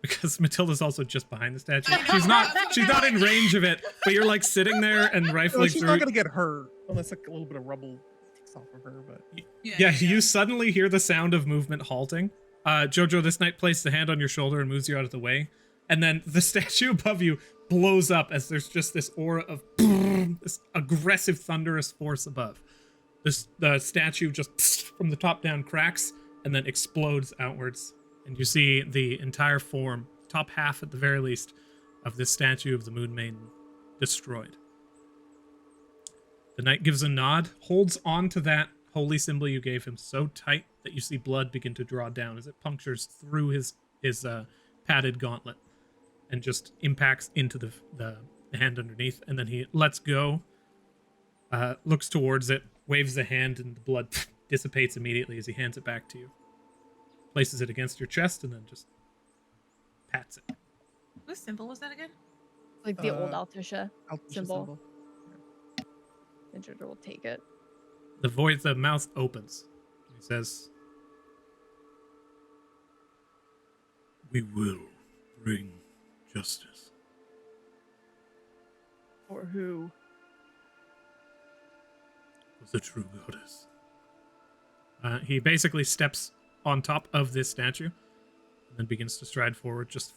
because Matilda's also just behind the statue. She's not in range of it, but you're sitting there and rifling she's through. not gonna get hurt unless a little bit of rubble takes off of her. But yeah, you suddenly hear the sound of movement halting. Jojo, this night places a hand on your shoulder and moves you out of the way, and then the statue above you blows up as there's just this aura of this aggressive, thunderous force above. The statue just from the top down cracks and then explodes outwards, and you see the entire form, top half at the very least, of this statue of the Moon Maiden destroyed. The knight gives a nod, holds on to that holy symbol you gave him so tight that you see blood begin to draw down as it punctures through his padded gauntlet and just impacts into the hand underneath, and then he lets go, looks towards it, waves the hand, and the blood dissipates immediately as he hands it back to you. Places it against your chest and then just pats it. What symbol was that again? The old Altisha Altisha symbol. And Jojo will take it. The mouth opens. He says, "We will bring justice." For who? For the true goddess. He basically steps on top of this statue and then begins to stride forward, just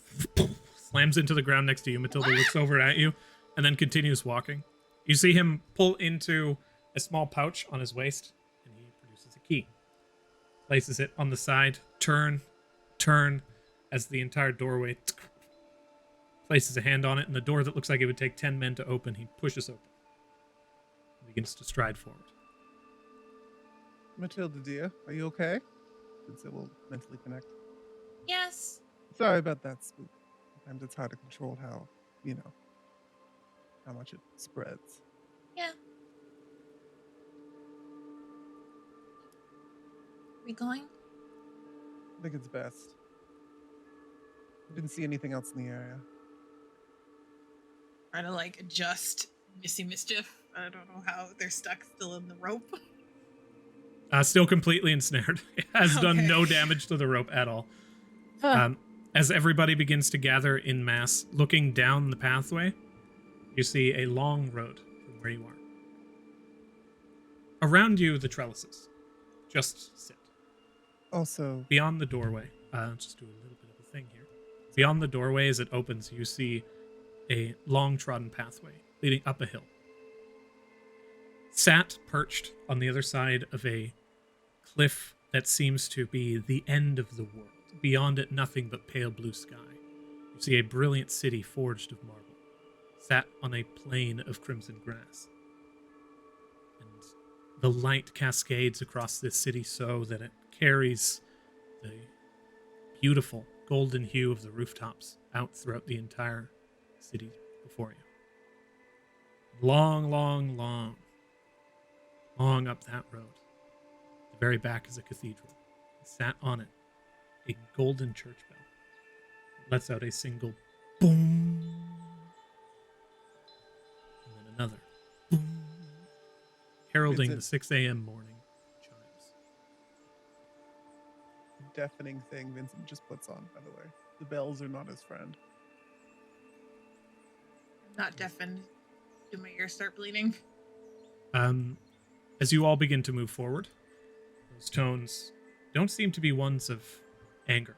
slams into the ground next to you. Matilda looks over at you and then continues walking. You see him pull into a small pouch on his waist, and he produces a key. Places it on the side, turn, as the entire doorway places a hand on it, and the door that looks like it would take 10 men to open, he pushes open. He begins to stride forward. Matilda, dear, are you okay? Since it will mentally connect. Yes. Sorry about that spook. Sometimes it's hard to control how much it spreads. Yeah. We going? I think it's best. I didn't see anything else in the area. Trying to adjust Missy Mischief. I don't know how they're stuck still in the rope. Still completely ensnared. It has done no damage to the rope at all. Huh. As everybody begins to gather in mass, looking down the pathway, you see a long road from where you are. Around you, the trellises just sit. Also, Beyond the doorway, just do a little bit of a thing here. Beyond the doorway, as it opens, you see a long trodden pathway leading up a hill. Sat perched on the other side of a cliff that seems to be the end of the world. Beyond it, nothing but pale blue sky. You see a brilliant city forged of marble, sat on a plain of crimson grass. And the light cascades across this city so that it carries the beautiful golden hue of the rooftops out throughout the entire city before you. Long up that road. The very back is a cathedral. Sat on it, a golden church bell. It lets out a single boom. And then another boom. Heralding the 6 a.m. morning chimes. deafening thing Vincent just puts on, by the way. The bells are not his friend. Not deafened. Do my ears start bleeding? As you all begin to move forward, those tones don't seem to be ones of anger,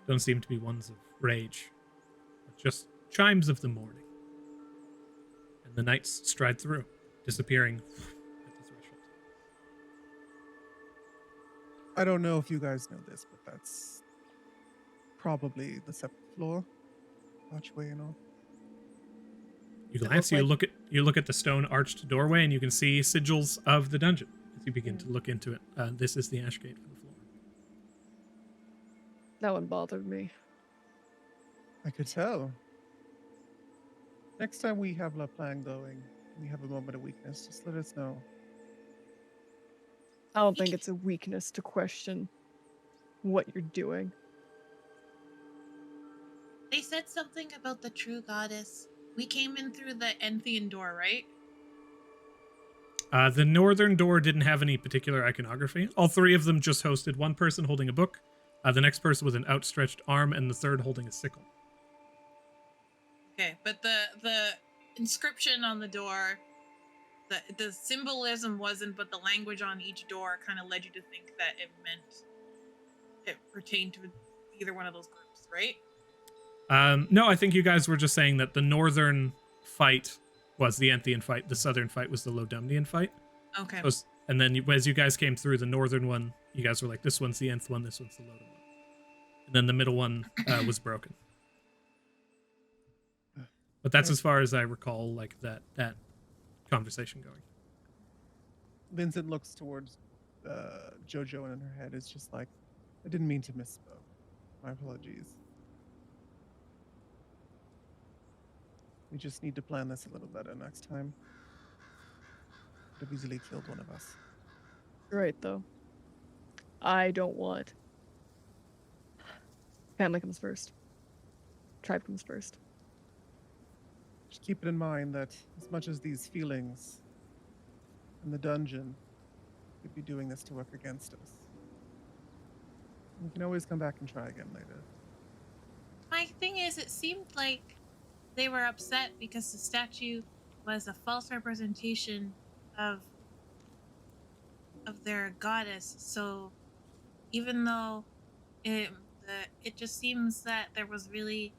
don't seem to be ones of rage, but just chimes of the morning. And the knights stride through, disappearing at the threshold. I don't know if you guys know this, but that's probably the 7th floor. Archway and all. You glance, you look at the stone arched doorway, and you can see sigils of the dungeon as you begin to look into it. This is the ash gate for the floor. That one bothered me. I could tell. Next time we have La Plan going, we have a moment of weakness, just let us know. I don't think it's a weakness to question what you're doing. They said something about the true goddess. We came in through the Enthean door, right? The northern door didn't have any particular iconography. All three of them just hosted one person holding a book, the next person with an outstretched arm, and the third holding a sickle. Okay, but the inscription on the door, the symbolism wasn't, but the language on each door kind of led you to think that it pertained to either one of those groups, right? No, I think you guys were just saying that the northern fight was the Enthean fight, the southern fight was the Lodumnian fight. Okay. And then as you guys came through the northern one, you guys were like, this one's the Nth one, this one's the Lodum one. And then the middle one was broken. But that's as far as I recall, like that conversation going. Vincent looks towards Jojo, and in her head is just like, I didn't mean to misspoke. My apologies. We just need to plan this a little better next time. Could have easily killed one of us. Right, though. I don't want. Family comes first. Tribe comes first. Just keep it in mind that as much as these feelings in the dungeon could be doing this to work against us, we can always come back and try again later. My thing is, it seemed like they were upset because the statue was a false representation of their goddess. So even though it just seems that there was really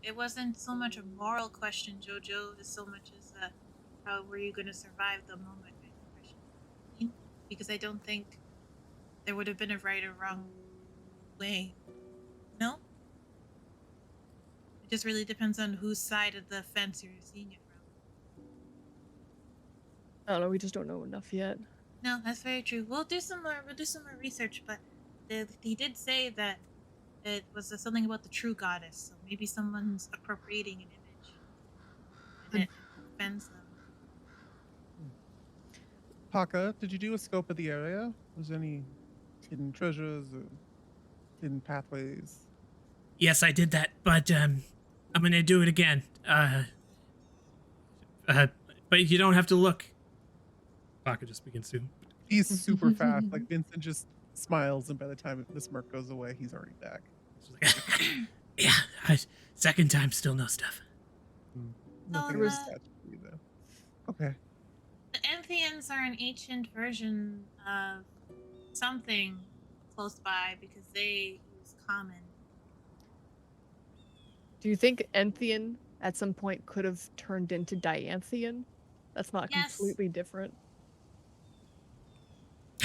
it wasn't so much a moral question, Jojo, as so much as how were you going to survive the moment kind of question. Because I don't think there would have been a right or wrong way. No? It just really depends on whose side of the fence you're seeing it from. I don't know, we just don't know enough yet. No, that's very true. We'll do some more research, but he did say that it was something about the true goddess, so maybe someone's appropriating an image and it offends them. Paka, did you do a scope of the area? Was there any hidden treasures or hidden pathways? Yes, I did that, but I'm gonna do it again. But you don't have to look. Paka just begins to. He's super fast. Like Vincent just smiles, and by the time the smirk goes away, he's already back. She's like, yeah, second time, still no stuff. Nothing the- attached to you, though. Okay. The Enthians are an ancient version of something close by because they use common. Do you think Enthian at some point could have turned into Dianthian? That's not Yes. completely different.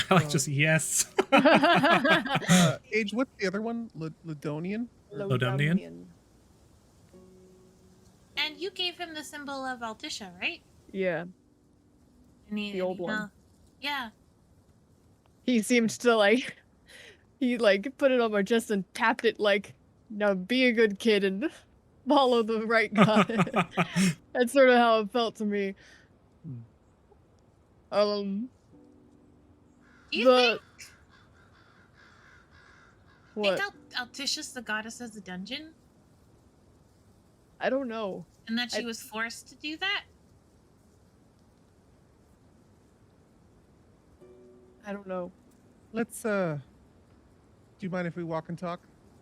I like just yes. Age, what's the other one? Ludonian? Lodumnian? And you gave him the symbol of Altisha, right? Yeah. And The old one. Yeah. He seemed to like he like put it on my chest and tapped it like, now be a good kid and follow the right guy. That's sort of how it felt to me. Do you The think what? Altisha's the goddess of the dungeon? I don't know. And that she I- was forced to do that? I don't know. Let's, do you mind if we walk and talk?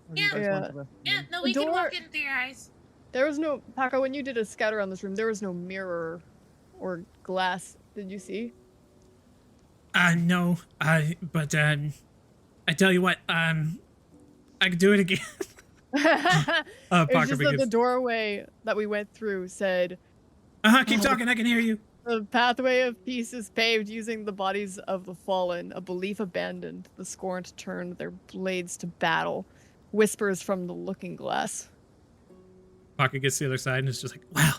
Or do you Yeah. guys want Yeah. to the- Yeah, no, The we can door- walk in through your eyes. There was no Paco, when you did a scout around this room, there was no mirror or glass. Did you see? No, but I tell you what, I could do it again. It's Parker just that the begins. doorway that we went through said, Keep talking, I can hear you. the pathway of peace is paved using the bodies of the fallen, a belief abandoned, the scorned turned their blades to battle. Whispers from the looking glass. Parker gets to the other side and is just like, wow,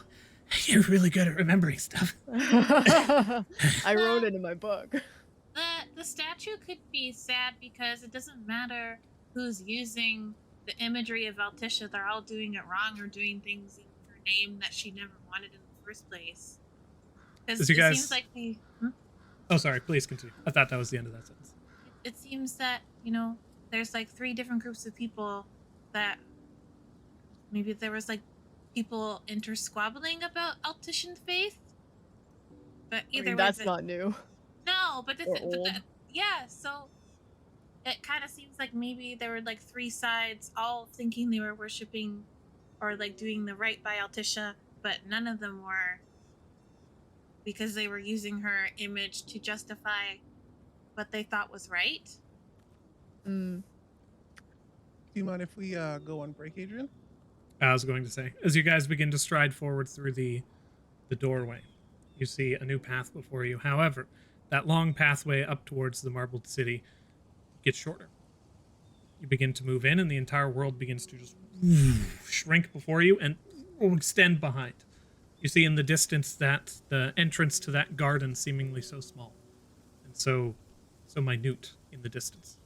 you're really good at remembering stuff. I wrote it in my book. The statue could be sad because it doesn't matter who's using the imagery of Altisha, they're all doing it wrong or doing things in her name that she never wanted in the first place. Because Does it you guys- seems like Oh, sorry, please continue. I thought that was the end of that sentence. it seems that, there's like 3 different groups of people that maybe there was like people intersquabbling about Altishan faith. But I either mean, way, that's not new. no, but Or old. yeah, so it kind of seems like maybe there were like 3 sides all thinking they were worshiping or like doing the right by Altisha, but none of them were, because they were using her image to justify what they thought was right. Mm. Do you mind if we go on break, Adrian? I was going to say, as you guys begin to stride forward through the doorway, you see a new path before you. However, that long pathway up towards the marbled city gets shorter. You begin to move in, and the entire world begins to just shrink before you and extend behind. You see in the distance that the entrance to that garden, seemingly so small and so minute in the distance,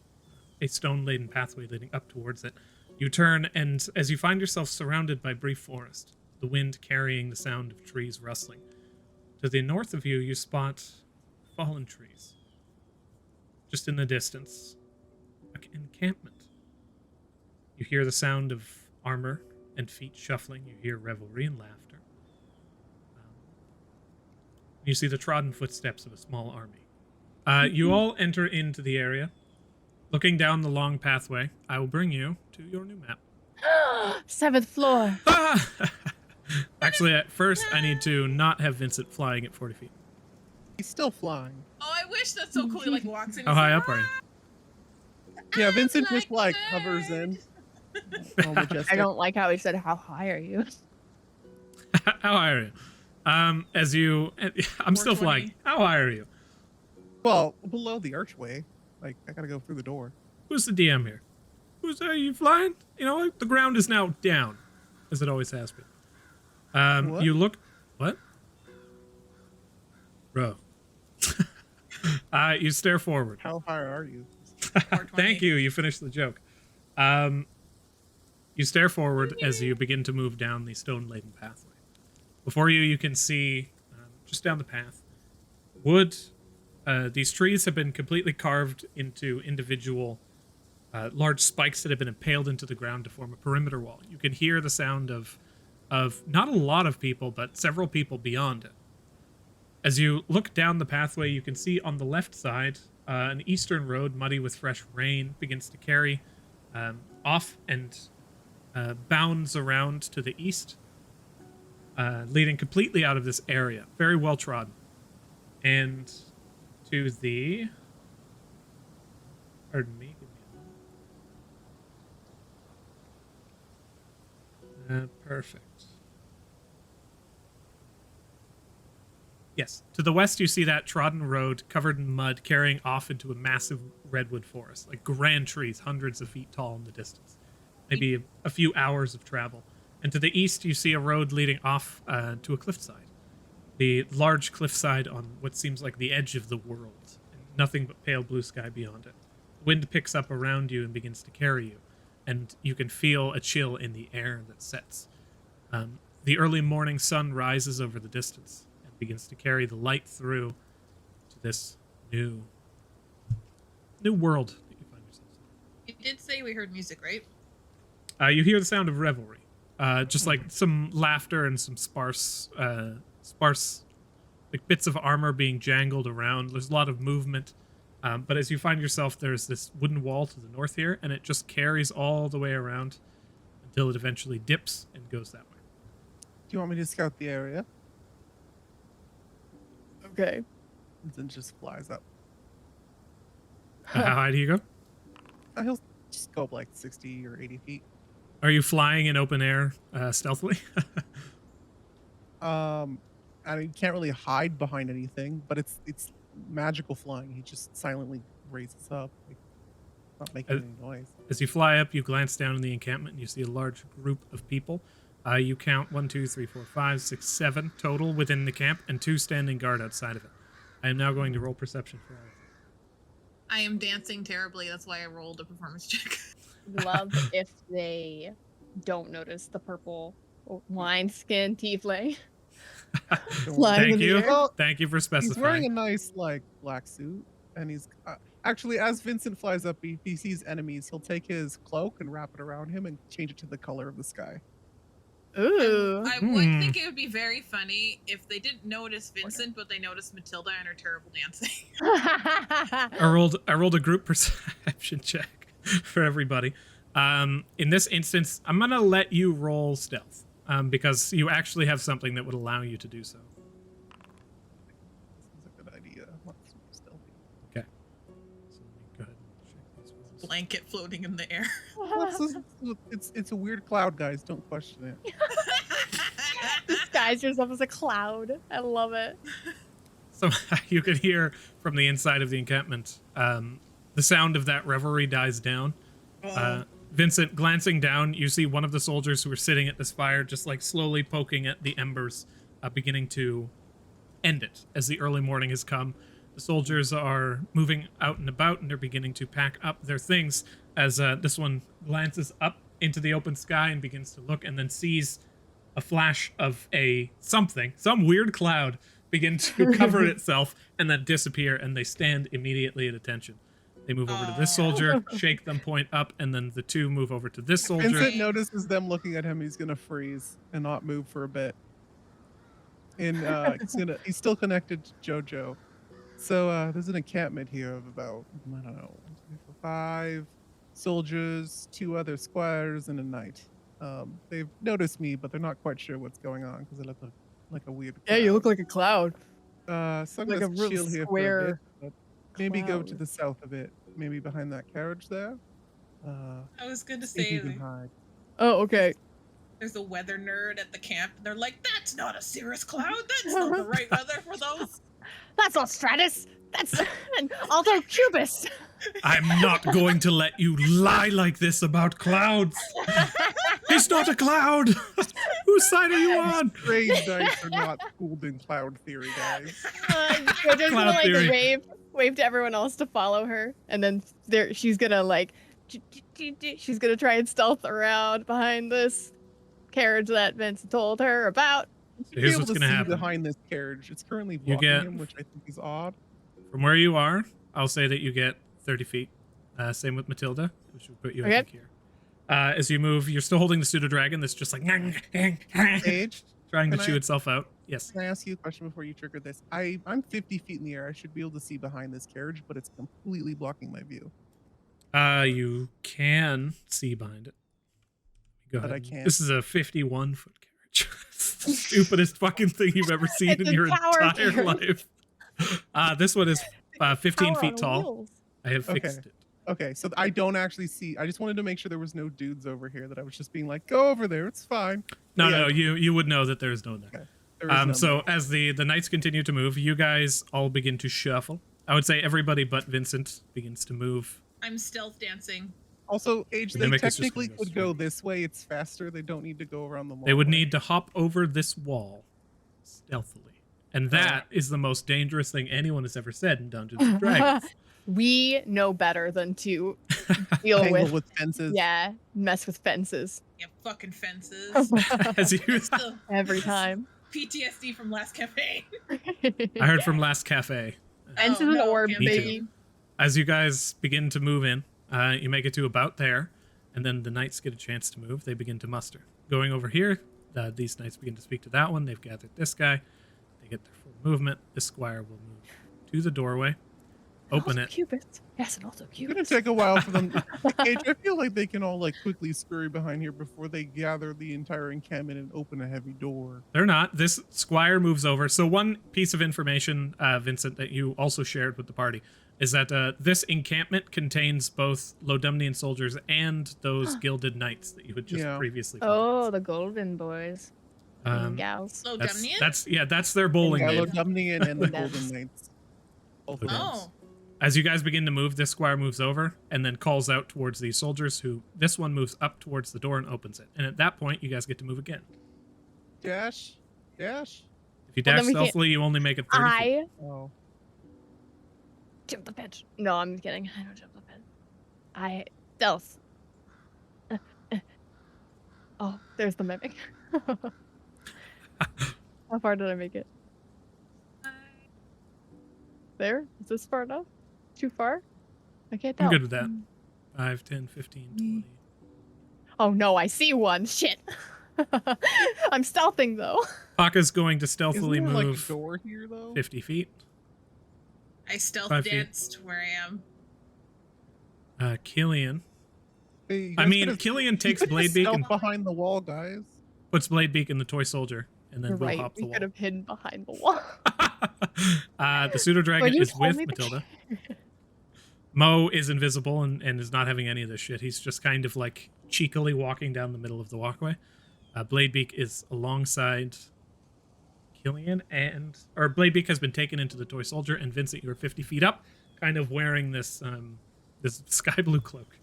a stone-laden pathway leading up towards it. You turn, and as you find yourself surrounded by brief forest, the wind carrying the sound of trees rustling, to the north of you, you spot fallen trees. Just in the distance, an encampment. You hear the sound of armor and feet shuffling. You hear revelry and laughter. You see the trodden footsteps of a small army. You all enter into the area. Looking down the long pathway, I will bring you to your new map. 7th floor. Actually, at first, I need to not have Vincent flying at 40 feet. He's still flying. Oh, I wish that's so cool. He like walks in. How high up are you? Yeah, Vincent just like hovers in. All majestic. I don't like how he said, how high are you? How high are you? As you... I'm still 420. flying. How high are you? Well, below the archway. Like, I gotta go through the door. Who's the DM here? Are you flying? You know, the ground is now down, as it always has been. What? You look... What? Bro. You stare forward. How high are you? 420. Thank you. You finished the joke. You stare forward as you begin to move down the stone-laden pathway. Before you, you can see, just down the path, wood. These trees have been completely carved into individual large spikes that have been impaled into the ground to form a perimeter wall. You can hear the sound of not a lot of people, but several people beyond it. As you look down the pathway, you can see on the left side an eastern road, muddy with fresh rain, begins to carry off and bounds around to the east, leading completely out of this area. Very well trodden. And to the... Pardon me. Give me a moment. Perfect. Yes. To the west, you see that trodden road covered in mud carrying off into a massive redwood forest, like grand trees, hundreds of feet tall in the distance. Maybe a few hours of travel. And to the east, you see a road leading off to a cliffside. The large cliffside on what seems like the edge of the world. And nothing but pale blue sky beyond it. Wind picks up around you and begins to carry you. And you can feel a chill in the air that sets. The early morning sun rises over the distance. Begins to carry the light through to this new world that you find yourselves in. You did say we heard music, right? You hear the sound of revelry, just like some laughter and some sparse like bits of armor being jangled around. There's a lot of movement, but as you find yourself, there's this wooden wall to the north here, and it just carries all the way around until it eventually dips and goes that way. Do you want me to scout the area? Okay. And then just flies up. How high do you go? He'll just go up like 60 or 80 feet. Are you flying in open air stealthily? And he can't really hide behind anything, but it's magical flying. He just silently raises up, like, not making any noise. As you fly up, you glance down in the encampment and you see a large group of people. You count 1, 2, 3, 4, 5, 6, 7 total within the camp, and 2 standing guard outside of it. I am now going to roll perception for all of you. I am dancing terribly. That's why I rolled a performance check. Love if they don't notice the purple wineskin tiefling. Flying in the air. Thank you for specifying. He's wearing a nice like black suit, and he's actually, as Vincent flies up, if he sees enemies, he'll take his cloak and wrap it around him and change it to the color of the sky. Ooh. I would think it would be very funny if they didn't notice Vincent, but they noticed Matilda and her terrible dancing. I rolled a group perception check for everybody. In this instance, I'm gonna let you roll stealth because you actually have something that would allow you to do so. This is a good idea. Let's be stealthy. Okay. So let me go ahead and check these ones. Blanket floating in the air. What's this? It's a weird cloud, guys. Don't question it. Disguise yourself as a cloud. I love it. So you could hear from the inside of the encampment, the sound of that revelry dies down. Vincent, glancing down, you see one of the soldiers who are sitting at this fire, just like slowly poking at the embers, beginning to end it as the early morning has come. The soldiers are moving out and about, and they're beginning to pack up their things as this one glances up into the open sky and begins to look, and then sees a flash of some weird cloud begin to cover itself and then disappear, and they stand immediately at attention. They move over to this soldier, shake them, point up, and then the two move over to this soldier. Vincent notices them looking at him. He's gonna freeze and not move for a bit. And he's still connected to Jojo. So there's an encampment here of about, I don't know, 5 soldiers, 2 other squires, and a knight. They've noticed me, but they're not quite sure what's going on because I look like a weird Yeah, you look like a cloud. So I'm like a gonna real chill here for a square bit, but maybe go to cloud. the south of it, maybe behind that carriage there. I was going to See if say you can hide. Oh, okay. there's a weather nerd at the camp. And they're like, that's not a cirrus cloud. That's not the right weather for those. That's not Stratus. That's although Cubus. I'm not going to let you lie like this about clouds. He's not a cloud. Whose side are you on? Strange dice are not schooled in cloud theory, guys. Jojo's gonna like theory. wave to everyone else to follow her, and then she's gonna like she's gonna try and stealth around behind this carriage that Vince told her about. You Here's should be what's able to gonna see happen. behind this carriage. It's currently You blocking get- him, which I think is odd. From where you are, I'll say that you get 30 feet. Same with Matilda, which would put you, I Okay. think, here. As you move, you're still holding the pseudo-dragon that's just like Sage, trying to Can chew I- itself out. Yes. can I ask you a question before you trigger this? I'm 50 feet in the air. I should be able to see behind this carriage, but it's completely blocking my view. You can see behind it. Go But ahead. I can't. This is a 51-foot carriage. It's the stupidest fucking thing you've ever seen It's in a your tower entire carriage. life. This one is 15 Power feet on tall. wheels. I have Okay. fixed it. Okay, so I don't actually see. I just wanted to make sure there was no dudes over here. That I was just being like, go over there. It's fine. No, But yeah, no, you would know that there's no there. Okay. There is none So as the knights continue to move, you guys all begin to shuffle. I would say everybody but Vincent begins to move. I'm stealth dancing. Also, Age, they Mimic is just technically gonna go could go straight. this way. It's faster. They don't need to go around the wall. They would need to hop over this wall stealthily. And that is the most dangerous thing anyone has ever said in Dungeons and Dragons. We know better than to deal Tangle with, fences. yeah, mess with fences Yeah, fucking fences. As you, Still every time. PTSD from last campaign. I heard from last cafe. Fences Oh, and no, orb, campaign. baby. As you guys begin to move in, you make it to about there, and then the knights get a chance to move. They begin to muster. Going over here, these knights begin to speak to that one. They've gathered this guy. They get their full movement. The squire will move to the doorway, open Also it. Cupid. Yes, and also It's Cupid. gonna take a while for them. Age, I feel like they can all like quickly scurry behind here before they gather the entire encampment and open a heavy door. They're not. This squire moves over. So one piece of information, Vincent, that you also shared with the party is that this encampment contains both Lodumnian soldiers and those gilded knights that you had just Yeah. previously. Oh, the golden boys and um, gals. Slow that's, Dumnian? that's their bowling Yeah, name. Lodumnian and the Yes. Golden Knights. Both of them. Oh. As you guys begin to move, this squire moves over and then calls out towards these soldiers. Who this one moves up towards the door and opens it. And at that point, you guys get to move again. Dash. If you Well, dash then we can't- stealthily, you only make it 30 feet. I Oh. jump the pitch. No, I'm kidding. I don't jump the pitch. I stealth. Oh, there's the mimic. How far did I make it? There? Is this far enough? Too far? I can't tell. I'm good with that. 5, 10, 15, 20. Oh no, I see one. Shit. I'm stealthing though. Paka's going to Isn't stealthily there like a move door here though? 50 feet. I stealth 5 feet. danced where I am. Killian. Hey, you I guys mean, could've- Killian you takes could've Bladebeak stealth and behind the wall, guys. puts Bladebeak in the toy soldier, and then You're we'll right. hop the We wall. could have hidden behind the wall. The pseudo dragon you is told with me the- Matilda. Mo is invisible and is not having any of this shit. He's just kind of like cheekily walking down the middle of the walkway. Bladebeak is alongside Killian, or Bladebeak has been taken into the toy soldier, and Vincent, you're 50 feet up, kind of wearing this this sky blue cloak.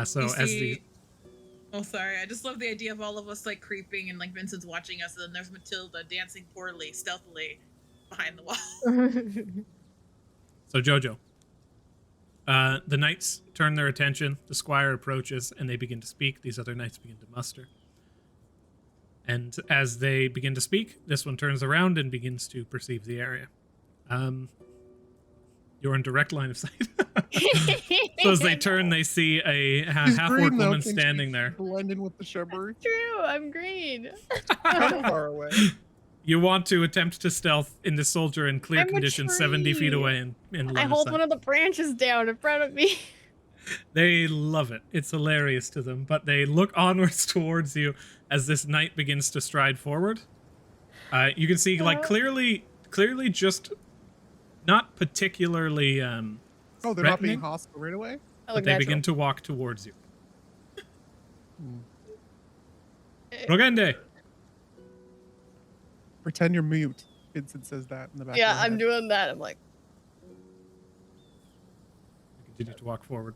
So You as the see- Oh, sorry. I just love the idea of all of us like creeping and like Vincent's watching us, and then there's Matilda dancing poorly, stealthily behind the wall. So Jojo, the knights turn their attention. The squire approaches, and they begin to speak. These other knights begin to muster. And as they begin to speak, this one turns around and begins to perceive the area. You're in direct line of sight. So as they turn, they see a She's half-orc green, though. woman Can she standing there. Blend in with the shrubbery. True, I'm green. Kind of far away. You want to attempt to stealth in the soldier in clear I'm a conditions 70 feet tree. away in line I of hold sight. one of the branches down in front of me. They love it. It's hilarious to them, but they look onwards towards you as this knight begins to stride forward. You can see, like, clearly just not particularly, Oh, they're not threatening, being hostile right away? I but look they natural. begin to walk towards you. Eh, Rogende! Pretend you're mute. Vincent says that in the back. Yeah, of my I'm head. doing that. I'm like, Continue to walk forward.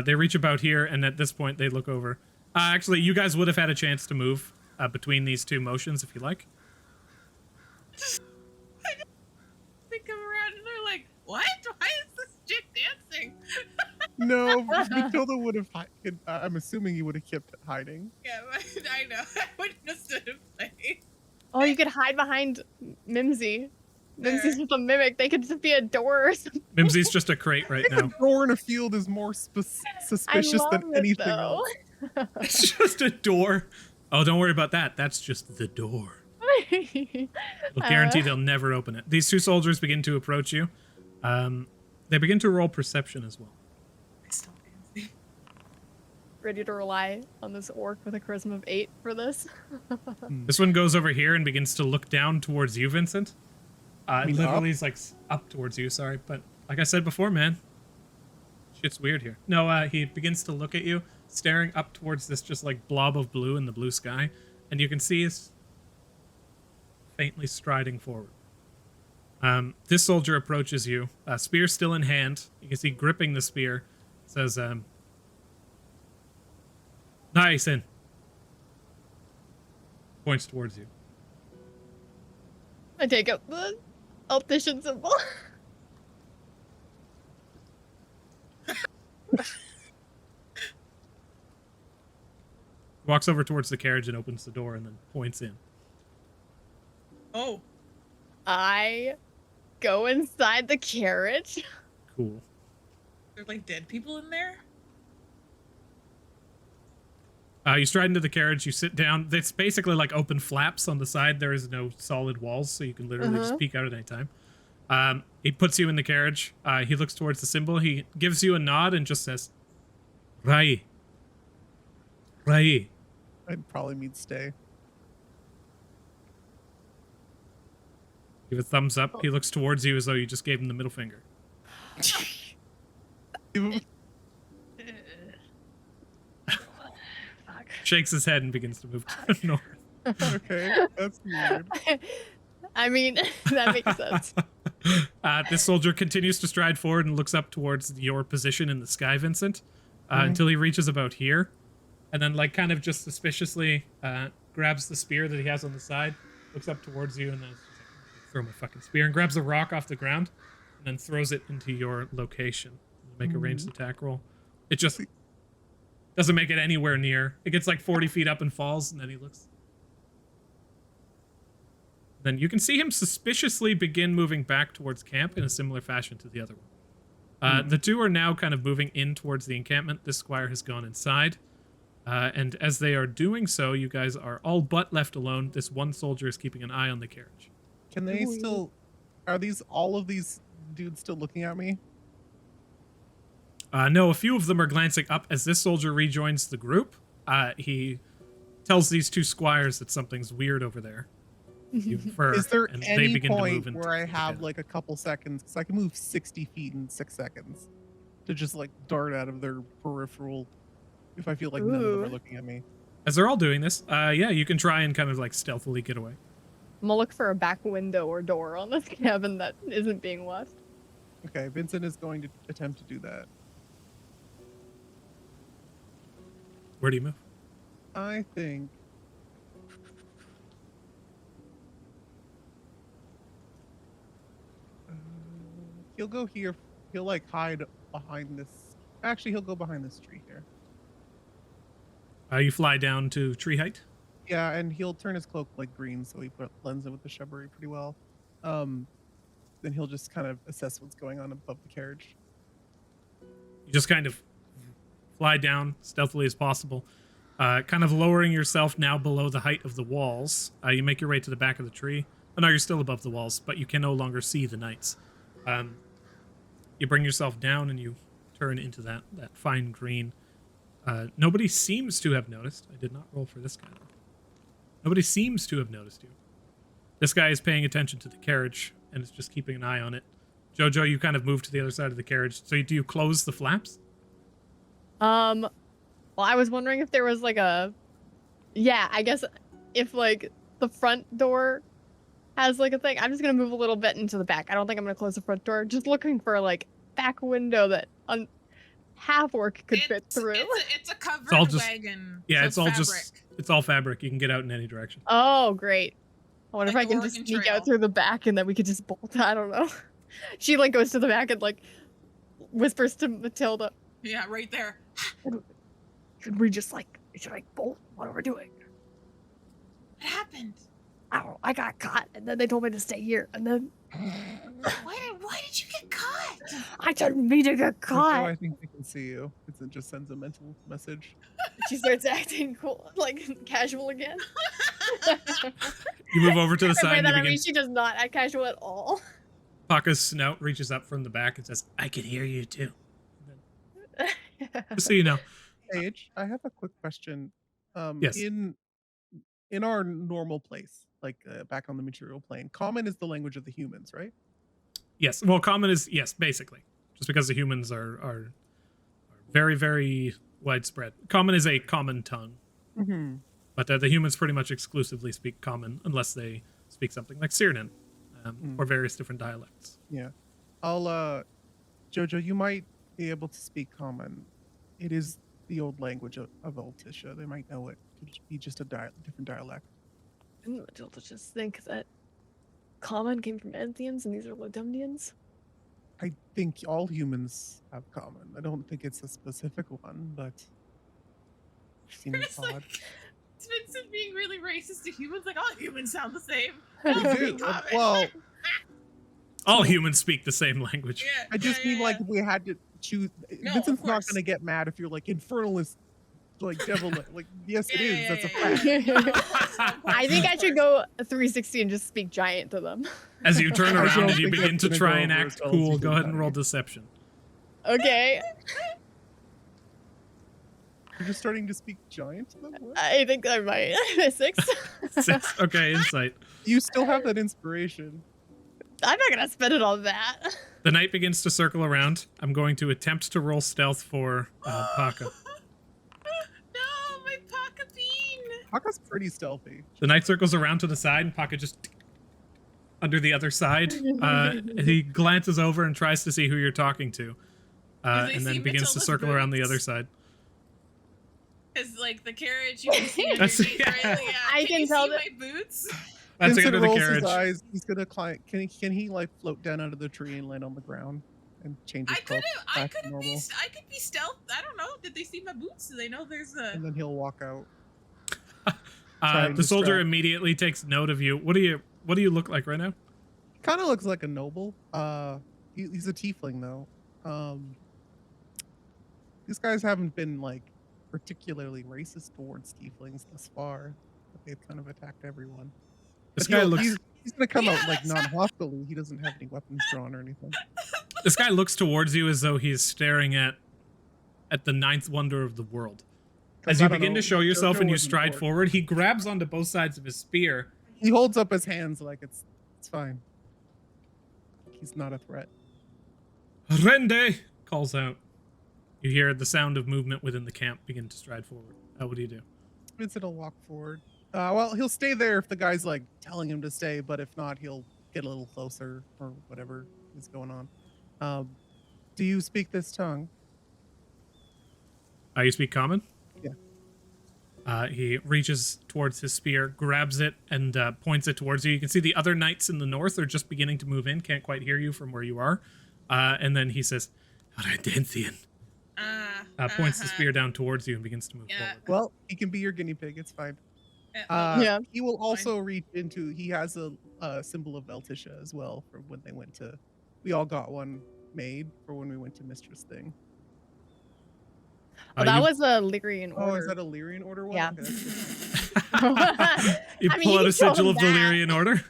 They reach about here, and at this point, they look over. Actually, you guys would have had a chance to move between these two motions if you like. They come around and they're like, "What? Why is this chick dancing?" No, Matilda would have. I'm assuming you would have kept hiding. Yeah, I know. I wouldn't have stood in place. oh, you could hide behind Mimsy. Mimsy's There. with a mimic. They could just be a door or something. Mimsy's just a crate right now. A door in a field is more suspicious I love than it, anything though. else. It's just a door. Oh, don't worry about that. That's just the door. We'll guarantee they'll never open it. These two soldiers begin to approach you. They begin to roll perception as well. ready to rely on this orc with a charisma of 8 for this. This one goes over here and begins to look down towards you, Vincent. mean Literally up? is like up towards you, sorry. But like I said before, man, shit's weird here. No, he begins to look at you, staring up towards this just like blob of blue in the blue sky. And you can see he's faintly striding forward. This soldier approaches you, spear still in hand. You can see gripping the spear. Says, nice, and points towards you. I take up the optician symbol. Walks over towards the carriage and opens the door and then points in. Oh, I go inside the carriage. Cool. there's like dead people in there. You stride into the carriage, you sit down. It's basically like open flaps on the side. There is no solid walls, so you can literally just peek out at any time. He puts you in the carriage. He looks towards the symbol. He gives you a nod and just says, Rai. Rai. I'd probably mean stay. Give a thumbs up. He looks towards you as though you just gave him the middle finger. Shakes his head and begins to move to the north. Okay, that's weird. I mean, that makes sense. This soldier continues to stride forward and looks up towards your position in the sky, Vincent, until he reaches about here. And then, like, kind of just suspiciously grabs the spear that he has on the side, looks up towards you, and then throw my fucking spear, and grabs a rock off the ground, and then throws it into your location. Make a ranged attack roll. It just doesn't make it anywhere near. It gets like 40 feet up and falls, and then he looks. Then you can see him suspiciously begin moving back towards camp in a similar fashion to the other one. The two are now kind of moving in towards the encampment. This squire has gone inside. And as they are doing so, you guys are all but left alone. This one soldier is keeping an eye on the carriage. Can they still... Are all of these dudes still looking at me? No, a few of them are glancing up as this soldier rejoins the group. He tells these two squires that something's weird over there. You infer, Is there and they any begin to move point into where I the have pit. like a couple seconds, because I can move 60 feet in 6 seconds, to just like dart out of their peripheral if I feel like none of them are looking at me? As they're all doing this, yeah, you can try and kind of like stealthily get away. I'm gonna look for a back window or door on this cabin that isn't being watched. Okay, Vincent is going to attempt to do that. Where do you move? I think... he'll go here. He'll like hide behind this. Actually, he'll go behind this tree here. You fly down to tree height. Yeah, and he'll turn his cloak like green, so he blends in with the shrubbery pretty well. Then he'll just kind of assess what's going on above the carriage. You just kind of fly down stealthily as possible, kind of lowering yourself now below the height of the walls. You make your way to the back of the tree. Oh, no, you're still above the walls, but you can no longer see the knights. You bring yourself down and you turn into that fine green. Nobody seems to have noticed. I did not roll for this guy, though. Nobody seems to have noticed you. This guy is paying attention to the carriage and is just keeping an eye on it. Jojo, you kind of move to the other side of the carriage. So do you close the flaps? Well, I was wondering if there was like a... Yeah, I guess if like the front door has like a thing. I'm just gonna move a little bit into the back. I don't think I'm gonna close the front door. Just looking for like back window that half orc could fit through. It's a covered all just- wagon. Yeah, so it's all fabric. it's all fabric. You can get out in any direction. Oh, great. I wonder Like if I can the just Oregon sneak Trail. out through the back and then we could just bolt. I don't know. She like goes to the back and like whispers to Matilda, Yeah, right there. should we just like, should I bolt? What are we doing? What happened? I don't know. I got caught and then they told me to stay here and then Why did you get caught? I didn't mean to get Jojo, caught. I think they can see you. It just sends a mental message. She starts acting cool, like casual again. You move over to the And by side and that you I begin. mean she does not act casual at all. Paka's snout reaches up from the back and says, I can hear you too. Just so you know. Paige, I have a quick question. Yes. In our normal place, like back on the material plane, common is the language of the humans, right? Yes. Well, common is yes, basically. Just because the humans are very, very widespread. Common is a common tongue. Mm-hmm. But the humans pretty much exclusively speak common unless they speak something like Cyrdan, or various different dialects. Yeah. I'll Jojo, you might be able to speak common. It is the old language of Altisha. They might know it. Could be just a different dialect. I'll just think that common came from Enthians and these are Lodemnians. I think all humans have common. I don't think it's a specific one, but seems It's odd. like Vincent being really racist to humans. Like all humans sound the same. They All do. speak common. Well, All humans speak the same language. Yeah, I just mean like if we had to choose. No, of Vincent's not course. going to get mad if you're like infernalist, like devil. Like yes, it is. That's a yeah, fact. I think I should go 360 and just speak giant to them. As you turn I around don't and you think begin that's to gonna try go and over act as well as cool, you go think, ahead and buddy. roll deception. Okay. You're just starting to speak giant to them? What? I think I might. 6. 6. Okay, insight. You still have that inspiration. I'm not gonna spend it on that. The knight begins to circle around. I'm going to attempt to roll stealth for Paka. No, my Paka bean. Haka's pretty stealthy. The knight circles around to the side, and Paka just under the other side. He glances over and tries to see who you're talking to, and then begins to Matilda's circle around the other boots? side. Because like the carriage, you can see That's- underneath, yeah. right? Yeah. I can you tell see that- my boots. That's Vincent under the rolls carriage. his eyes. He's gonna climb. Can he like float down out of the tree and land on the ground and change his I cloak I back to could normal? be stealth. I don't know. Did they see my boots? Do they know there's a? And then he'll walk out. Try and The soldier distract. immediately takes note of you. What do you look like right now? Kind of looks like a noble. He's a tiefling though. These guys haven't been like particularly racist towards tieflings thus far, but they've kind of attacked everyone. This But guy he'll- looks. He's gonna come out Yeah, like that's- non-hostily. He doesn't have any weapons drawn or anything. This guy looks towards you as though he's staring at the ninth wonder of the world. As 'Cause you I don't begin know, to show yourself Jojo and you wasn't stride bored. forward, he grabs onto both sides of his spear. He holds up his hands like it's fine. He's not a threat. Rende calls out. You hear the sound of movement within the camp begin to stride forward. What do you do? Vincent will walk forward. Well, he'll stay there if the guy's like telling him to stay, but if not, he'll get a little closer or whatever is going on. Do you speak this tongue? You speak common? Yeah. He reaches towards his spear, grabs it, and points it towards you. You can see the other knights in the north are just beginning to move in, can't quite hear you from where you are. And then he says, Redenthian. Points the spear down towards you and begins to move Yeah. forward. Well, he can be your guinea pig. It's fine. Yeah. He will also reach into. He has a symbol of Veltisha as well for when they went to. We all got one made for when we went to Mistress Thing. Oh, that was a Lyrian order. Oh, is that a Lyrian order one? Yeah. Okay, that's good. You I mean, pull you out can a show sigil him of that. Valyrian order.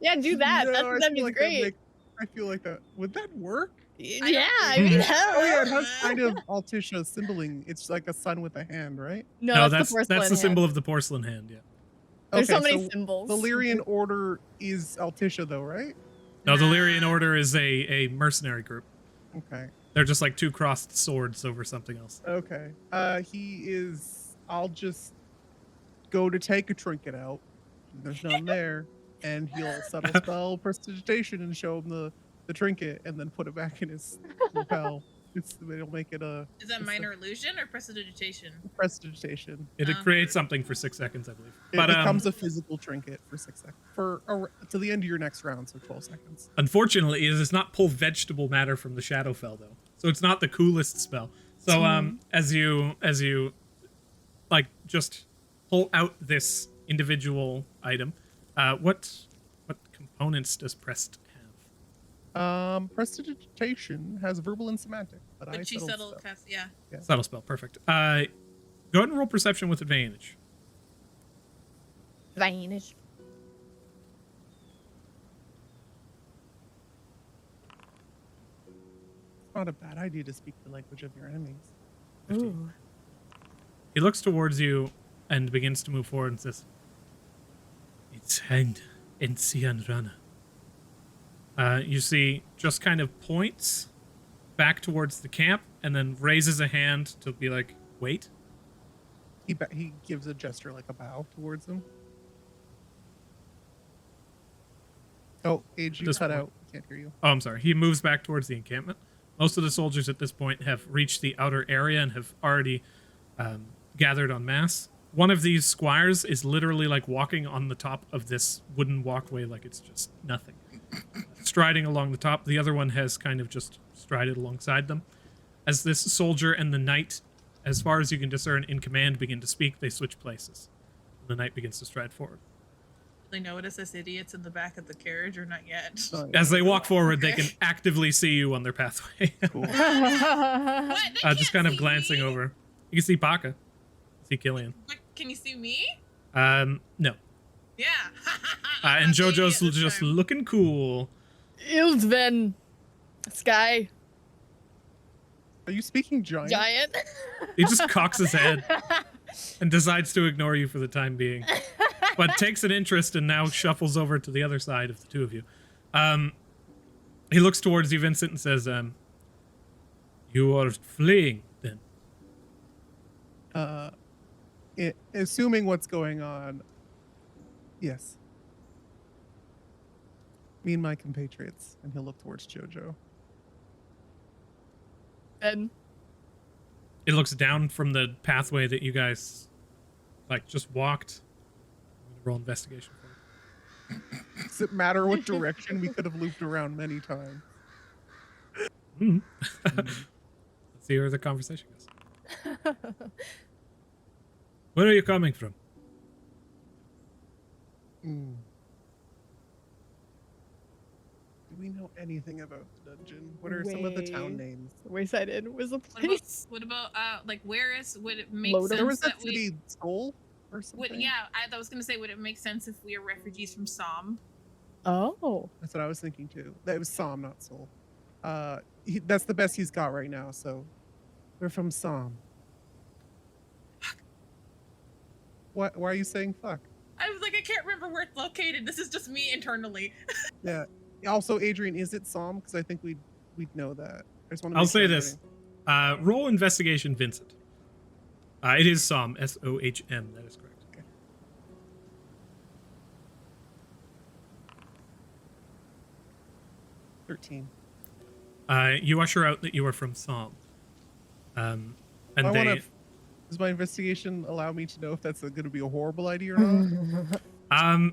Yeah, do that. No, That's I that'd feel be like great. I feel like that. Would that work? Yeah, I mean, Oh yeah, it hell. has kind of Altisha symboling. It's like a sun with a hand, right? No, that's the porcelain the symbol hand. of the porcelain hand, yeah. There's Okay, so many symbols. Valyrian order is Altisha though, right? No, the Lyrian order is a mercenary group. Okay. They're just like two crossed swords over something else. Okay. He is. I'll just go to take a trinket out. There's none there, and he'll subtle spell prestidigitation and show him the trinket, and then put it back in his lapel. It'll make it a Is that minor illusion or prestidigitation? prestidigitation. It Oh. creates something for 6 seconds, I believe. It But becomes a physical trinket for 6 seconds to the end of your next round, so 12 seconds. unfortunately, it does not pull vegetable matter from the Shadowfell, though. So it's not the coolest spell. So as you like just pull out this individual item, what components does Prest have? Prestidigitation has verbal and semantic, but I But she settled settled stuff. cast, yeah. Subtle spell, perfect. Go ahead and roll perception with advantage. Vanish. It's not a bad idea to speak the language of your enemies. 15. Ooh. He looks towards you and begins to move forward and says, "It's Hind and Sian Rana." You see, just kind of points back towards the camp and then raises a hand to be like, "Wait." He gives a gesture like a bow towards him. Oh, Age, you cut out. Can't hear you. Oh, I'm sorry. He moves back towards the encampment. Most of the soldiers at this point have reached the outer area and have already gathered en masse. One of these squires is literally like walking on the top of this wooden walkway like it's just nothing. Striding along the top. The other one has kind of just strided alongside them. As this soldier and the knight, as far as you can discern in command, begin to speak, they switch places. The knight begins to stride forward. They notice us idiots in the back of the carriage or not yet? As they walk forward, they can actively see you on their pathway. Cool. What? They Just can't kind of see glancing me? over. You can see Baka. See Killian. But can you see me? No. Yeah. And I'm the Jojo's idiot this just time. looking cool. Ildven. Sky. Are you speaking giant? Giant. He just cocks his head and decides to ignore you for the time being, but takes an interest and now shuffles over to the other side of the two of you. He looks towards you, Vincent, and says, "You are fleeing, then?" Assuming what's going on, yes. Me and my compatriots, and he'll look towards Jojo. Ben. It looks down from the pathway that you guys, like, just walked. I'm gonna roll investigation for it. Does it matter what direction? We could have looped around many times. Let's see where the conversation goes. Where are you coming from? Mm. Do we know anything about the dungeon? What are some of the town names? Wayside Inn was a What about, place. what about like where is would it make Loader. sense There was that that city Soul or something. would I was gonna say would it make sense if we are refugees from Somme? Oh. That's what I was thinking too. That was Somme, not Soul. That's the best he's got right now. So we're from Somme. What? Why are you saying fuck? I was like, I can't remember where it's located. This is just me internally. Yeah. Also, Adrian, is it Somme? Because I think we'd know that. I just want to. I'll say this. Roll investigation, Vincent. It is Sohm, S-O-H-M. That is correct. Okay. 13. You usher out that you are from Sohm. And Does my investigation allow me to know if that's going to be a horrible idea or not?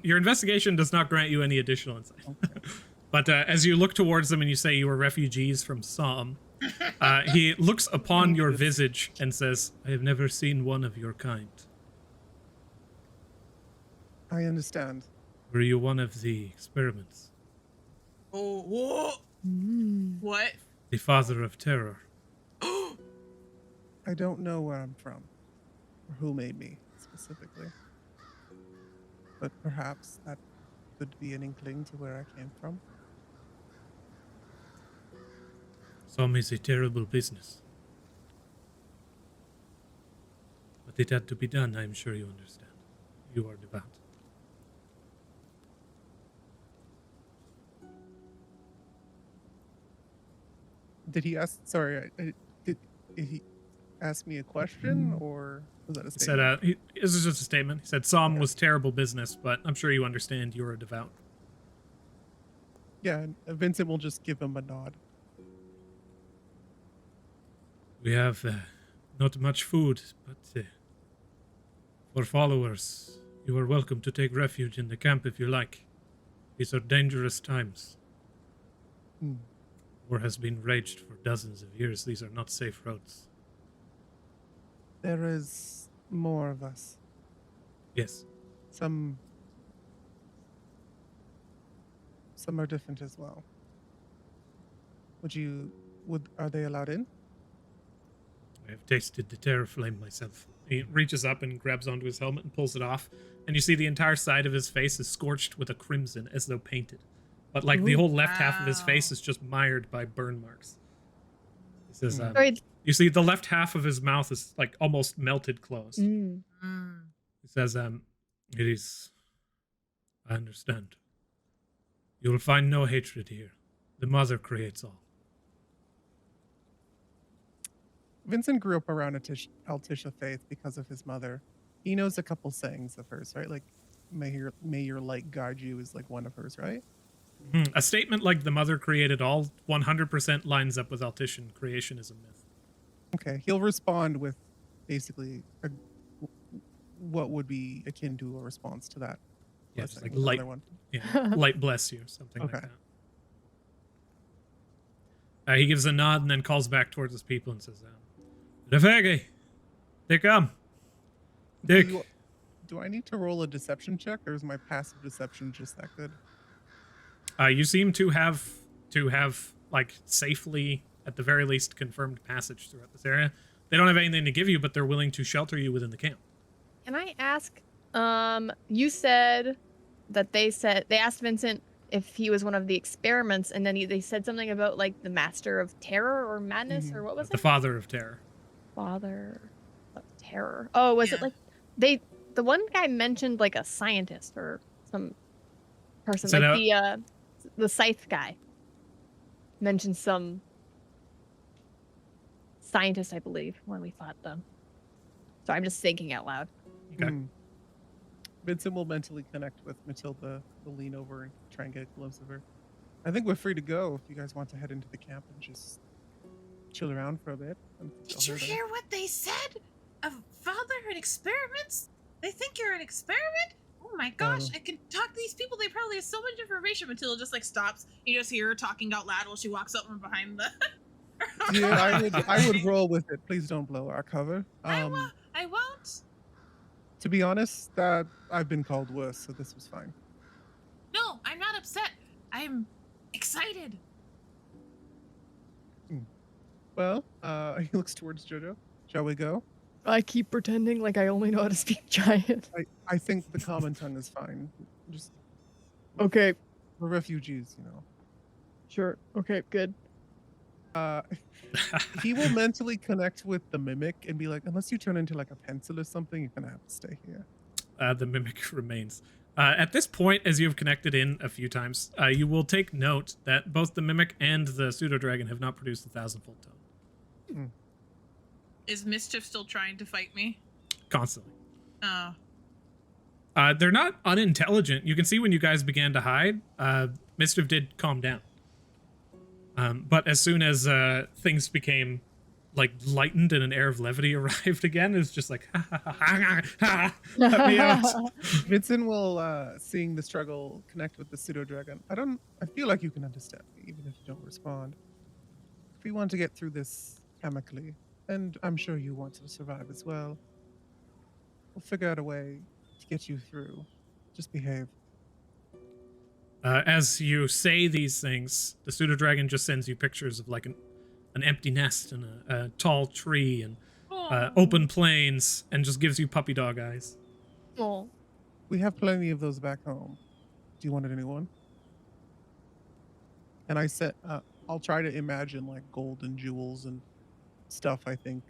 your investigation does not grant you any additional insight. Okay. But as you look towards them and you say you are refugees from Sohm, he looks upon your visage and says, "I have never seen one of your kind. I understand. Were you one of the experiments? Oh, whoa. What? The father of terror?" I don't know where I'm from or who made me specifically. But perhaps that could be an inkling to where I came from. Sohm is a terrible business. But it had to be done, I'm sure you understand. You are devout. Did he ask? Sorry, did he ask me a question or was that a He statement? said, this is just a statement. He said, Sohm was terrible business, but I'm sure you understand you're a devout. Yeah, and Vincent will just give him a nod. We have not much food, but for followers, you are welcome to take refuge in the camp if you like. These are dangerous times. Hmm. War has been raged for dozens of years. These are not safe roads. There is more of us. Yes. Some are different as well. Are they allowed in? I have tasted the terror flame myself. He reaches up and grabs onto his helmet and pulls it off, and you see the entire side of his face is scorched with a crimson as though painted. But like the whole left half of his face is just mired by burn marks. He says, Sorry, You see the left half of his mouth is like almost melted closed. Mm. He says, it is... I understand. You will find no hatred here. The mother creates all. Vincent grew up around Altisha faith because of his mother. He knows a couple sayings of hers, right? Like, may your light guide you is like one of hers, right? A statement like the mother created all 100% lines up with Altician creation is a myth. Okay, he'll respond with basically what would be akin to a response to that. Yeah, just like Another light, one. yeah, light bless you, something like Okay. that. He gives a nod and then calls back towards his people and says, Rafegi, they come. Dick. Do I need to roll a deception check, or is my passive deception just that good? You seem to have like safely, at the very least, confirmed passage throughout this area. They don't have anything to give you, but they're willing to shelter you within the camp. Can I ask? You said that they asked Vincent if he was one of the experiments, and then they said something about like the master of terror or madness, or what was The it? father of terror. Father of terror. Oh, was it like the one guy mentioned like a scientist or some person, So like the scythe guy mentioned some scientist, I believe, when we fought them. So I'm just thinking out loud. Okay. Vincent will mentally connect with Matilda. Will lean over and try and get a glimpse of her. I think we're free to go if you guys want to head into the camp and just chill around for a bit. Did you hear what they said? A father and experiments? They think you're an experiment? Oh my gosh, I can talk to these people. They probably have so much information. Matilda just like stops. You just hear her talking out loud while she walks up from behind the... Yeah, I would roll with it. Please don't blow our cover. I won't. To be honest, that I've been called worse, so this was fine. No, I'm not upset. I'm excited. Well, he looks towards Jojo. Shall we go? I keep pretending like I only know how to speak giant. I think the common tongue is fine. Just Okay, we're refugees, you know. sure. Okay, good. He will mentally connect with the mimic and be like, unless you turn into like a pencil or something, you're gonna have to stay here. The mimic remains. At this point, as you've connected in a few times, you will take note that both the mimic and the pseudo-dragon have not produced the 1,000-fold tone. Is Mischief still trying to fight me? Constantly. Oh. They're not unintelligent. You can see when you guys began to hide, Mischief did calm down. But as soon as things became like lightened and an air of levity arrived again, it's just like, let me out. Vincent will, seeing the struggle, connect with the pseudo-dragon. I feel like you can understand me, even if you don't respond. If we want to get through this amicably, and I'm sure you want to survive as well, we'll figure out a way to get you through. Just behave. As you say these things, the pseudo-dragon just sends you pictures of like an empty nest and a tall tree and open plains, and just gives you puppy dog eyes. Oh. We have plenty of those back home. Do you want a new one? And I said, I'll try to imagine like gold and jewels and stuff I think,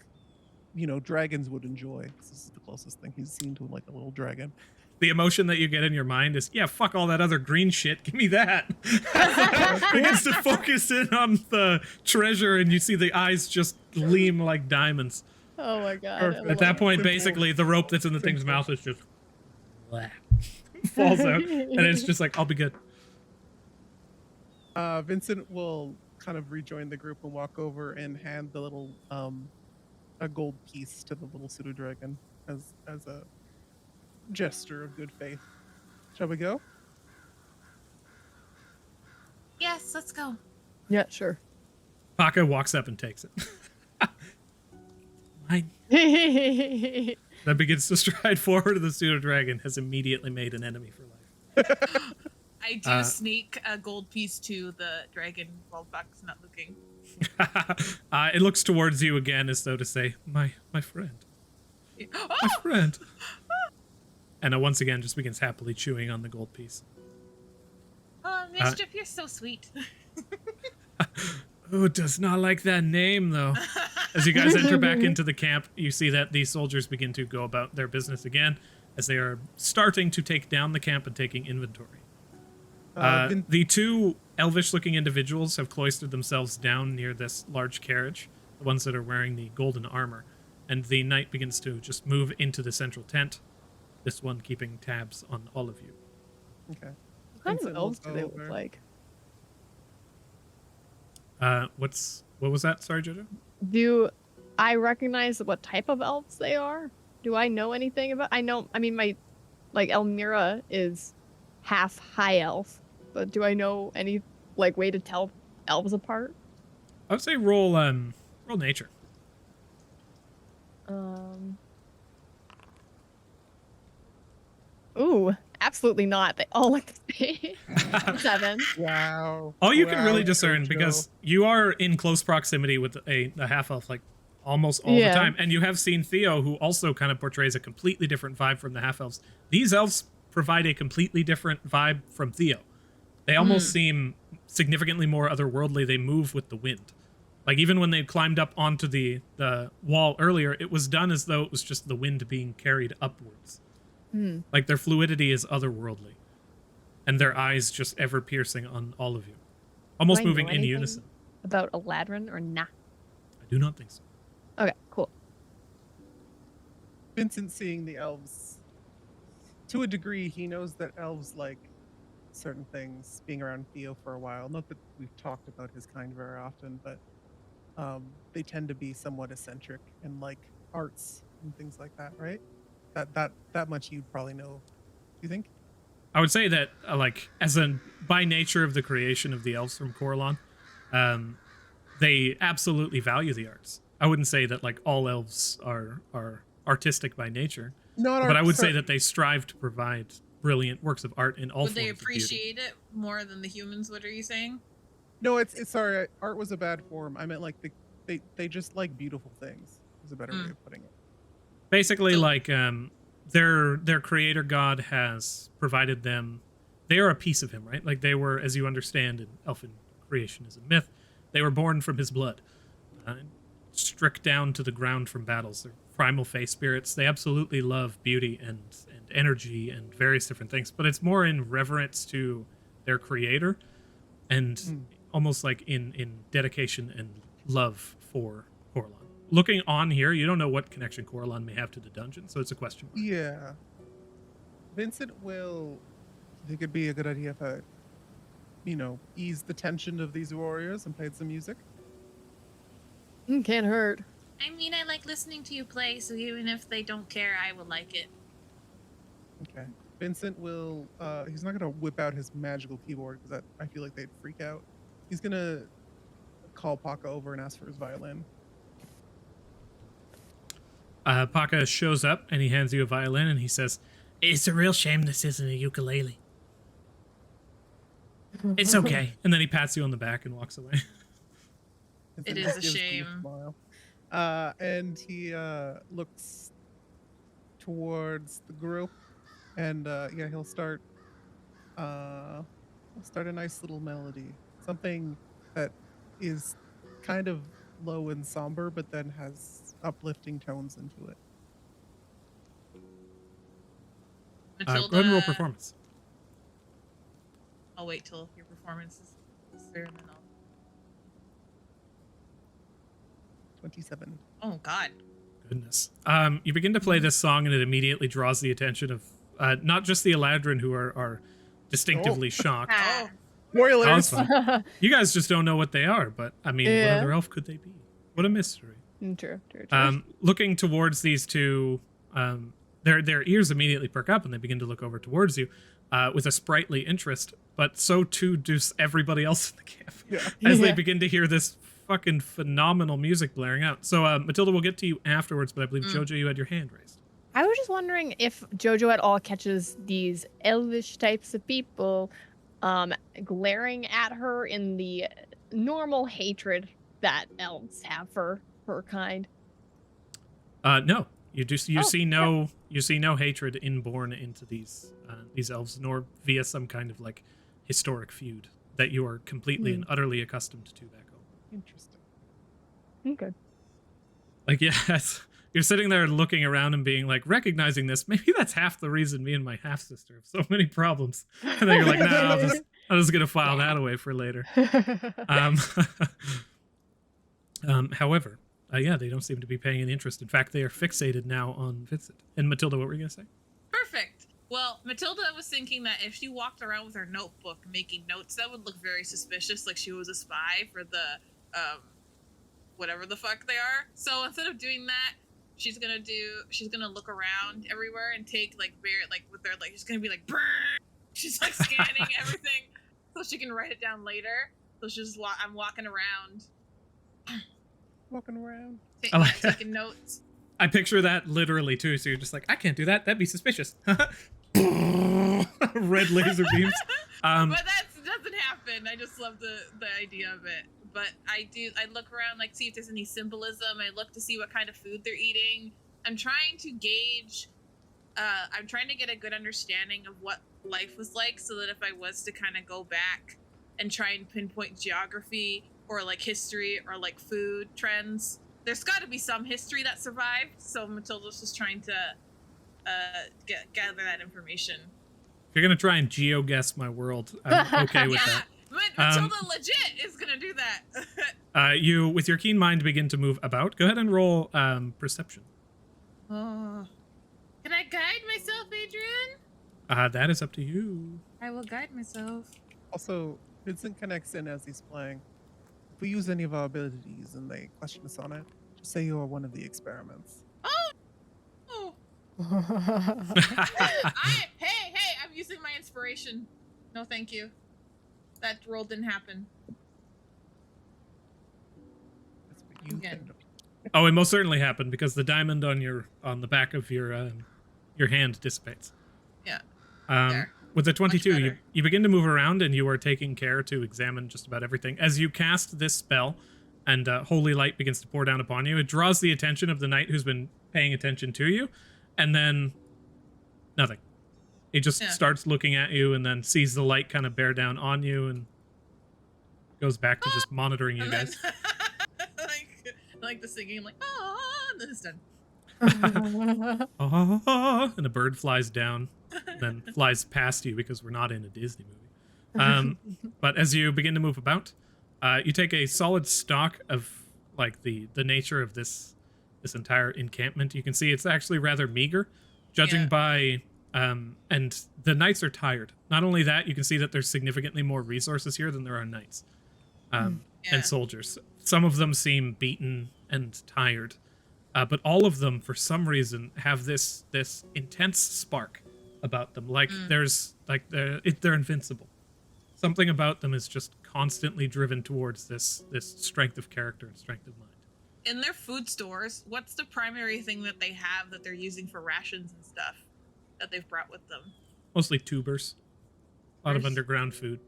dragons would enjoy. This is the closest thing he's seen to like a little dragon. The emotion that you get in your mind is, yeah, fuck all that other green shit. Give me that. Begins to focus in on the treasure, and you see the eyes just gleam like diamonds. Oh my god. Perfect. At that point, Simple. basically, the rope that's in the thing's mouth is just falls out, and it's just like, I'll be good. Vincent will kind of rejoin the group and walk over and hand the little a gold piece to the little pseudo dragon as a gesture of good faith. Shall we go? Yes, let's go. Yeah, sure. Paka walks up and takes it. Mine. That begins to stride forward, and the pseudo dragon has immediately made an enemy for life. I do sneak a gold piece to the dragon while Buck's not looking. It looks towards you again as though to say, my friend. My friend. And once again just begins happily chewing on the gold piece. Oh, Mischief, you're so sweet. Oh, does not like that name, though. As you guys enter back into the camp, you see that these soldiers begin to go about their business again, as they are starting to take down the camp and taking inventory. The two elvish-looking individuals have cloistered themselves down near this large carriage, the ones that are wearing the golden armor, and the knight begins to just move into the central tent, this one keeping tabs on all of you. Okay. What kind Vincent of will elves do go they over. look like? What was that? Sorry, Jojo? Do I recognize what type of elves they are? Do I know anything about? I mean, my Elmira is half high elf, but do I know any way to tell elves apart? I would say roll nature. Ooh, absolutely not. They all look the same. 7. Wow. All you can really Wow, discern, Jojo. because you are in close proximity with a half elf almost all the Yeah. time, and you have seen Theo, who also kind of portrays a completely different vibe from the half elves. These elves provide a completely different vibe from Theo. They almost seem significantly more otherworldly. They move with the wind. Like, even when they climbed up onto the wall earlier, it was done as though it was just the wind being carried upwards. Like, their fluidity is otherworldly. And their eyes just ever piercing on all of you. Almost Do I know moving in anything unison. about Eladrin or nah? I do not think so. Okay, cool. Vincent seeing the elves. To a degree, he knows that elves like certain things, being around Theo for a while. Not that we've talked about his kind very often, but they tend to be somewhat eccentric and like arts and things like that, right? That much you'd probably know. You think? I would say that, by nature of the creation of the elves from Coralon, they absolutely value the arts. I wouldn't say that, all elves are artistic by nature, but I would say that they strive to provide brilliant works of art in all Would forms they of beauty. appreciate it more than the humans? What are you saying? No, it's sorry. Art was a bad form. I meant they just like beautiful things. Is a better way of putting it. Basically, So- their creator god has provided them. They are a piece of him, right? Like, they were, as you understand in elfin creation is a myth, they were born from his blood, stripped down to the ground from battles. They're primal face spirits. They absolutely love beauty and energy and various different things, but it's more in reverence to their creator and almost like in dedication and love for Coralon. Looking on here, you don't know what connection Coralon may have to the dungeon, so it's a question mark. Yeah. Vincent will. I think it'd be a good idea if I, ease the tension of these warriors and played some music. Can't hurt. I mean, I like listening to you play, so even if they don't care, I will like it. Okay. Vincent will. He's not gonna whip out his magical keyboard because I feel like they'd freak out. He's gonna call Paka over and ask for his violin. Paka shows up and he hands you a violin and he says, "It's a real shame this isn't a ukulele. It's okay." And then he pats you on the back and walks away. It Vincent is just a gives you shame. smile. And he looks towards the group, and he'll start. He'll start a nice little melody, something that is kind of low and somber, but then has uplifting tones into it. Go ahead and roll performance. I'll wait till your performance is there, and then I'll. 27. Oh God. Goodness. You begin to play this song and it immediately draws the attention of not just the Eladrin, who are distinctively shocked. Oh, Spoilers. Oh, it's fine. You guys just don't know what they are, but I mean, what Yeah. other elf could they be? What a mystery. True. Looking towards these two, their ears immediately perk up and they begin to look over towards you with a sprightly interest, but so too does everybody else in the camp as they Yeah. begin to hear this fucking phenomenal music blaring out. So, Matilda, we'll get to you afterwards, but I believe, Jojo, you had your hand raised. I was just wondering if Jojo at all catches these elvish types of people glaring at her in the normal hatred that elves have for her kind. No, you Oh, see no hatred inborn into these elves, nor via some kind of historic feud that you are completely and utterly accustomed to back home. Interesting. Okay. Like, yes, you're sitting there looking around and being like, recognizing this, maybe that's half the reason me and my half-sister have so many problems. And then you're like, nah, I'm just going to file that away for later. However, yeah, they don't seem to be paying any interest. In fact, they are fixated now on Vincent. And Matilda, what were you going to say? Perfect. Well, Matilda was thinking that if she walked around with her notebook making notes, that would look very suspicious, like she was a spy for the, whatever the fuck they are. So instead of doing that, she's gonna look around everywhere and take like with their like, she's gonna be like, brrr! She's like scanning everything so she can write it down later. So she's I'm walking around. Walking around. Taking notes. I picture that literally too. So you're just like, I can't do that. That'd be suspicious. Red laser beams. But that doesn't happen. I just love the idea of it. But I look around, like, see if there's any symbolism. I look to see what kind of food they're eating. I'm trying to gauge, I'm trying to get a good understanding of what life was like so that if I was to kind of go back and try and pinpoint geography or like history or like food trends, there's got to be some history that survived. So Matilda's just trying to gather that information. If you're going to try and geo-guess my world, I'm okay with that. Matilda legit is gonna do that. You, with your keen mind, begin to move about. Go ahead and roll perception. Oh. Can I guide myself, Adrian? That is up to you. I will guide myself. Also, Vincent connects in as he's playing. If we use any of our abilities and they question us on it, just say you are one of the experiments. Oh! Hey, I'm using my inspiration. No, thank you. That roll didn't happen. That's what you Again. can. Oh, it most certainly happened because the diamond on the back of your hand dissipates. Yeah. There. With the 22, Much you begin to move around and you are taking care to examine just about everything. As you cast this spell and holy light begins to pour down upon you, it draws the attention of the knight who's been paying attention to you, and then nothing. He just starts looking at you and then sees the light kind of bear down on you and goes back to just monitoring you guys. like the singing, like, and then it's done. And a bird flies down, and then flies past you because we're not in a Disney movie. But as you begin to move about, you take a solid stock of like the nature of this entire encampment. You can see it's actually rather meager, judging by and the knights are tired. Not only that, you can see that there's significantly more resources here than there are knights and soldiers. Some of them seem beaten and tired, but all of them, for some reason, have this intense spark about them. Like there's like they're invincible. Something about them is just constantly driven towards this strength of character and strength of mind. In their food stores, what's the primary thing that they have that they're using for rations and stuff that they've brought with them? Mostly tubers. A lot of underground food.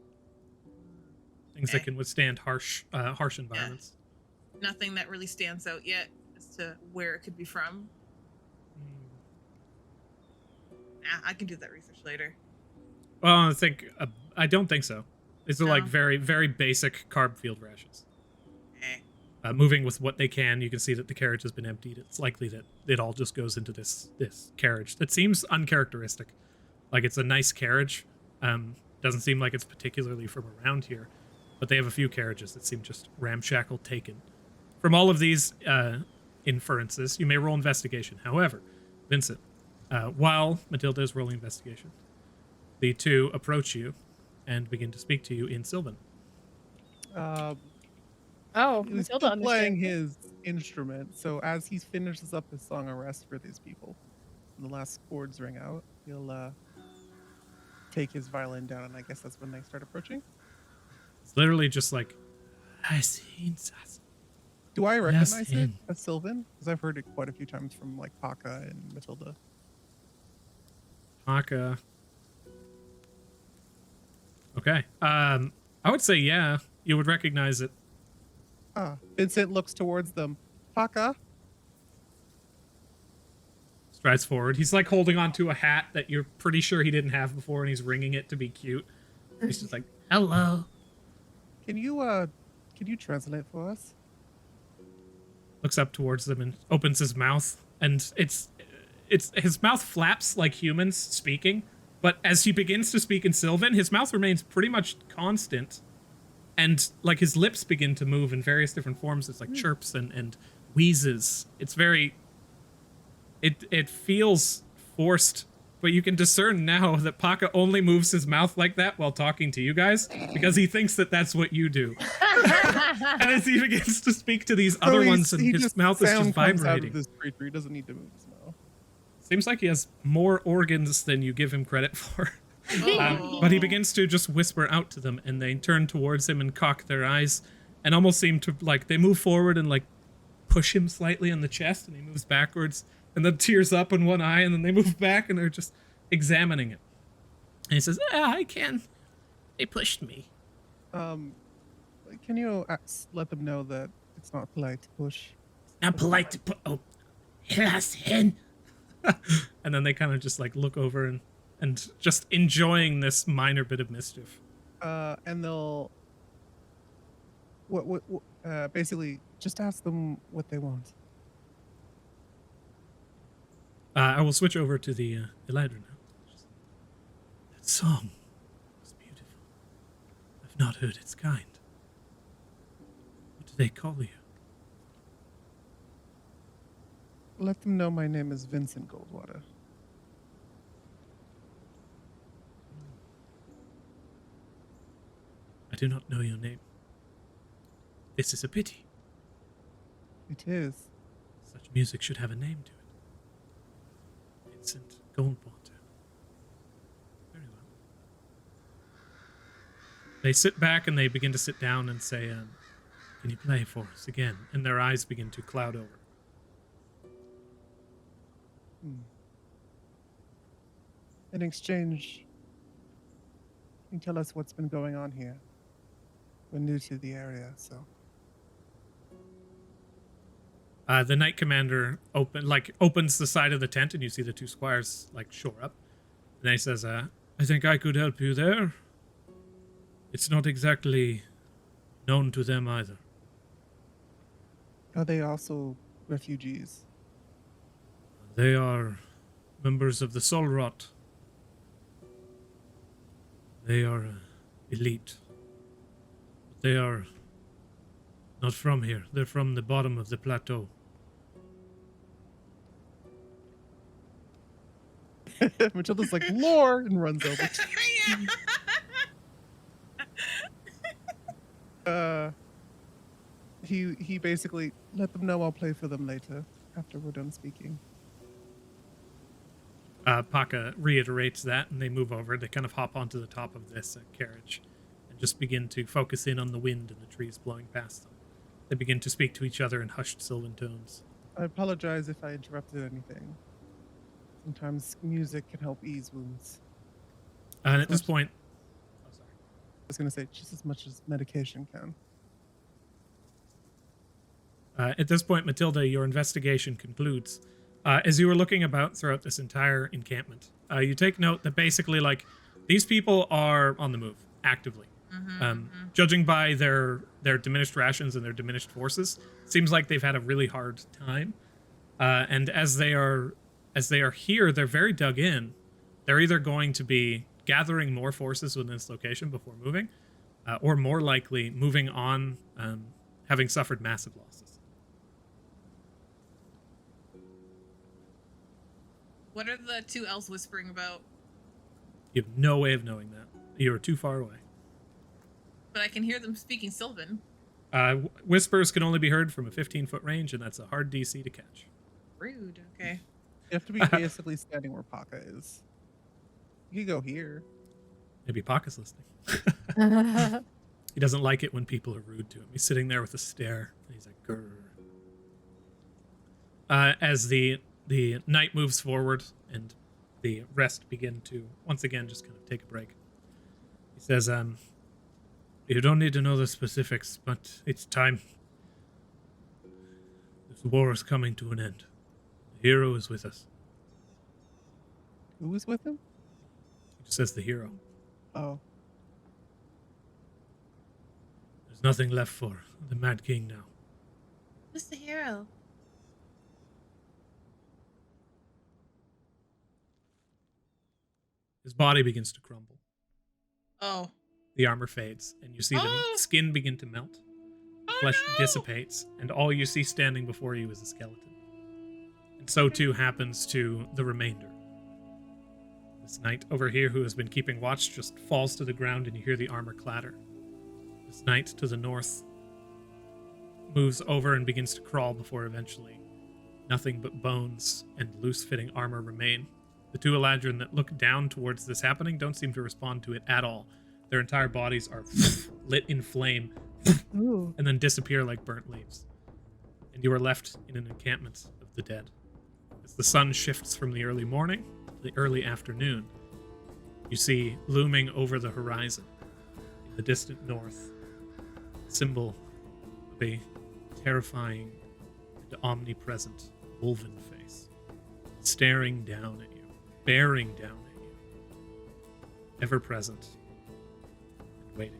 Things that can withstand harsh environments. Yeah. Nothing that really stands out yet as to where it could be from. I can do that research later. Well, I don't think so. These are like very, very basic carb field rations. Moving with what they can, you can see that the carriage has been emptied. It's likely that it all just goes into this carriage that seems uncharacteristic. Like it's a nice carriage. Doesn't seem like it's particularly from around here, but they have a few carriages that seem just ramshackle taken. From all of these inferences, you may roll investigation. However, Vincent, while Matilda is rolling investigation, the two approach you and begin to speak to you in Sylvan. He's Matilda still playing understands. his instrument, so as he finishes up his song of rest for these people, and the last chords ring out, he'll take his violin down, and I guess that's when they start approaching. It's literally just like, I seen us. Do I recognize it as Sylvan? Because I've heard it quite a few times from like Paka and Matilda. Paka. Okay. I would say yeah, you would recognize it. Vincent looks towards them. Paka. Strides forward. He's like holding onto a hat that you're pretty sure he didn't have before, and he's wringing it to be cute. He's just like, hello. Can you Can you translate for us? Looks up towards them and opens his mouth, and it's his mouth flaps like humans speaking, but as he begins to speak in Sylvan, his mouth remains pretty much constant, and like his lips begin to move in various different forms. It's like chirps and wheezes. It's very it feels forced, but you can discern now that Paka only moves his mouth like that while talking to you guys because he thinks that that's what you do. And as he begins to speak to these other ones, and his mouth is just vibrating. This creature, he doesn't need to move his mouth. Seems like he has more organs than you give him credit for. But he begins to just whisper out to them, and they turn towards him and cock their eyes, and almost seem to, like, they move forward and, like, push him slightly on the chest, and he moves backwards, and then tears up in one eye, and then they move back, and they're just examining it. And he says, I can. They pushed me. Can you let them know that it's not polite to push? Not polite to put. Oh, yes, hen. And then they kind of just like look over and just enjoying this minor bit of mischief. And they'll basically just ask them what they want. I will switch over to the Elidra now. That song was beautiful. I've not heard its kind. What do they call you? Let them know my name is Vincent Goldwater. I do not know your name. This is a pity. It is. Such music should have a name to it. Vincent Goldwater. Very well. They sit back and they begin to sit down and say, can you play for us again? And their eyes begin to cloud over. In exchange, can you tell us what's been going on here? We're new to the area, so. The Knight Commander opens the side of the tent, and you see the two squires like shore up. And he says, I think I could help you there. It's not exactly known to them either. Are they also refugees? They are members of the Wrought. They are elite. They are not from here. They're from the bottom of the plateau. Matilda's like, lore, and runs over. He basically let them know I'll play for them later after we're done speaking. Paka reiterates that, and they move over. They kind of hop onto the top of this carriage and just begin to focus in on the wind and the trees blowing past them. They begin to speak to each other in hushed sylvan tones. I apologize if I interrupted anything. Sometimes music can help ease wounds. And at this point... Oh, sorry. I was going to say, just as much as medication can. At this point, Matilda, your investigation concludes. As you were looking about throughout this entire encampment, you take note that basically, like, these people are on the move, actively. Judging by their diminished rations and their diminished forces, seems like they've had a really hard time. And as they are here, they're very dug in. They're either going to be gathering more forces within this location before moving, or more likely moving on, having suffered massive losses. What are the two elves whispering about? You have no way of knowing that. You are too far away. But I can hear them speaking Sylvan. Whispers can only be heard from a 15-foot range, and that's a hard DC to catch. Rude. Okay. You have to be basically standing where Paka is. You could go here. Maybe Paka's listening. He doesn't like it when people are rude to him. He's sitting there with a stare, and he's like, grrr. As the night moves forward and the rest begin to once again just kind of take a break, he says, you don't need to know the specifics, but it's time. This war is coming to an end. The hero is with us. Who is with him? He just says the hero. Oh. There's There's nothing left for the Mad King now. Who's the hero? His body begins to crumble. Oh. The armor fades, and you see the skin begin to melt. The flesh dissipates, and all you see standing before you is a skeleton. And so too happens to the remainder. This knight over here who has been keeping watch just falls to the ground, and you hear the armor clatter. This knight to the north moves over and begins to crawl before eventually nothing but bones and loose-fitting armor remain. The two Eladrin that look down towards this happening don't seem to respond to it at all. Their entire bodies are lit in flame and then disappear like burnt leaves. And you are left in an encampment of the dead. As the sun shifts from the early morning to the early afternoon, you see looming over the horizon in the distant north, a symbol of a terrifying and omnipresent wolven face, staring down at you, bearing down at you, ever present and waiting.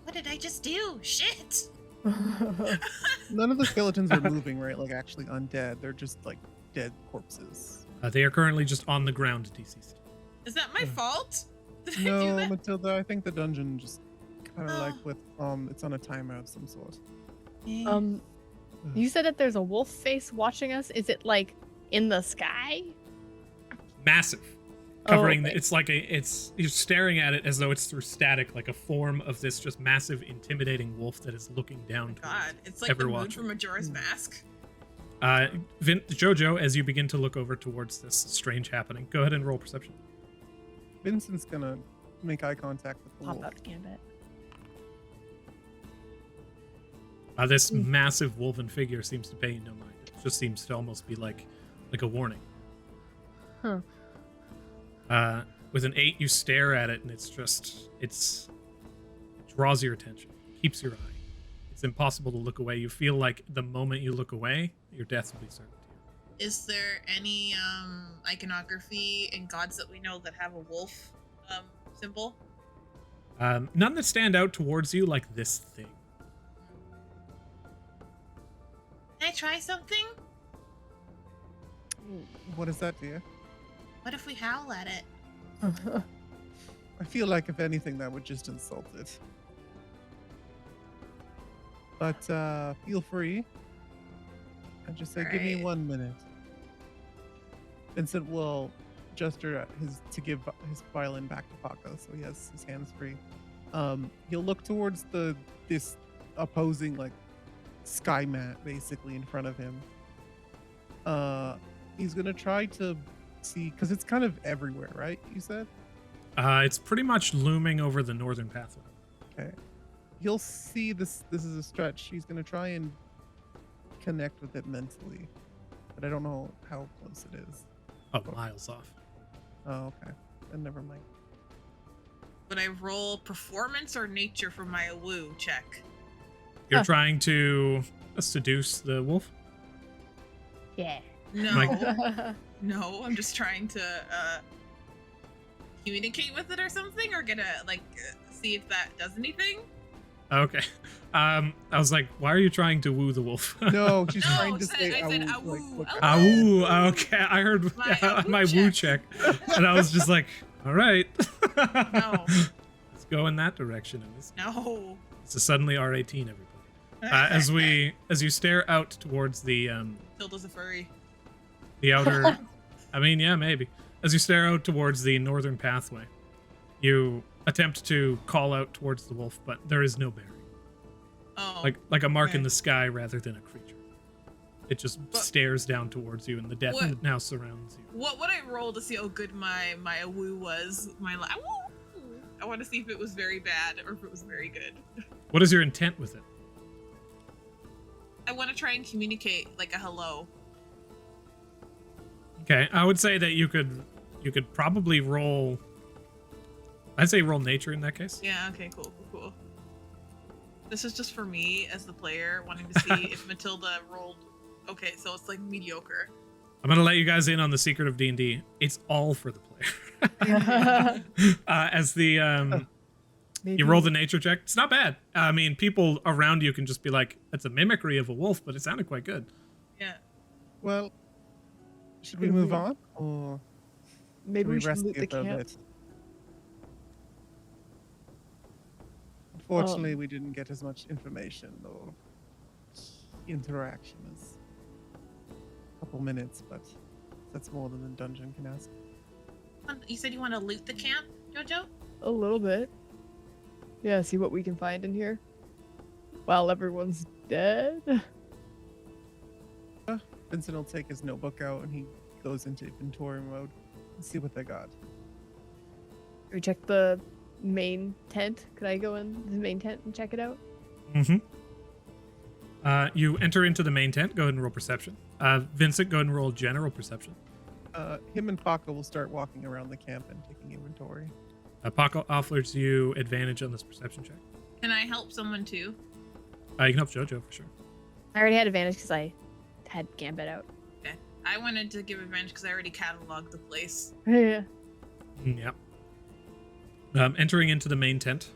What did I just do? Shit! None of the skeletons are moving, right? Like actually undead. They're just like dead corpses. They are currently just on the ground, deceased. Is that my fault? Did I do No, that? Matilda, I think the dungeon just kind of like with it's on a timer of some sort. You said that there's a wolf face watching us. Is it like in the sky? Massive. Covering okay. it's like you're staring at it as though it's through static, like a form of this just massive, intimidating wolf that is looking down. God, it's like the moon from Majora's Mask. Jojo, as you begin to look over towards this strange happening, go ahead and roll perception. Vincent's gonna make eye contact with the Pop wolf. out the gambit. This massive wolven figure seems to pay you no mind. It just seems to almost be like a warning. Huh. With an 8, you stare at it, and it draws your attention, keeps your eye. It's impossible to look away. You feel like the moment you look away, your death will be certain to you. Is there any iconography in gods that we know that have a wolf symbol? None that stand out towards you like this thing. Can I try something? What is that, dear? What if we howl at it? I feel like if anything, that would just insult it. But feel free. And just say, give me Alright. 1 minute. Vincent will gesture to give his violin back to Paco, so he has his hands free. He'll look towards this opposing like sky mat basically in front of him. He's gonna try to see, because it's kind of everywhere, right? You said? It's pretty much looming over the northern pathway. Okay. He'll see this is a stretch. He's gonna try and connect with it mentally, but I don't know how close it is. Oh, miles off. Oh, okay. Then never mind. Would I roll performance or nature for my woo check? You're trying to seduce the wolf? Yeah. No. No, I'm just trying to communicate with it or something, or see if that does anything. Okay. I was like, why are you trying to woo the wolf? No, she's No, trying to I say said "Awoo," like, "Awoo, look awoo." at- Awoo, okay. I heard My my woo check. And I was just like, all right. No. Let's go in that direction. And this No. is suddenly R18, everybody. As you stare out towards the Tilda's a furry. outer, I mean, yeah, maybe. As you stare out towards the northern pathway, you attempt to call out towards the wolf, but there is no bearing. Oh. Like a mark okay. in the sky rather than a creature. It just stares down towards you, and the death What? now surrounds you. What would I roll to see how good my woo was? Woo! I want to see if it was very bad or if it was very good. What is your intent with it? I want to try and communicate like a hello. Okay, I would say that you could probably roll. I'd say roll nature in that case. Yeah, okay, cool. This is just for me as the player wanting to see if Matilda rolled. Okay, so it's like mediocre. I'm gonna let you guys in on the secret of D&D. It's all for the player. As the Maybe. You roll the nature check. It's not bad. I mean, people around you can just be like, "It's a mimicry of a wolf," but it sounded quite good. Yeah. Well, should we move on, or Maybe we should rest loot the here for a camp. bit? Unfortunately, we didn't get as much information or interaction as a couple minutes, but that's more than the dungeon can ask. You said you want to loot the camp, Jojo? A little bit. Yeah, see what we can find in here. While everyone's dead. Vincent will take his notebook out and he goes into inventory mode and see what they got. We check the main tent. Could I go in the main tent and check it out? Mm-hmm. You enter into the main tent. Go ahead and roll perception. Vincent, go ahead and roll general perception. Him and Paco will start walking around the camp and taking inventory. Paco offers you advantage on this perception check. Can I help someone too? You can help Jojo for sure. I already had advantage because I had Gambit out. Okay. I wanted to give advantage because I already cataloged the place. Yeah. Yep. Entering into the main tent.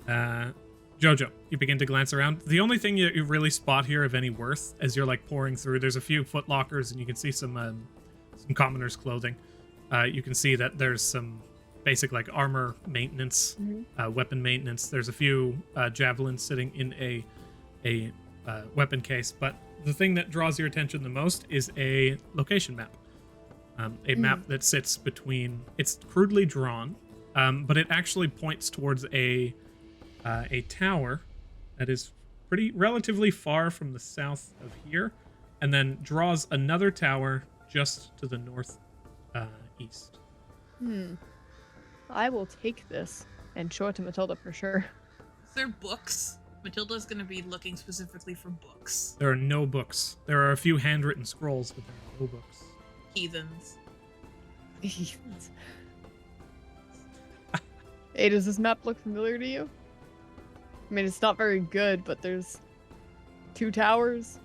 Jojo, you begin to glance around. The only thing you really spot here of any worth as you're like pouring through, there's a few foot lockers and you can see some commoners' clothing. You can see that there's some basic like armor maintenance, weapon maintenance. There's a few javelins sitting in a weapon case, but the thing that draws your attention the most is a location map. A map that sits between, it's crudely drawn, but it actually points towards a tower that is relatively far from the south of here, and then draws another tower just to the north east. I will take this and show it to Matilda for sure. Is there books? Matilda's going to be looking specifically for books. There are no books. There are a few handwritten scrolls, but there are no books. Heathens. Hey, does this map look familiar to you? I mean, it's not very good, but there's 2 towers.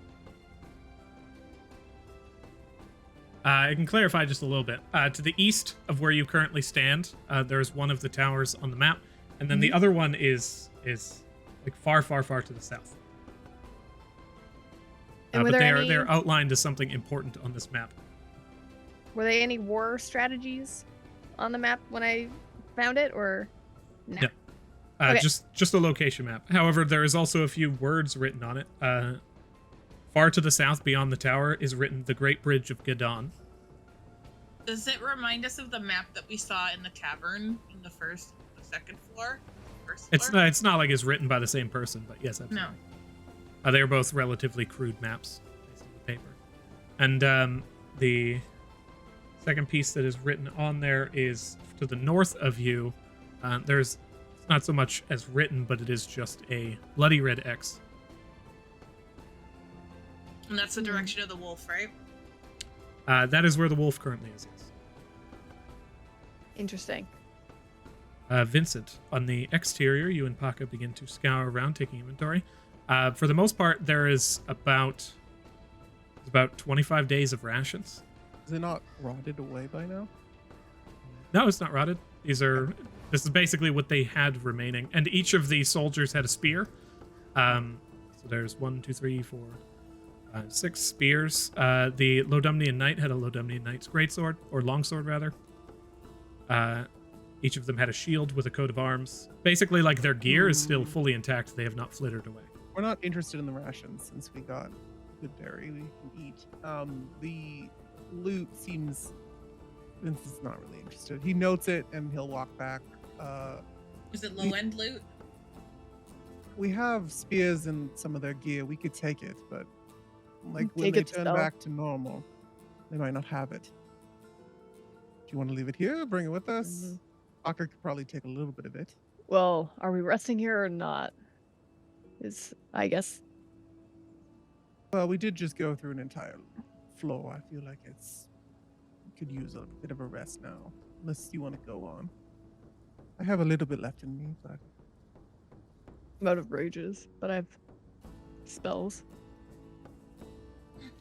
I can clarify just a little bit. To the east of where you currently stand, there's one of the towers on the map, and then the other one is like far, far, far to the south. And but they're outlined as something important on this map. Were there any war strategies on the map when I found it, or no? No. Okay. Just a location map. However, there is also a few words written on it. Far to the south, beyond the tower, is written the Great Bridge of Gadon. Does it remind us of the map that we saw in the tavern in the second floor? It's not like it's written by the same person, but yes, absolutely. No. They are both relatively crude maps based on the paper. And the second piece that is written on there is to the north of you. There's not so much as written, but it is just a bloody red X. And that's the direction of the wolf, right? That is where the wolf currently is, yes. Interesting. Vincent, on the exterior, you and Paca begin to scour around, taking inventory. For the most part, there is about 25 days of rations. Is it not rotted away by now? No, it's not rotted. This is basically what they had remaining, and each of the soldiers had a spear. So there's 1, 2, 3, 4, 5, 6 spears. The Lodumnian Knight had a Lodumnian Knight's greatsword, or longsword rather. Each of them had a shield with a coat of arms. Basically, like, their gear is still fully intact. They have not flittered away. We're not interested in the rations since we got good berry we can eat. The loot seems... Vincent's not really interested. He notes it and he'll walk back. Is it low-end loot? We have spears and some of their gear. We could take it, but like when Take they it to turn sell. back to normal, they might not have it. Do you want to leave it here? Bring it with us? Ocker could probably take a little bit of it. Well, are we resting here or not? I guess. Well, we did just go through an entire floor. I feel like we could use a bit of a rest now, unless you want to go on. I have a little bit left in me, but I'm out of rages, but I have spells.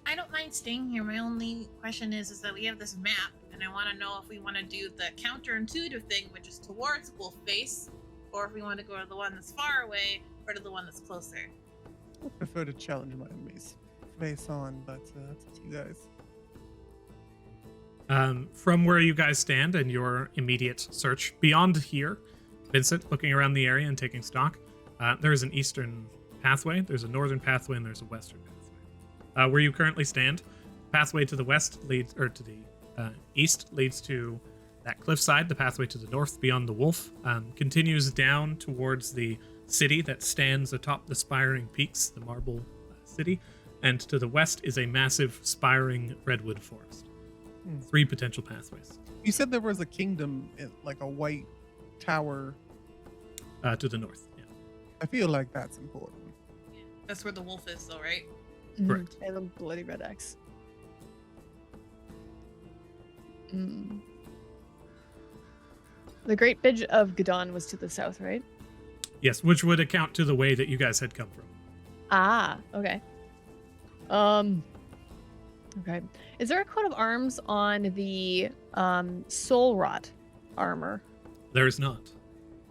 I don't mind staying here. My only question is that we have this map, and I want to know if we want to do the counterintuitive thing, which is towards Wolf Face, or if we want to go to the one that's far away or to the one that's closer. I prefer to challenge my enemies face on, but that's up to you guys. From where you guys stand and your immediate search, beyond here, Vincent, looking around the area and taking stock, there is an eastern pathway, there's a northern pathway, and there's a western pathway. Where you currently stand, pathway to the west leads, or to the east leads to that cliffside. The pathway to the north, beyond the wolf, continues down towards the city that stands atop the spiring peaks, the marble city, and to the west is a massive spiring redwood forest. 3 potential pathways. You said there was a kingdom, like a white tower. To the north, yeah. I feel like that's important. Yeah. That's where the wolf is, though, right? Correct. And a bloody red axe. Mm. The Great Bridge of Gadon was to the south, right? Yes, which would account to the way that you guys had come from. Ah, okay. Okay. Is there a coat of arms on the soul rot armor? There is not.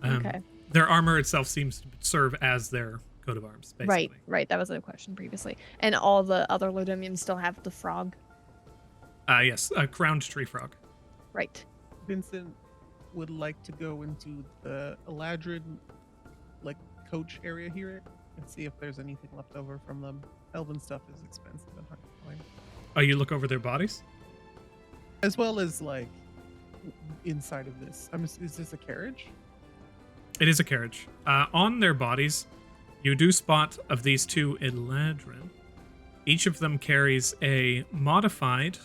Okay. Their armor itself seems to serve as their coat of arms, basically. Right. That was a question previously. And all the other Lodemians still have the frog? Yes, a crowned tree frog. Right. Vincent would like to go into the Eladrin, like, coach area here and see if there's anything left over from them. Elven stuff is expensive and hard to find. Oh, you look over their bodies? As well as, like, inside of this. Is this a carriage? It is a carriage. On their bodies, you do spot of these 2 Eladrin. Each of them carries a modified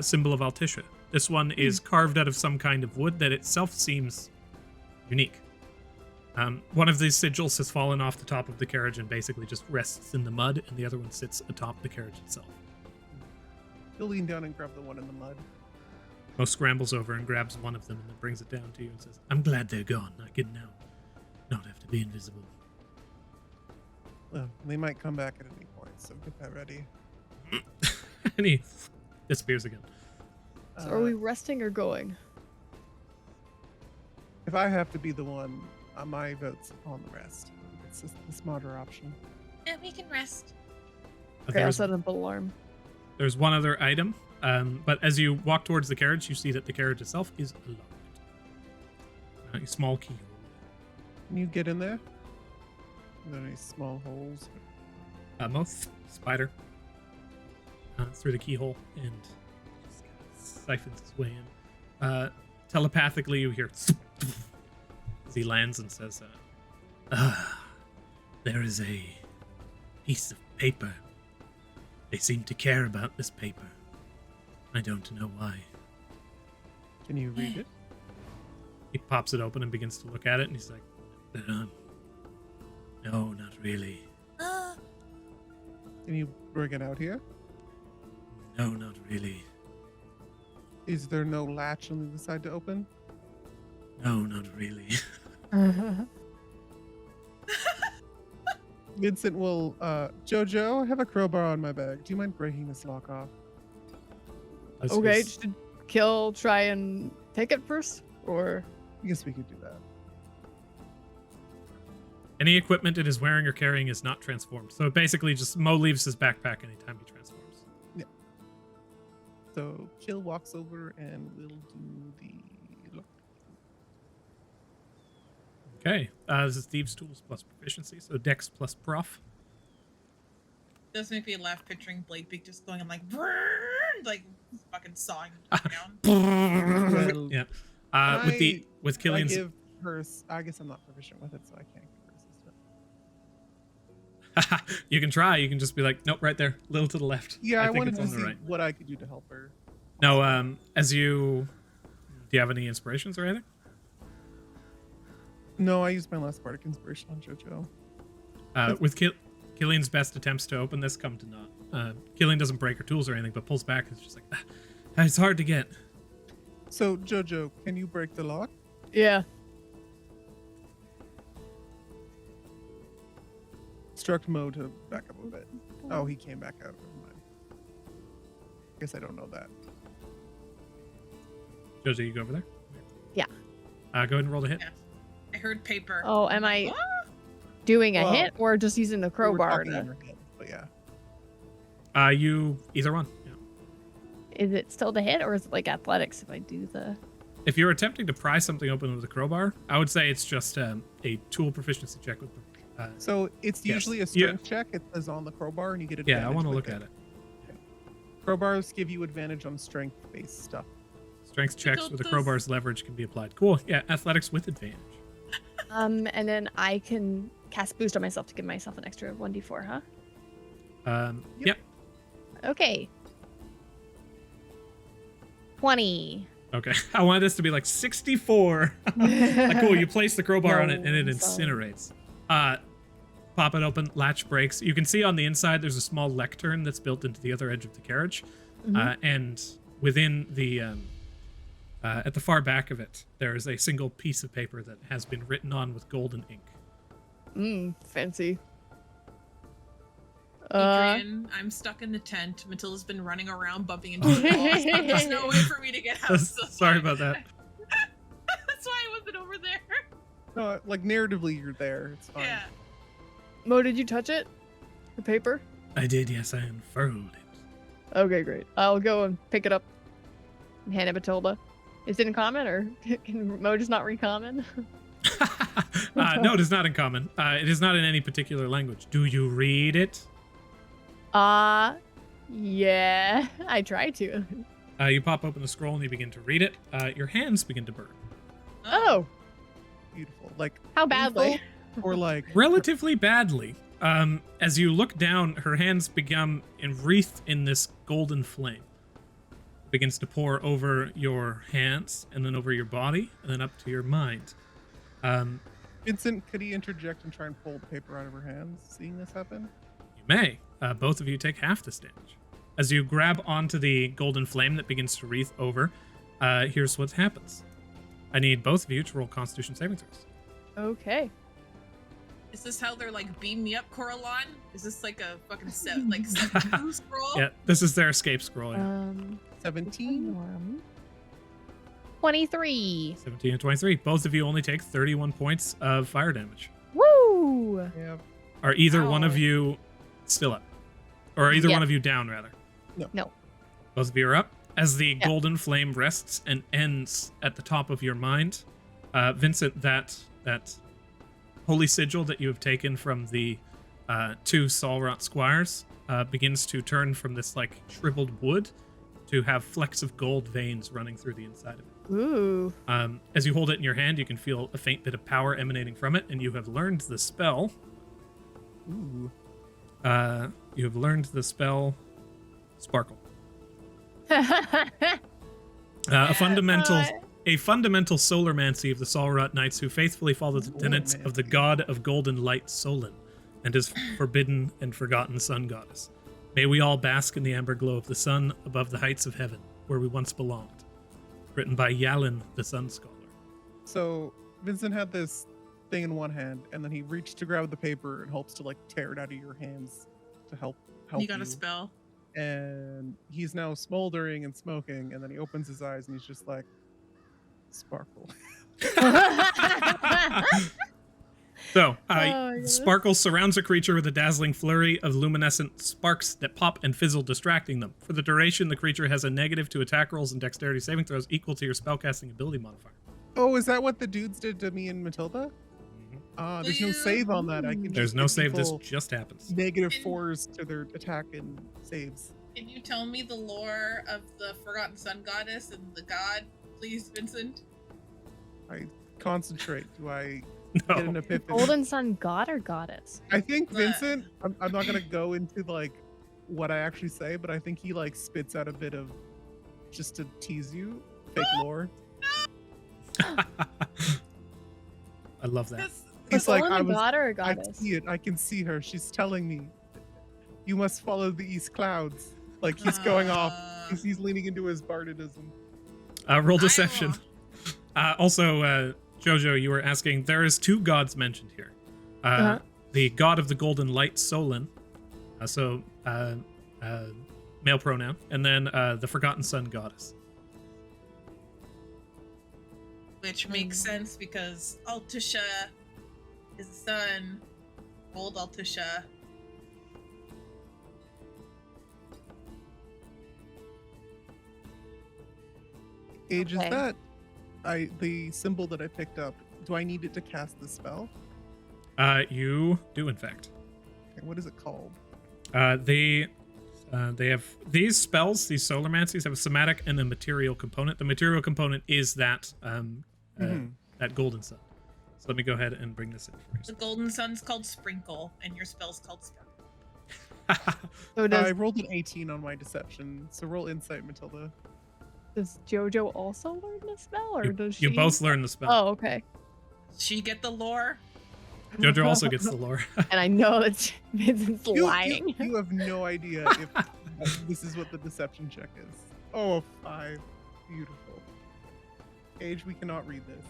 symbol of Altisha. This one is carved out of some kind of wood that itself seems unique. One of these sigils has fallen off the top of the carriage and basically just rests in the mud, and the other one sits atop the carriage itself. He'll lean down and grab the one in the mud. Mo scrambles over and grabs one of them and then brings it down to you and says, I'm glad they're gone. I can now not have to be invisible. Well, they might come back at any point, so get that ready. And he disappears again. So are we resting or going? If I have to be the one, my vote's on the rest. It's just the smarter option. Yeah, we can rest. Okay, I'll There's, set up an alarm. there's one other item, but as you walk towards the carriage, you see that the carriage itself is locked. A small keyhole. Can you get in there? Are there any small holes? Moth, spider, through the keyhole and just kind of siphons his way in. Telepathically, you hear as he lands and says, there is a piece of paper. They seem to care about this paper. I don't know why. Can you read it? He pops it open and begins to look at it, and he's like, no, not really. Can you bring it out here? No, not really. Is there no latch on the other side to open? No, not really. Vincent will, Jojo, I have a crowbar on my bag. Do you mind breaking this lock off? Okay, should Kill try and take it first? Or I guess we could do that. Any equipment it is wearing or carrying is not transformed. So basically just Mo leaves his backpack anytime he transforms. Yeah. So Kill walks over and we'll do the look. Okay. This is Thieves' Tools plus proficiency, so Dex plus Prof. Does make me laugh picturing Bladebeak just going and like fucking sawing down. Yeah. With Killian's give her. I guess I'm not proficient with it, so I can't give her assistance. you can try. You can just be like, nope, right there, a little to the left. Yeah, I think wanted it's to on the see right. what I could do to help her. No, do you have any inspirations or anything? No, I used my last bardic inspiration on JoJo. With Killian's best attempts to open this come to naught. Killian doesn't break her tools or anything, but pulls back. It's just like, it's hard to get. So, JoJo, can you break the lock? yeah. Instruct Mo to back up a bit. Oh, he came back out. Never mind. Guess I don't know that. Jojo, you go over there? Yeah. Go ahead and roll the hit. Yeah. I heard paper. Oh, am I What? doing a Well, hit or just using the We were crowbar? talking in To... your head, but yeah. You either one. Yeah. Is it still the hit or is it like athletics if I do the... If you're attempting to pry something open with a crowbar, I would say it's just a tool proficiency check with. So it's Yes. usually a strength check. It says on the crowbar, and you get advantage. Yeah, I want to with look at it. Crowbars give you advantage on strength-based stuff. Strength checks don't with a those- crowbar's leverage can be applied. Cool. Yeah, athletics with advantage. And then I can cast boost on myself to give myself an extra 1d4, huh? Yep. Okay. 20. Okay. I wanted this to be like 64. Like, cool. You place the crowbar on it and it No, sorry. incinerates. Pop it open. Latch breaks. You can see on the inside there's a small lectern that's built into the other edge of the carriage, and within the at the far back of it there is a single piece of paper that has been written on with golden ink. Fancy. Adrian, I'm stuck in the tent. Matilda's been running around bumping into the walls, but there's no way for me to get out. So Sorry about that. That's why I wasn't over there. No, like narratively, you're there. It's fine. Yeah. Mo, did you touch it? The paper? I did. Yes, I unfurled it. Okay, great. I'll go and pick it up and hand it to Matilda. Is it in common or can Mo just not read common? No, it is not in common. It is not in any particular language. Do you read it? Yeah, I try to. You pop open the scroll and you begin to read it. Your hands begin to burn. Oh, Beautiful. Like how badly? or like Relatively badly. As you look down, her hands become enwreathed in this golden flame. It begins to pour over your hands, and then over your body, and then up to your mind. Vincent, could he interject and try and pull the paper out of her hands, seeing this happen? You may. Both of you take half this damage. As you grab onto the golden flame that begins to wreath over, here's what happens. I need both of you to roll Constitution saving throws. Okay. Is this how they're like, beam me up, Coraline? Is this like a fucking step 2 scroll? Yeah, this is their escape scroll. Yeah. 17. 23. 17 and 23. Both of you only take 31 points of fire damage. Woo! Yeah. Are either one of Ow. you still up? Or are either Yeah. one of you down, rather? No. Both of you are up. As the Yeah. golden flame rests and ends at the top of your mind, Vincent, that holy sigil that you have taken from the two Wrought squires begins to turn from this like shriveled wood to have flecks of gold veins running through the inside of it. Ooh. As you hold it in your hand, you can feel a faint bit of power emanating from it, and you have learned the spell. Ooh. You have learned the spell Sparkle. A fundamental solarmancy of the Wrought Knights who faithfully follow the tenets of the god of golden light Solon and his forbidden and forgotten sun goddess. May we all bask in the amber glow of the sun above the heights of heaven, where we once belonged. Written by Yalin, the Sun Scholar. So Vincent had this thing in one hand, and then he reached to grab the paper and hopes to like tear it out of your hands to help You got a spell. And he's now smoldering and smoking, and then he opens his eyes and he's just like, sparkle. So, my goodness. Sparkle surrounds a creature with a dazzling flurry of luminescent sparks that pop and fizzle, distracting them. For the duration, the creature has a negative to attack rolls and dexterity saving throws equal to your spellcasting ability modifier. Oh, is that what the dudes did to me and Matilda? There's no save on that. I can There's just no give save, this people just happens. -4s to their attack and saves. Can you tell me the lore of the Forgotten Sun Goddess and the god, please, Vincent? I concentrate. Do I get an No. epiphany? Golden Sun god or goddess? I think Vincent, I'm not gonna go into like what I actually say, but I think he like spits out a bit of just to tease you, fake lore. I love that. He's like, Golden god or a I goddess? see it. I can see her. She's telling me, you must follow the east clouds. Like he's going off. He's leaning into his bardism. Roll deception. Also, Jojo, you were asking, there is two gods mentioned here. The god of the golden light, Solon. Male pronoun. And then the Forgotten Sun Goddess. which makes sense because Altusha is the son, old Altusha. Age, is Okay. that the symbol that I picked up? Do I need it to cast the spell? You do, in fact. Okay, what is it called? They have these spells, these solarmancies have a somatic and a material component. The material component is that that golden sun. So let me go ahead and bring this in for The you. golden sun's called Sprinkle, and your spell's called Sparkle. So I does, rolled an 18 on my deception, so roll insight, Matilda. does Jojo also learn the spell, or does she? You both learn the spell. Oh, okay. She get the lore. Jojo also gets the lore. And I know that Vincent's You lying. have no idea if this is what the deception check is. Oh, a 5. Beautiful. Age, we cannot read this.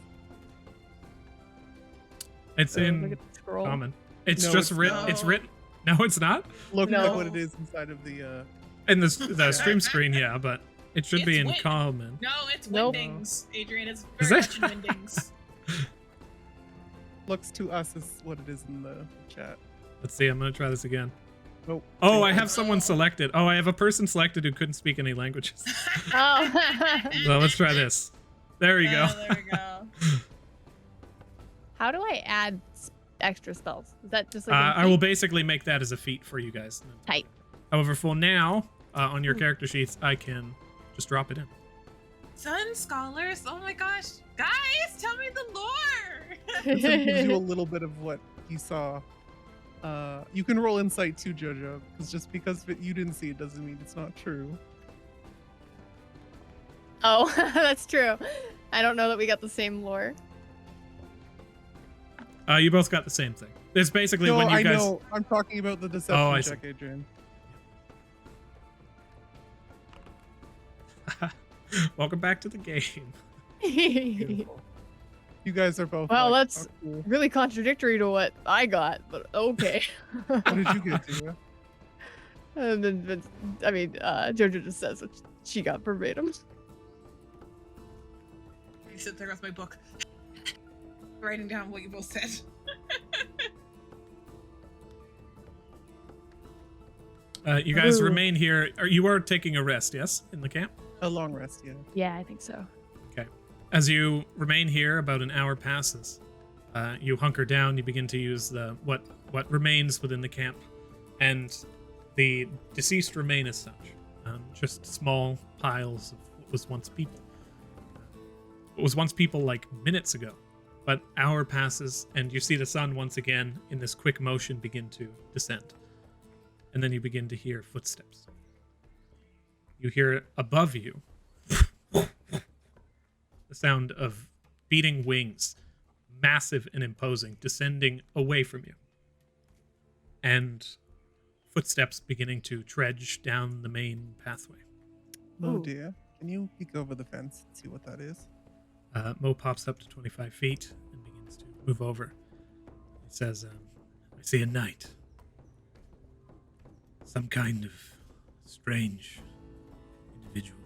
It's Look in at the scroll. common. It's No, just it's written. not. It's written. No, it's not. Look No. like what it is inside of the. In the stream screen, yeah, but it should be It's in wit- common. No, it's Nope. Windings. Adrian, it's Is very it? much in Windings. Looks to us as what it is in the chat. Let's see. I'm gonna try this again. Nope. Oh, I have someone selected. Oh, I have a person selected who couldn't speak any languages. Oh. So let's try this. There you go. There we go. How do I add extra spells? Is that just like I will basically make that as a feat for you guys. Tight. However, for now, on your character sheets, I can just drop it in. Sun scholars. Oh my gosh, guys, tell me the lore. This gives you a little bit of what you saw. You can roll insight too, Jojo, because just because you didn't see it doesn't mean it's not true. Oh, that's true. I don't know that we got the same lore. You both got the same thing. It's basically No, when you I guys. know. I'm talking about the deception Oh, I see. check, Adrian. Welcome back to the game. Beautiful. You guys are both. Well, like, that's- "Oh, cool." Really contradictory to what I got, but okay. What did you get, Tia? And then, I mean, Jojo just says what she got verbatim. I sit there with my book, writing down what you both said. You guys Ooh. remain here. You are taking a rest, yes, in the camp? A long rest, yeah. Yeah, I think so. Okay. As you remain here, about an hour passes. You hunker down. You begin to use the what remains within the camp, and the deceased remain as such, just small piles of what was once people. What was once people like minutes ago, but hour passes, and you see the sun once again in this quick motion begin to descend, and then you begin to hear footsteps. You hear above you the sound of beating wings, massive and imposing, descending away from you. And footsteps beginning to trudge down the main pathway. Oh Ooh. dear. Can you peek over the fence and see what that is? Mo pops up to 25 feet and begins to move over. He says, I see a knight. Some kind of strange individual.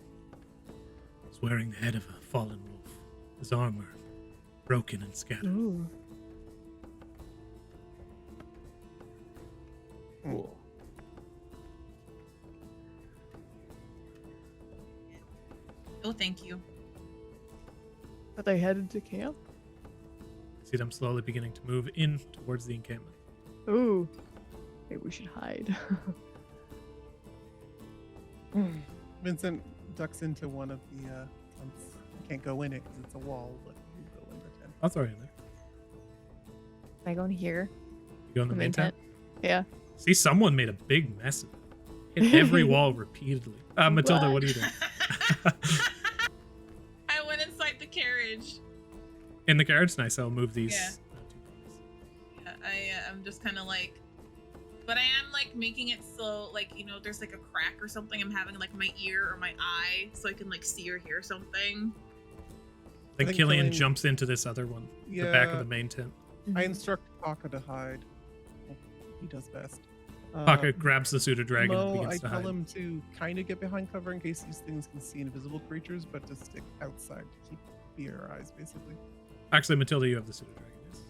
He's wearing the head of a fallen wolf. His armor broken and scattered. Ooh. Cool. Oh, thank you. Are they headed to camp? See them slowly beginning to move in towards the encampment. Ooh. Maybe we should hide. Vincent ducks into one of the tents. You can't go in it because it's a wall, but you can go in the tent. I'll throw you in there. Can I go in here? You go in the main tent. Yeah. See, someone made a big mess of it. Hit every wall repeatedly. Matilda, what are you doing? I went inside the carriage. In the carriage? Nice, I'll move these. Yeah. 2 points. I'm just kind of like, but I am like making it so like, you know, there's like a crack or something. I'm having like my ear or my eye so I can like see or hear something. I think think Killian Killian- jumps into this other one, the back of Yeah. the main tent. I instruct Paka to hide. He does best. Paka grabs the pseudo dragon and Mo, I begins to tell hide. him to kind of get behind cover in case these things can see invisible creatures, but to stick outside to keep via her eyes, basically. Actually, Matilda, you have the pseudo dragon. Yes.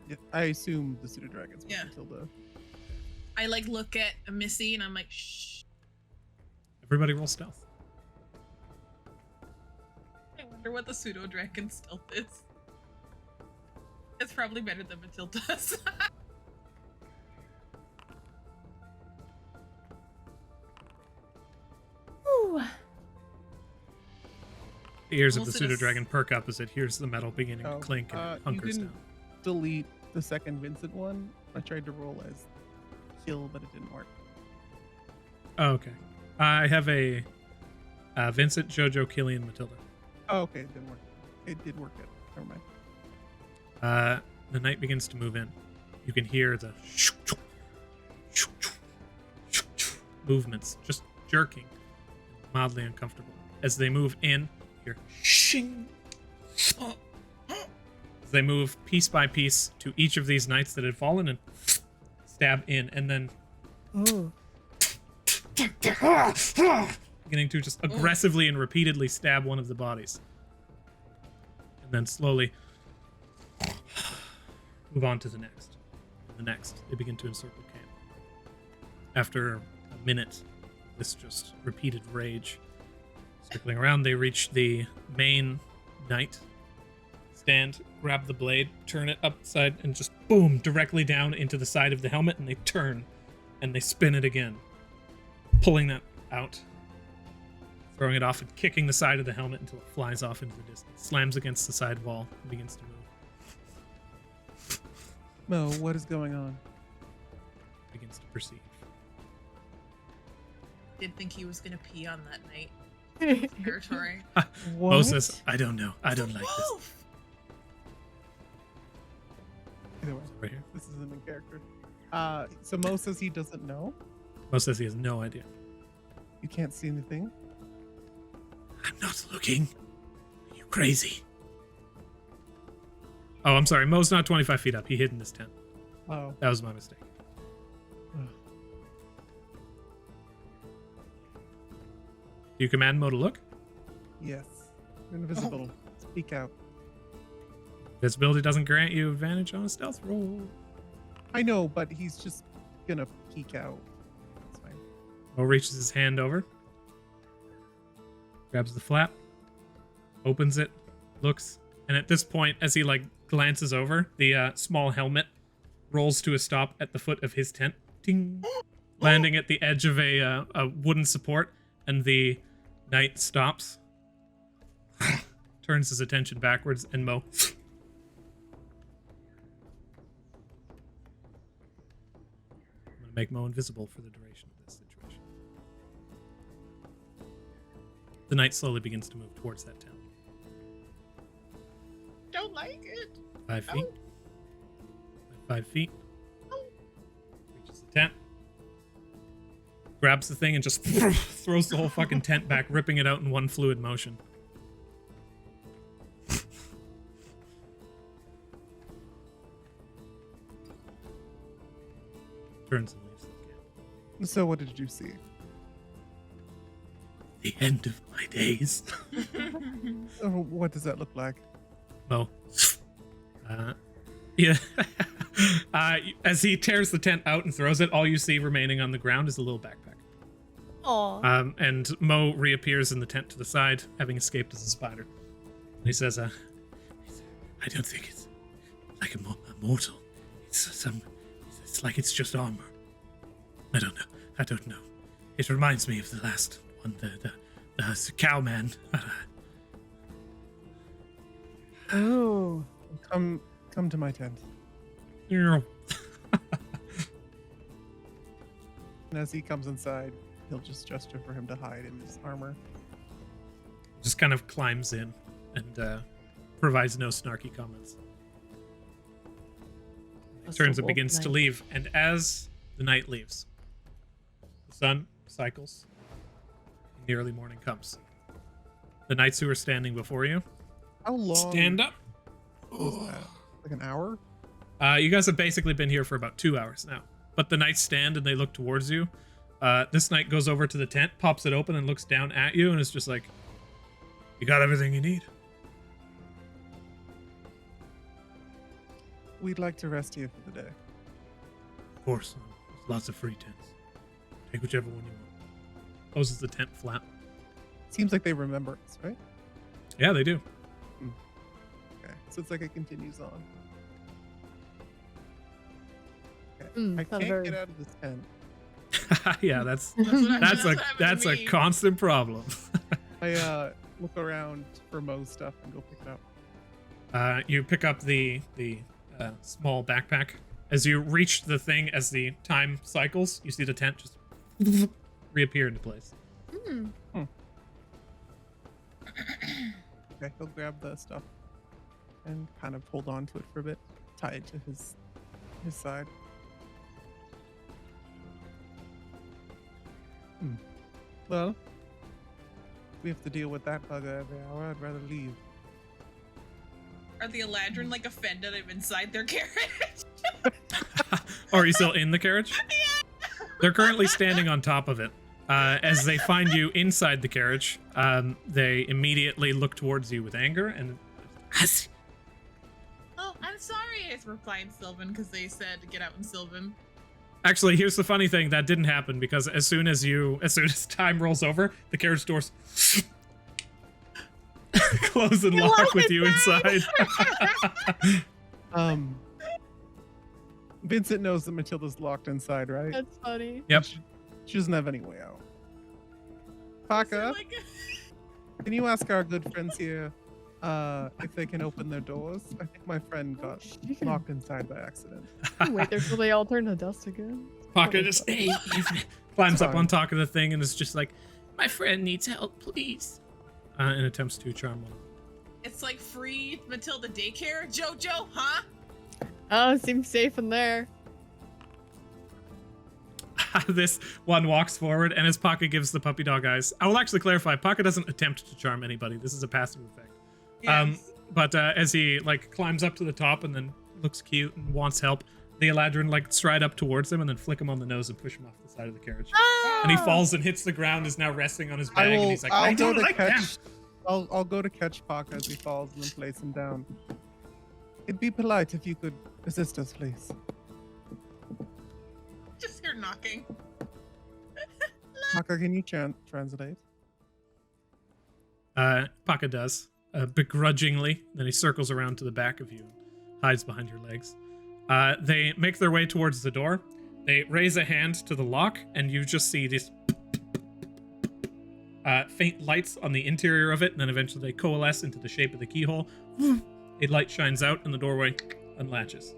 Yeah, I assume the pseudo dragons with Yeah. Matilda. I like look at Missy and I'm like, shh. Everybody roll stealth. I wonder what the pseudo dragon stealth is. It's probably better than Matilda's. Ooh. The ears of the Melissa pseudo does- dragon perk up as it hears the metal beginning to clink and it you hunkers didn't down. delete the second Vincent one. I tried to roll as kill, but it didn't work. Oh, okay. I have a Vincent, Jojo, Killian, Matilda. Oh, okay, it didn't work. It did work. It. Never mind. The night begins to move in. You can hear the movements just jerking, mildly uncomfortable. As they move in, you're shing. As they move piece by piece to each of these knights that had fallen and stab in, and then Oh. beginning to just aggressively and repeatedly stab one of the bodies. And then slowly move on to the next. The next. They begin to encircle camp. After a minute, this just repeated rage. Circling around, they reach the main knight. Stand, grab the blade, turn it upside, and just boom, directly down into the side of the helmet, and they turn, and they spin it again. Pulling that out, throwing it off and kicking the side of the helmet until it flies off into the distance, slams against the side wall, and begins to move. Mo, what is going on? Begins to perceive. Didn't think he was gonna pee on that night. Territory. What? Moses, I don't know. I don't like this. Wolf! Either way, Right here. this isn't in character. So Mo says he doesn't know. Mo says he has no idea. You can't see anything. I'm not looking. Are you crazy? Oh, I'm sorry. Mo's not 25 feet up. He hid in this tent. Oh. That was my mistake. Do you command Mo to look? Yes. You're invisible. Speak out. Visibility doesn't grant you advantage on a stealth roll. I know, but he's just gonna peek out. It's fine. Mo reaches his hand over, grabs the flap, opens it, looks, and at this point, as he glances over, the small helmet rolls to a stop at the foot of his tent, ting, landing at the edge of a wooden support, and the knight stops, turns his attention backwards, and Mo make Mo invisible for the duration of this situation. The knight slowly begins to move towards that tent. Don't like it. 5 feet. 5 feet. Reaches the tent. Grabs the thing and just throws the whole fucking tent back, ripping it out in one fluid motion. Turns and leaves the camp. So what did you see? The end of my days. Oh, what does that look like? Mo. Yeah. As he tears the tent out and throws it, all you see remaining on the ground is a little backpack. Aw. And Mo reappears in the tent to the side, having escaped as a spider. And he says, I don't think it's like a mortal. It's like it's just armor. I don't know. It reminds me of the last one, the cowman. Oh. Come to my tent. Yeah. And as he comes inside, he'll just gesture for him to hide in his armor. Just kind of climbs in and provides no snarky comments. Turns and begins to leave, and as the night leaves, the sun cycles, and the early morning comes. The knights who are standing before you How long stand up. was that? Like an hour? You guys have basically been here for about 2 hours now, but the knights stand and they look towards you. This knight goes over to the tent, pops it open, and looks down at you, and is just like, "You got everything you need?" we'd like to rest here for the day. Of course, there's lots of free tents. Take whichever one you want. Closes the tent flap. Seems like they remember us, right? Yeah, they do. Okay, so it's like it continues on. Okay. I sounds can't very- get out of this tent. Yeah, that's That's what happened that's to a me. constant problem. I look around for Mo's stuff and go pick it up. You pick up the small backpack. As you reach the thing, as the time cycles, you see the tent just reappear into place. Okay, he'll grab the stuff and kind of hold on to it for a bit, tie it to his side. Well, we have to deal with that bugger every hour. I'd rather leave. Are the Eladrin like offended I'm inside their carriage? Oh, are you still in the carriage? They're currently standing on top of it. As they find you inside the carriage, they immediately look towards you with anger and... Oh, I'm sorry, I replied in Sylvan because they said to get out in Sylvan. Actually, here's the funny thing. That didn't happen because as soon as time rolls over, the carriage doors close and lock with you inside. Vincent knows that Matilda's locked inside, right? That's funny. Yep. She doesn't have any way out. Paka, can you ask our good friends here if they can open their doors? I think my friend got She can locked inside by accident. wait there till they all turn to dust again. Pocket just climbs up Sorry. on top of the thing and is just like, my friend needs help, please. And attempts to charm one. It's like free Matilda daycare, Jojo, huh? Oh, seems safe in there. This one walks forward and as Pocket gives the puppy dog eyes. I will actually clarify, Pocket doesn't attempt to charm anybody. This is a passive effect. Yes. But as he like climbs up to the top and then looks cute and wants help, the Eladrin like stride up towards him and then flick him on the nose and push him off the side of the carriage. And he falls and hits the ground, is now resting on his bag, and he's like, I don't like them. I'll go to catch Paka as he falls and then place him down. It'd be polite if you could assist us, please. Just hear knocking. Paka, can you translate? Paka does, begrudgingly. Then he circles around to the back of you and hides behind your legs. They make their way towards the door. They raise a hand to the lock, and you just see these faint lights on the interior of it, and then eventually they coalesce into the shape of the keyhole. A light shines out, and the doorway unlatches.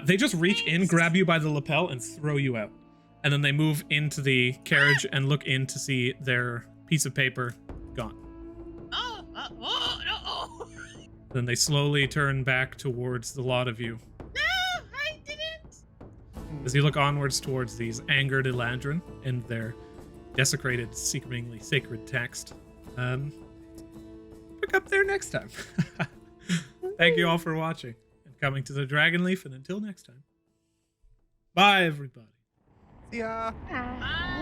They just reach in, grab you by the lapel, and throw you out. And then they move into the carriage and look in to see their piece of paper gone. No! Then they slowly turn back towards the lot of you. No, I didn't! As you look onwards towards these angered Eladrin and their desecrated, seemingly sacred text. Pick up there next time. Thank you all for watching and coming to the Dragonleaf, and until next time. Bye, everybody. See ya. Bye!